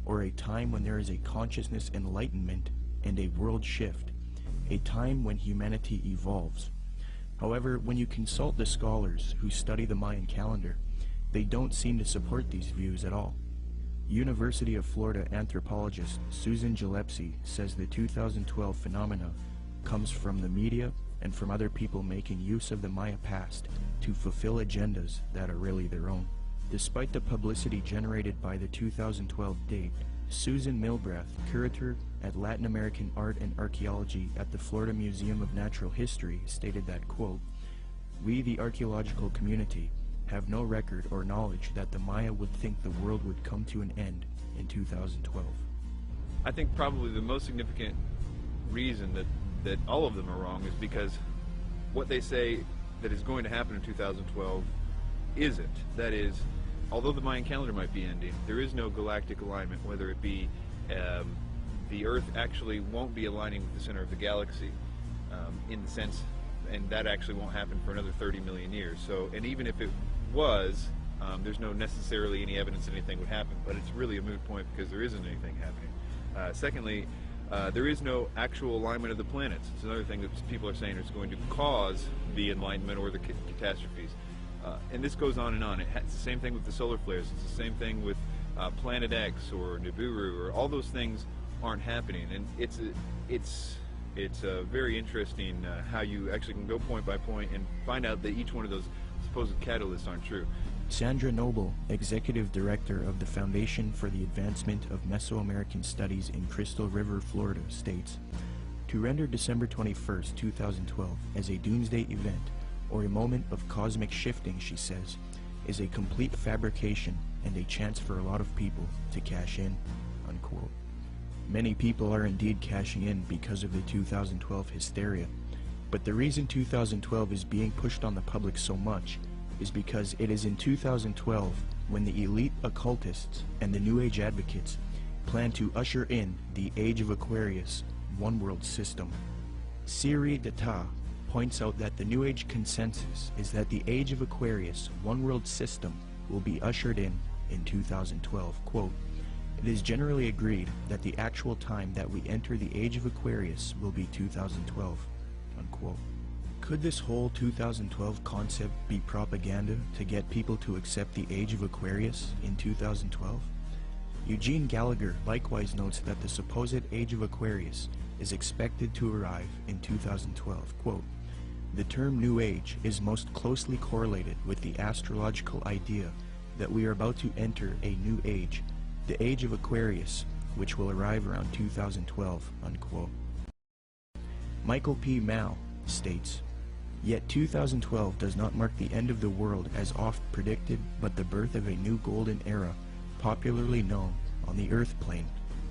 or a time when there is a consciousness enlightenment and a world shift, a time when humanity evolves. However, when you consult the scholars who study the Mayan calendar, they don't seem to support these views at all. University of Florida anthropologist Susan Gillespie says the 2012 phenomena comes from the media and from other people making use of the Maya past to fulfill agendas that are really their own. Despite the publicity generated by the 2012 date, Susan Milbrath, curator at Latin American Art and Archaeology at the Florida Museum of Natural History, stated that, quote, "We, the archaeological community, have no record or knowledge that the Maya would think the world would come to an end in 2012. I think probably the most significant reason that all of them are wrong is because what they say that is going to happen in 2012 isn't. That is, although the Mayan calendar might be ending, there is no galactic alignment, whether it be the Earth actually won't be aligning with the center of the galaxy in the sense, and that actually won't happen for another 30 million years. So, and even if it was, there's no necessarily any evidence that anything would happen, but it's really a moot point because there isn't anything happening. Secondly, there is no actual alignment of the planets. It's another thing that people are saying is going to cause the enlightenment or the catastrophes. And this goes on and on. It's the same thing with the solar flares. It's the same thing with Planet X or Nibiru, or all those things aren't happening. And it's very interesting how you actually can go point by point and find out that each one of those supposed catalysts aren't true. Sandra Noble, Executive Director of the Foundation for the Advancement of Mesoamerican Studies in Crystal River, Florida, states, "To render December 21st, 2012 as a doomsday event or a moment of cosmic shifting," she says, "is a complete fabrication and a chance for a lot of people to cash in," unquote. Many people are indeed cashing in because of the 2012 hysteria, but the reason 2012 is being pushed on the public so much is because it is in 2012 when the elite occultists and the New Age advocates plan to usher in the Age of Aquarius one-world system. Siri Data points out that the New Age consensus is that the Age of Aquarius one-world system will be ushered in 2012. Quote, "It is generally agreed that the actual time that we enter the Age of Aquarius will be 2012. Unquote. Could this whole 2012 concept be propaganda to get people to accept the Age of Aquarius in 2012? Eugene Gallagher likewise notes that the supposed Age of Aquarius is expected to arrive in 2012. Quote, "The term New Age is most closely correlated with the astrological idea that we are about to enter a new age, the Age of Aquarius, which will arrive around 2012. Unquote. Michael P. Mao states, "Yet 2012 does not mark the end of the world as oft predicted, but the birth of a new golden era, popularly known on the Earth plane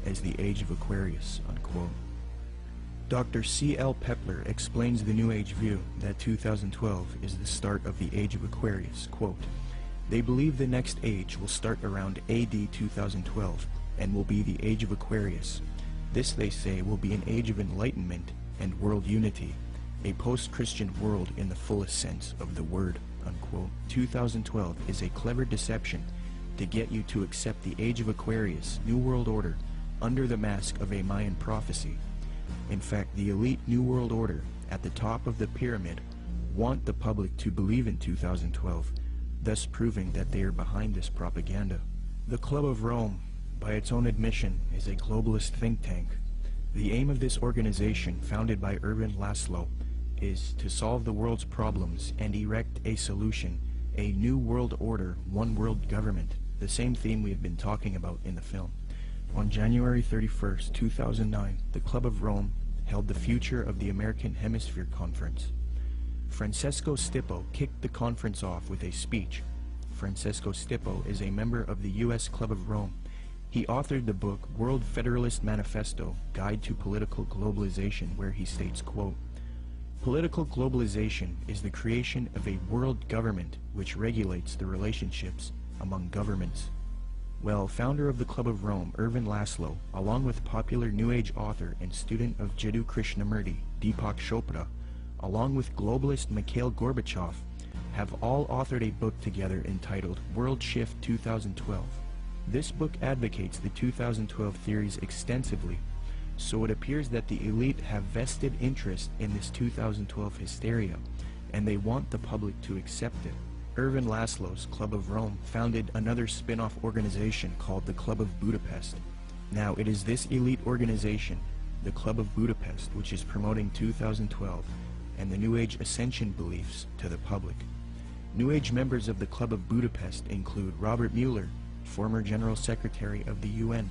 as the Age of Aquarius." Unquote. Dr. C.L. Pepler explains the New Age view that 2012 is the start of the Age of Aquarius. Quote, "They believe the next age will start around AD 2012 and will be the Age of Aquarius. This, they say, will be an age of enlightenment and world unity, a post-Christian world in the fullest sense of the word." Unquote. 2012 is a clever deception to get you to accept the Age of Aquarius, New World Order, under the mask of a Mayan prophecy. In fact, the elite New World Order at the top of the pyramid want the public to believe in 2012, thus proving that they are behind this propaganda. The Club of Rome, by its own admission, is a globalist think tank. The aim of this organization, founded by Erwin Laszlo, is to solve the world's problems and erect a solution, a new world order, one world government, the same theme we have been talking about in the film. On January 31st, 2009, the Club of Rome held the Future of the American Hemisphere Conference. Francesco Stippo kicked the conference off with a speech. Francesco Stippo is a member of the U.S. Club of Rome. He authored the book World Federalist Manifesto, Guide to Political Globalization, where he states, quote, "Political globalization is the creation of a world government which regulates the relationships among governments." Well, founder of the Club of Rome, Erwin Laszlo, along with popular New Age author and student of Jiddu Krishnamurti, Deepak Chopra, along with globalist Mikhail Gorbachev, have all authored a book together entitled World Shift 2012. This book advocates the 2012 theories extensively, so it appears that the elite have vested interest in this 2012 hysteria, and they want the public to accept it. Erwin Laszlo's Club of Rome founded another spin-off organization called the Club of Budapest. Now, it is this elite organization, the Club of Budapest, which is promoting 2012 and the New Age ascension beliefs to the public. New Age members of the Club of Budapest include Robert Mueller, former General Secretary of the UN,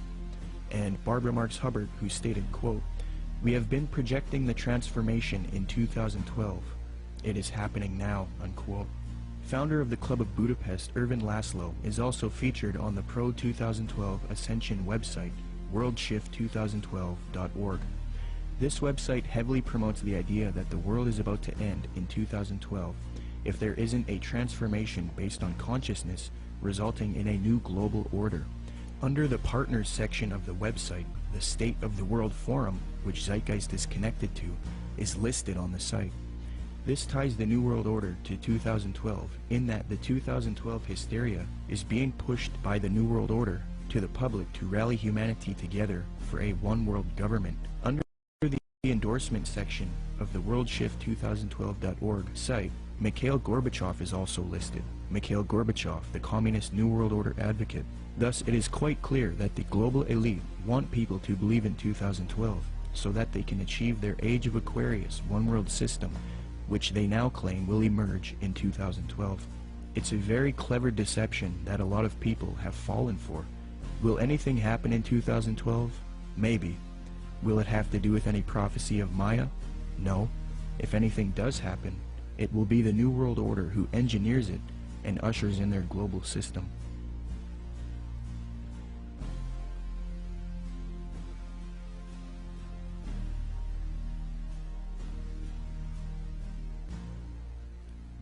and Barbara Marx Hubbard, who stated, quote, "We have been projecting the transformation in 2012. It is happening now," unquote. Founder of the Club of Budapest, Erwin Laszlo, is also featured on the Pro-2012 Ascension website, worldshift2012.org. This website heavily promotes the idea that the world is about to end in 2012 if there isn't a transformation based on consciousness resulting in a new global order. Under the Partners section of the website, the State of the World Forum, which Zeitgeist is connected to, is listed on the site. This ties the New World Order to 2012 in that the 2012 hysteria is being pushed by the New World Order to the public to rally humanity together for a one-world government. Under the endorsement section of the worldshift2012.org site, Mikhail Gorbachev is also listed. Mikhail Gorbachev, the Communist New World Order advocate. Thus, it is quite clear that the global elite want people to believe in 2012 so that they can achieve their Age of Aquarius one-world system, which they now claim will emerge in 2012. It's a very clever deception that a lot of people have fallen for. Will anything happen in 2012? Maybe. Will it have to do with any prophecy of Maya? No. If anything does happen, it will be the New World Order who engineers it and ushers in their global system.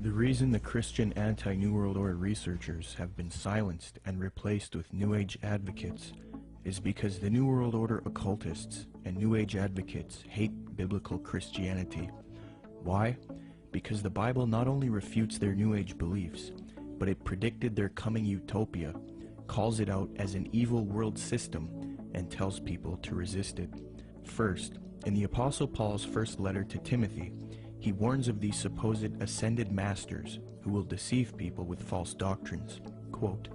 The reason the Christian anti-New World Order researchers have been silenced and replaced with New Age advocates is because the New World Order occultists and New Age advocates hate biblical Christianity. Why? Because the Bible not only refutes their New Age beliefs, but it predicted their coming utopia, calls it out as an evil world system, and tells people to resist it. First, in the Apostle Paul's first letter to Timothy, he warns of these supposed ascended masters who will deceive people with false doctrines. Quote,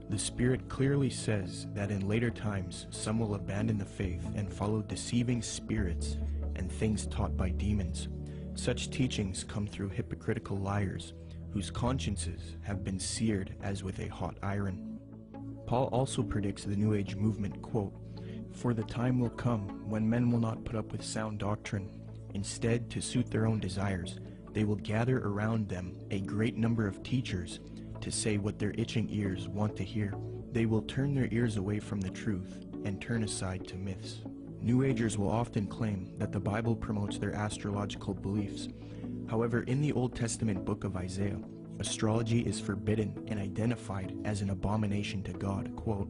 "The Spirit clearly says that in later times some will abandon the faith and follow deceiving spirits and things taught by demons. Such teachings come through hypocritical liars, whose consciences have been seared as with a hot iron." Paul also predicts the New Age movement, quote, "For the time will come when men will not put up with sound doctrine. Instead, to suit their own desires, they will gather around them a great number of teachers to say what their itching ears want to hear. They will turn their ears away from the truth and turn aside to myths." New Agers will often claim that the Bible promotes their astrological beliefs. However, in the Old Testament book of Isaiah, astrology is forbidden and identified as an abomination to God. Quote,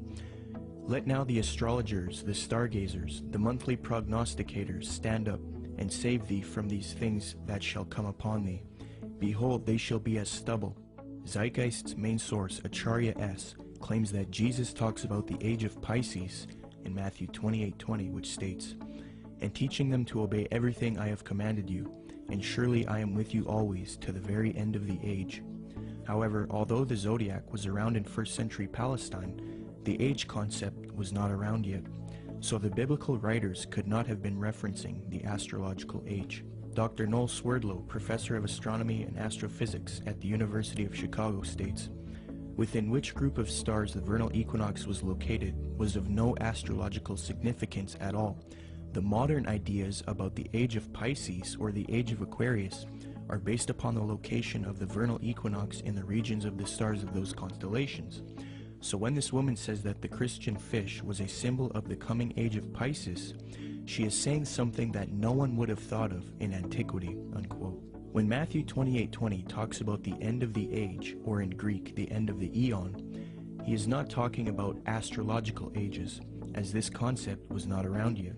"Let now the astrologers, the stargazers, the monthly prognosticators stand up and save thee from these things that shall come upon thee. Behold, they shall be as stubble." Zeitgeist's main source, Acharya S., claims that Jesus talks about the age of Pisces in Matthew 28:20, which states, "And teaching them to obey everything I have commanded you, and surely I am with you always to the very end of the age." However, although the zodiac was around in 1st century Palestine, the age concept was not around yet, so the biblical writers could not have been referencing the astrological age. Dr. Noel Swerdlow, professor of astronomy and astrophysics at the University of Chicago, states, "Within which group of stars the vernal equinox was located was of no astrological significance at all. The modern ideas about the age of Pisces or the age of Aquarius are based upon the location of the vernal equinox in the regions of the stars of those constellations. So when this woman says that the Christian fish was a symbol of the coming age of Pisces, she is saying something that no one would have thought of in antiquity." Unquote. When Matthew 28:20 talks about the end of the age, or in Greek, the end of the eon, he is not talking about astrological ages, as this concept was not around yet.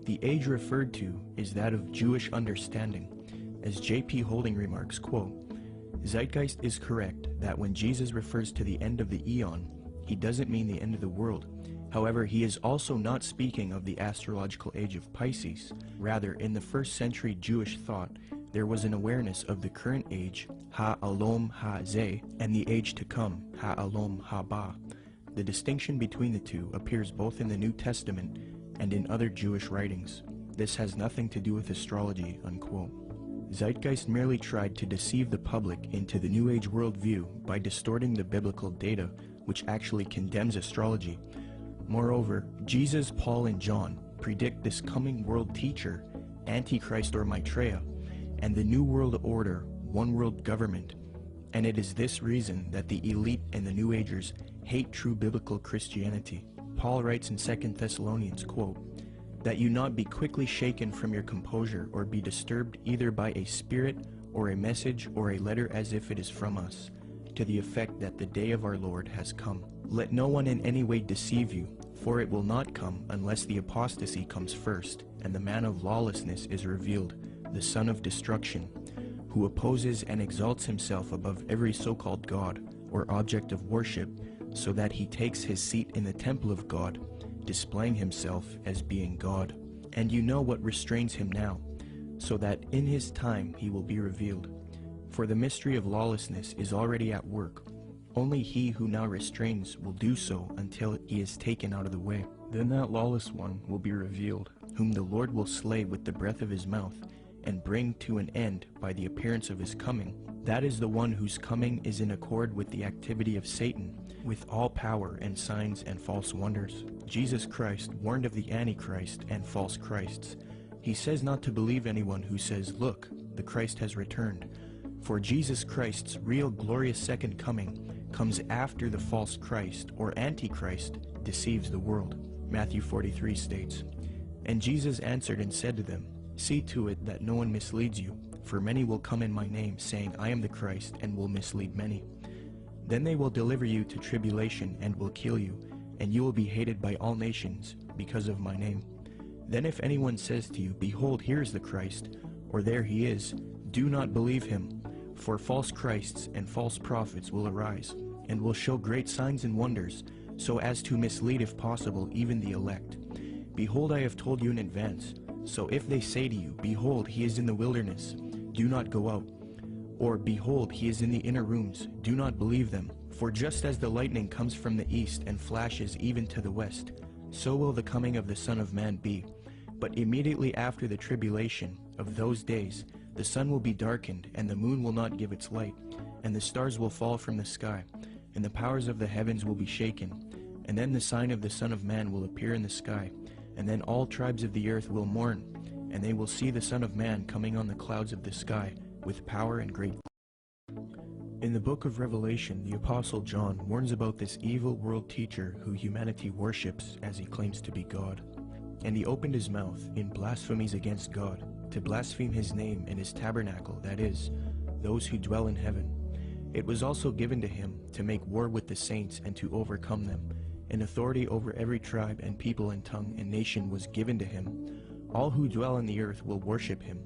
The age referred to is that of Jewish understanding. As J.P. Holding remarks, quote, "Zeitgeist is correct that when Jesus refers to the end of the eon, he doesn't mean the end of the world. However, he is also not speaking of the astrological age of Pisces. Rather, in the 1st century Jewish thought, there was an awareness of the current age, Ha-Alom Ha-Zeh, and the age to come, Ha-Alom Ha-Ba. The distinction between the two appears both in the New Testament and in other Jewish writings. This has nothing to do with astrology." Unquote. Zeitgeist merely tried to deceive the public into the New Age worldview by distorting the biblical data, which actually condemns astrology. Moreover, Jesus, Paul, and John predict this coming world teacher, Antichrist or Maitreya, and the New World Order, one world government. And it is this reason that the elite and the New Agers hate true biblical Christianity. Paul writes in 2 Thessalonians, quote, "That you not be quickly shaken from your composure, or be disturbed either by a spirit, or a message, or a letter as if it is from us, to the effect that the day of our Lord has come. Let no one in any way deceive you, for it will not come unless the apostasy comes first, and the man of lawlessness is revealed, the son of destruction, who opposes and exalts himself above every so-called God, or object of worship, so that he takes his seat in the temple of God, displaying himself as being God. And you know what restrains him now, so that in his time he will be revealed. For the mystery of lawlessness is already at work. Only he who now restrains will do so until he is taken out of the way. Then that lawless one will be revealed, whom the Lord will slay with the breath of his mouth, and bring to an end by the appearance of his coming. That is the one whose coming is in accord with the activity of Satan, with all power and signs and false wonders. Jesus Christ warned of the Antichrist and false Christs. He says not to believe anyone who says, "Look, the Christ has returned." For Jesus Christ's real glorious second coming comes after the false Christ, or Antichrist, deceives the world. Matthew 43 states, "And Jesus answered and said to them, See to it that no one misleads you, for many will come in my name, saying, I am the Christ, and will mislead many. Then they will deliver you to tribulation, and will kill you, and you will be hated by all nations, because of my name. Then if anyone says to you, Behold, here is the Christ, or there he is, do not believe him, for false Christs and false prophets will arise, and will show great signs and wonders, so as to mislead, if possible, even the elect. Behold, I have told you in advance. So if they say to you, Behold, he is in the wilderness, do not go out. Or, Behold, he is in the inner rooms, do not believe them. For just as the lightning comes from the east and flashes even to the west, so will the coming of the Son of Man be. But immediately after the tribulation of those days, the sun will be darkened, and the moon will not give its light, and the stars will fall from the sky, and the powers of the heavens will be shaken. And then the sign of the Son of Man will appear in the sky, and then all tribes of the earth will mourn, and they will see the Son of Man coming on the clouds of the sky with power and great. In the book of Revelation, the Apostle John warns about this evil world teacher who humanity worships as he claims to be God. And he opened his mouth in blasphemies against God, to blaspheme his name and his tabernacle, that is, those who dwell in heaven. It was also given to him to make war with the saints and to overcome them. And authority over every tribe and people and tongue and nation was given to him. All who dwell on the earth will worship him.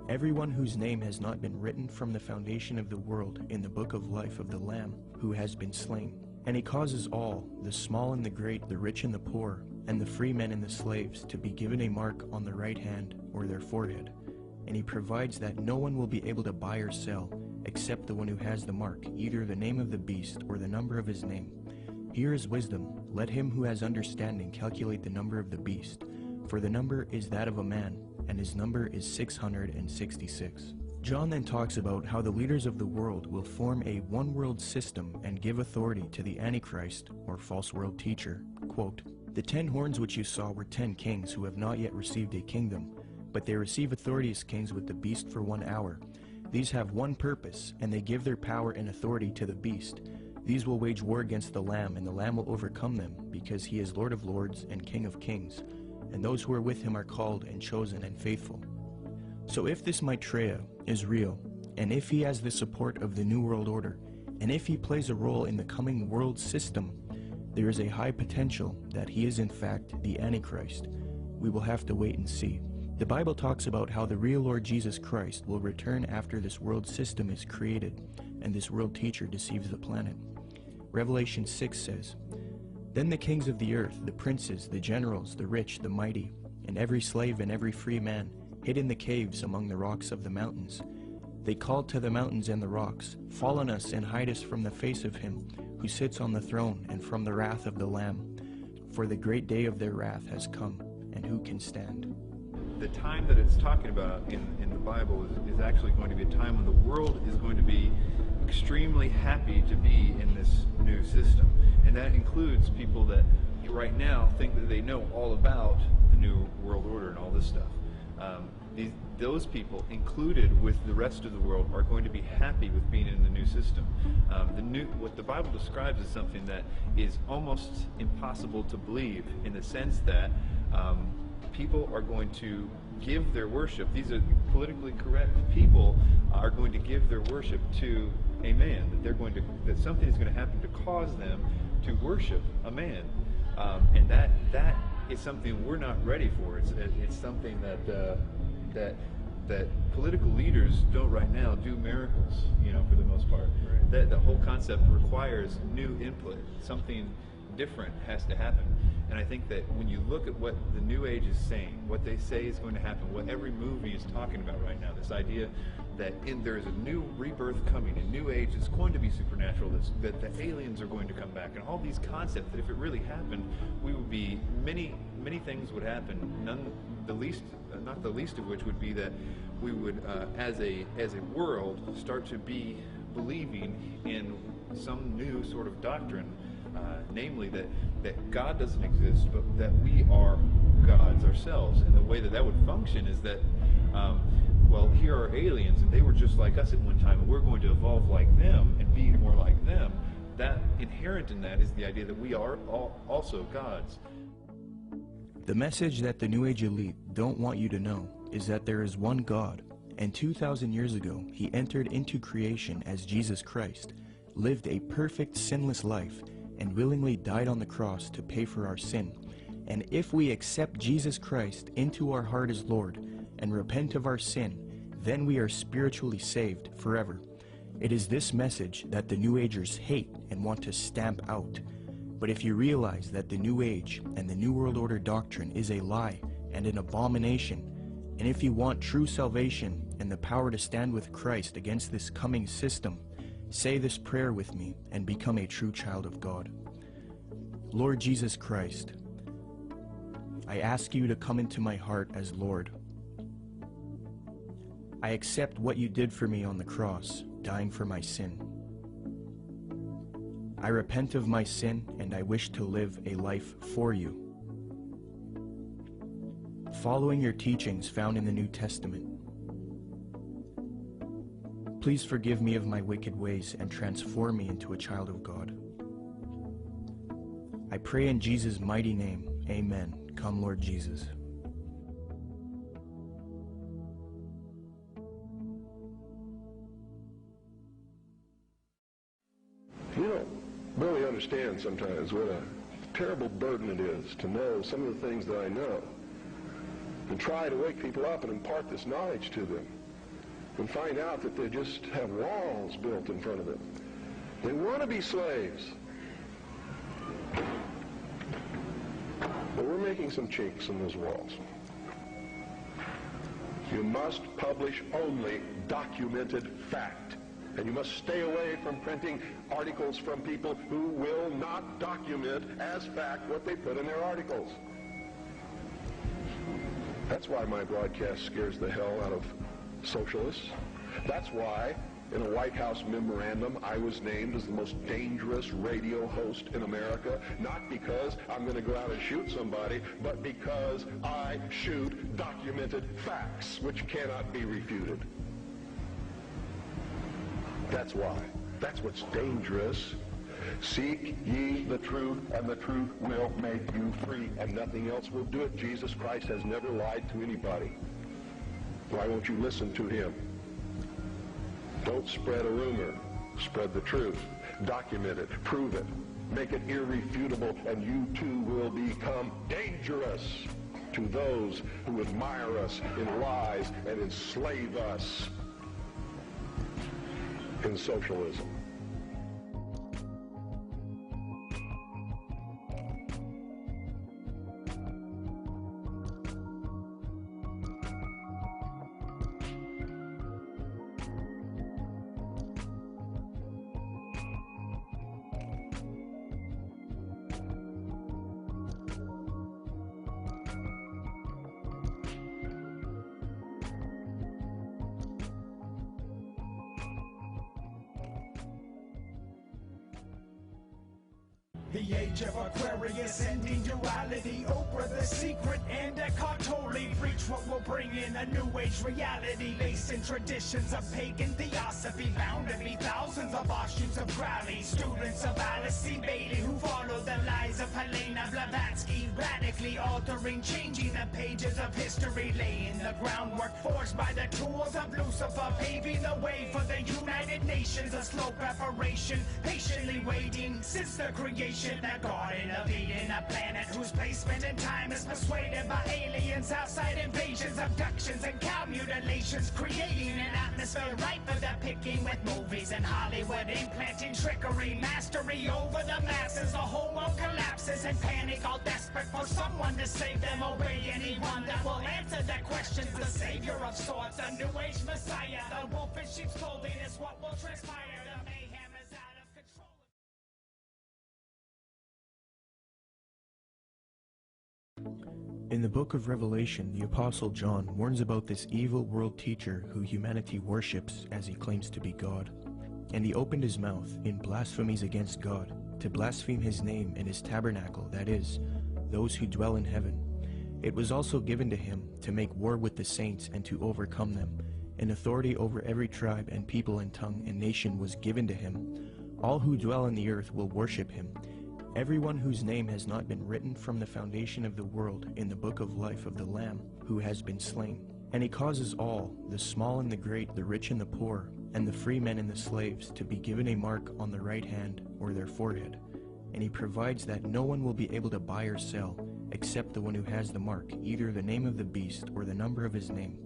Everyone whose name has not been written from the foundation of the world in the book of life of the Lamb who has been slain. And he causes all, the small and the great, the rich and the poor, and the free men and the slaves, to be given a mark on the right hand or their forehead. And he provides that no one will be able to buy or sell, except the one who has the mark, either the name of the beast or the number of his name. Here is wisdom. Let him who has understanding calculate the number of the beast, for the number is that of a man, and his number is 666. John then talks about how the leaders of the world will form a one-world system and give authority to the Antichrist, or false world teacher. Quote, The 10 horns which you saw were 10 kings who have not yet received a kingdom, but they receive authority as kings with the beast for 1 hour. These have one purpose, and they give their power and authority to the beast. These will wage war against the Lamb, and the Lamb will overcome them, because he is Lord of lords and King of kings, and those who are with him are called and chosen and faithful. So if this Maitreya is real, and if he has the support of the New World Order, and if he plays a role in the coming world system, there is a high potential that he is in fact the Antichrist. We will have to wait and see. The Bible talks about how the real Lord Jesus Christ will return after this world system is created, and this world teacher deceives the planet. Revelation 6 says, Then the kings of the earth, the princes, the generals, the rich, the mighty, and every slave and every free man, hid in the caves among the rocks of the mountains. They called to the mountains and the rocks, Fall on us and hide us from the face of him who sits on the throne and from the wrath of the Lamb. For the great day of their wrath has come, and who can stand? The time that it's talking about in the Bible is actually going to be a time when the world is going to be extremely happy to be in this new system. And that includes people that right now think that they know all about the New World Order and all this stuff. Those people, included with the rest of the world, are going to be happy with being in the new system. What the Bible describes as something that is almost impossible to believe, in the sense that people are going to give their worship. These are politically correct people are going to give their worship to a man. That something is going to happen to cause them to worship a man, and that is something we're not ready for. It's something that political leaders don't right now do miracles, for the most part. Right. The whole concept requires new input. Something different has to happen. And I think that when you look at what the New Age is saying, what they say is going to happen, what every movie is talking about right now, this idea that there is a new rebirth coming, a New Age is going to be supernatural, that the aliens are going to come back, and all these concepts that if it really happened, we would be, many things would happen, not the least of which would be that we would, as a world, start to be believing in some new sort of doctrine, namely that God doesn't exist, but that we are gods ourselves. And the way that would function is that, well, here are aliens, and they were just like us at one time, and we're going to evolve like them and be more like them. That inherent in that is the idea that we are also gods. The message that the New Age elite don't want you to know is that there is one God, And 2,000 years ago, he entered into creation as Jesus Christ, lived a perfect sinless life, and willingly died on the cross to pay for our sin. And if we accept Jesus Christ into our heart as Lord and repent of our sin, then we are spiritually saved forever. It is this message that the New Agers hate and want to stamp out. But if you realize that the New Age and the New World Order doctrine is a lie and an abomination, and if you want true salvation and the power to stand with Christ against this coming system, say this prayer with me and become a true child of God. Lord Jesus Christ, I ask you to come into my heart as Lord. I accept what you did for me on the cross, dying for my sin. I repent of my sin and I wish to live a life for you, following your teachings found in the New Testament. Please forgive me of my wicked ways and transform me into a child of God. I pray in Jesus' mighty name, amen. Come, Lord Jesus. You don't really understand sometimes what a terrible burden it is to know some of the things that I know and try to wake people up and impart this knowledge to them and find out that they just have walls built in front of them. They want to be slaves. But we're making some chinks in those walls. You must publish only documented fact. And you must stay away from printing articles from people who will not document as fact what they put in their articles. That's why my broadcast scares the hell out of socialists. That's why in a White House memorandum I was named as the most dangerous radio host in America, not because I'm going to go out and shoot somebody, but because I shoot documented facts which cannot be refuted. That's why. That's what's dangerous. Seek ye the truth, and the truth will make you free, and nothing else will do it. Jesus Christ has never lied to anybody. Why won't you listen to him? Don't spread a rumor. Spread the truth. Document it. Prove it. Make it irrefutable, and you too will become dangerous to those who admire us in lies and enslave us in socialism. The age of Aquarius, ending duality, Oprah the secret, and Eckhart Tolle preach what will bring in a new age reality, based in traditions of pagan theosophy, bound to be thousands of offshoots of Crowley, students of Alice C. Bailey who follow the lies of Helena Blavatsky, radically altering, changing the pages of history, laying the groundwork forged by the tools of Lucifer, paving the way for the United Nations, a slow preparation, patiently waiting since the creation. The Garden of Eden, a planet whose placement in time is persuaded by aliens, outside invasions, abductions, and cow mutilations, creating an atmosphere ripe for the picking, with movies and Hollywood implanting trickery, mastery over the masses. The whole world collapses in panic, all desperate for someone to save them. Obey anyone that will answer their questions. The savior of sorts, a new age messiah. The wolf in sheep's clothing is what will transpire. The mayhem is out of control. In the book of Revelation, the Apostle John warns about this evil world teacher who humanity worships as he claims to be God. And he opened his mouth in blasphemies against God, to blaspheme his name and his tabernacle, that is, those who dwell in heaven. It was also given to him to make war with the saints and to overcome them. And authority over every tribe and people and tongue and nation was given to him. All who dwell on the earth will worship him. Everyone whose name has not been written from the foundation of the world in the book of life of the Lamb who has been slain. And he causes all, the small and the great, the rich and the poor, and the free men and the slaves, to be given a mark on the right hand or their forehead. And he provides that no one will be able to buy or sell, except the one who has the mark, either the name of the beast or the number of his name.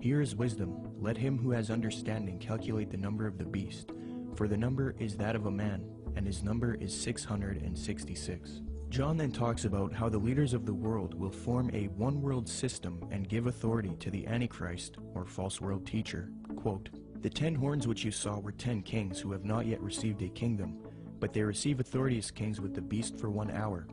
Here is wisdom. Let him who has understanding calculate the number of the beast, for the number is that of a man, and his number is 666. John then talks about how the leaders of the world will form a one-world system and give authority to the Antichrist, or false world teacher. Quote, "The 10 horns which you saw were 10 kings who have not yet received a kingdom, but they receive authority as kings with the beast for 1 hour.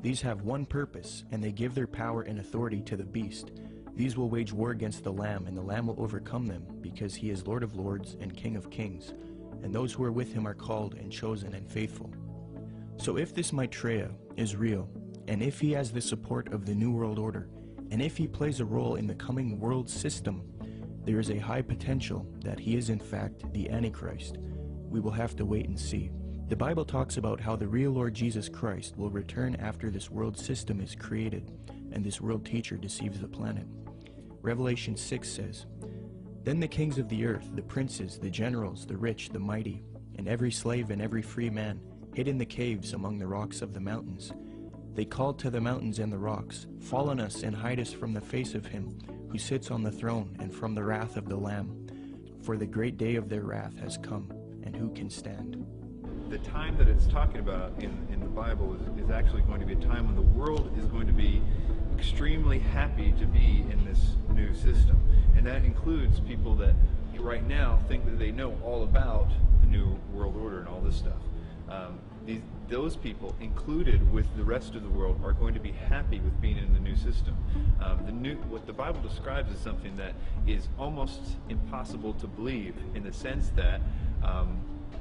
These have one purpose, and they give their power and authority to the beast. These will wage war against the Lamb, and the Lamb will overcome them, because he is Lord of lords and King of kings, and those who are with him are called and chosen and faithful." So if this Maitreya is real, and if he has the support of the New World Order, and if he plays a role in the coming world system, there is a high potential that he is in fact the Antichrist. We will have to wait and see. The Bible talks about how the real Lord Jesus Christ will return after this world system is created, and this world teacher deceives the planet. Revelation 6 says, "Then the kings of the earth, the princes, the generals, the rich, the mighty, and every slave and every free man, hid in the caves among the rocks of the mountains. They called to the mountains and the rocks, 'Fall on us and hide us from the face of him who sits on the throne and from the wrath of the Lamb. For the great day of their wrath has come, and who can stand?'" The time that it's talking about in the Bible is actually going to be a time when the world is going to be extremely happy to be in this new system. And that includes people that right now think that they know all about the New World Order and all this stuff. Those people, included with the rest of the world, are going to be happy with being in the new system. What the Bible describes as something that is almost impossible to believe, in the sense that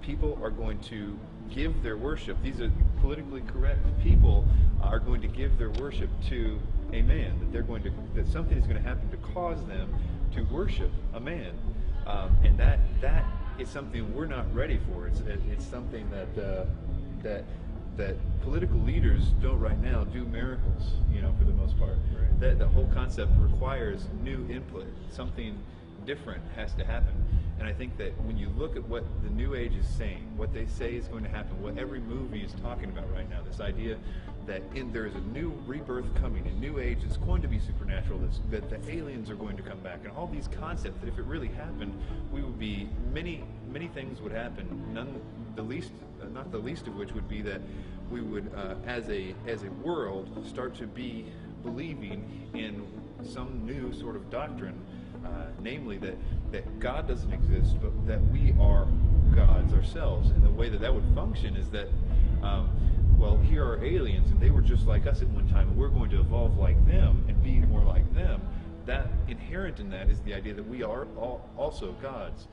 people are going to give their worship. These are politically correct people are going to give their worship to a man. That something is going to happen to cause them to worship a man, and that is something we're not ready for. It's something that political leaders don't right now do miracles, for the most part. Right. The whole concept requires new input. Something different has to happen. And I think that when you look at what the New Age is saying, what they say is going to happen, what every movie is talking about right now, this idea that there is a new rebirth coming, a new age that's going to be supernatural, that the aliens are going to come back, and all these concepts, that if it really happened, we would be, many things would happen, not the least of which would be that we would, as a world, start to be believing in some new sort of doctrine, namely that God doesn't exist, but that we are gods ourselves. And the way that would function is that, well, here are aliens, and they were just like us at one time, and we're going to evolve like them and be more like them. That inherent in that is the idea that we are also gods.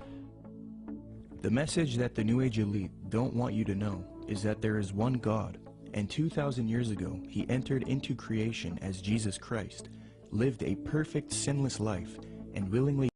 The message that the New Age elite don't want you to know is that there is one God, and 2,000 years ago, he entered into creation as Jesus Christ, lived a perfect, sinless life, and willingly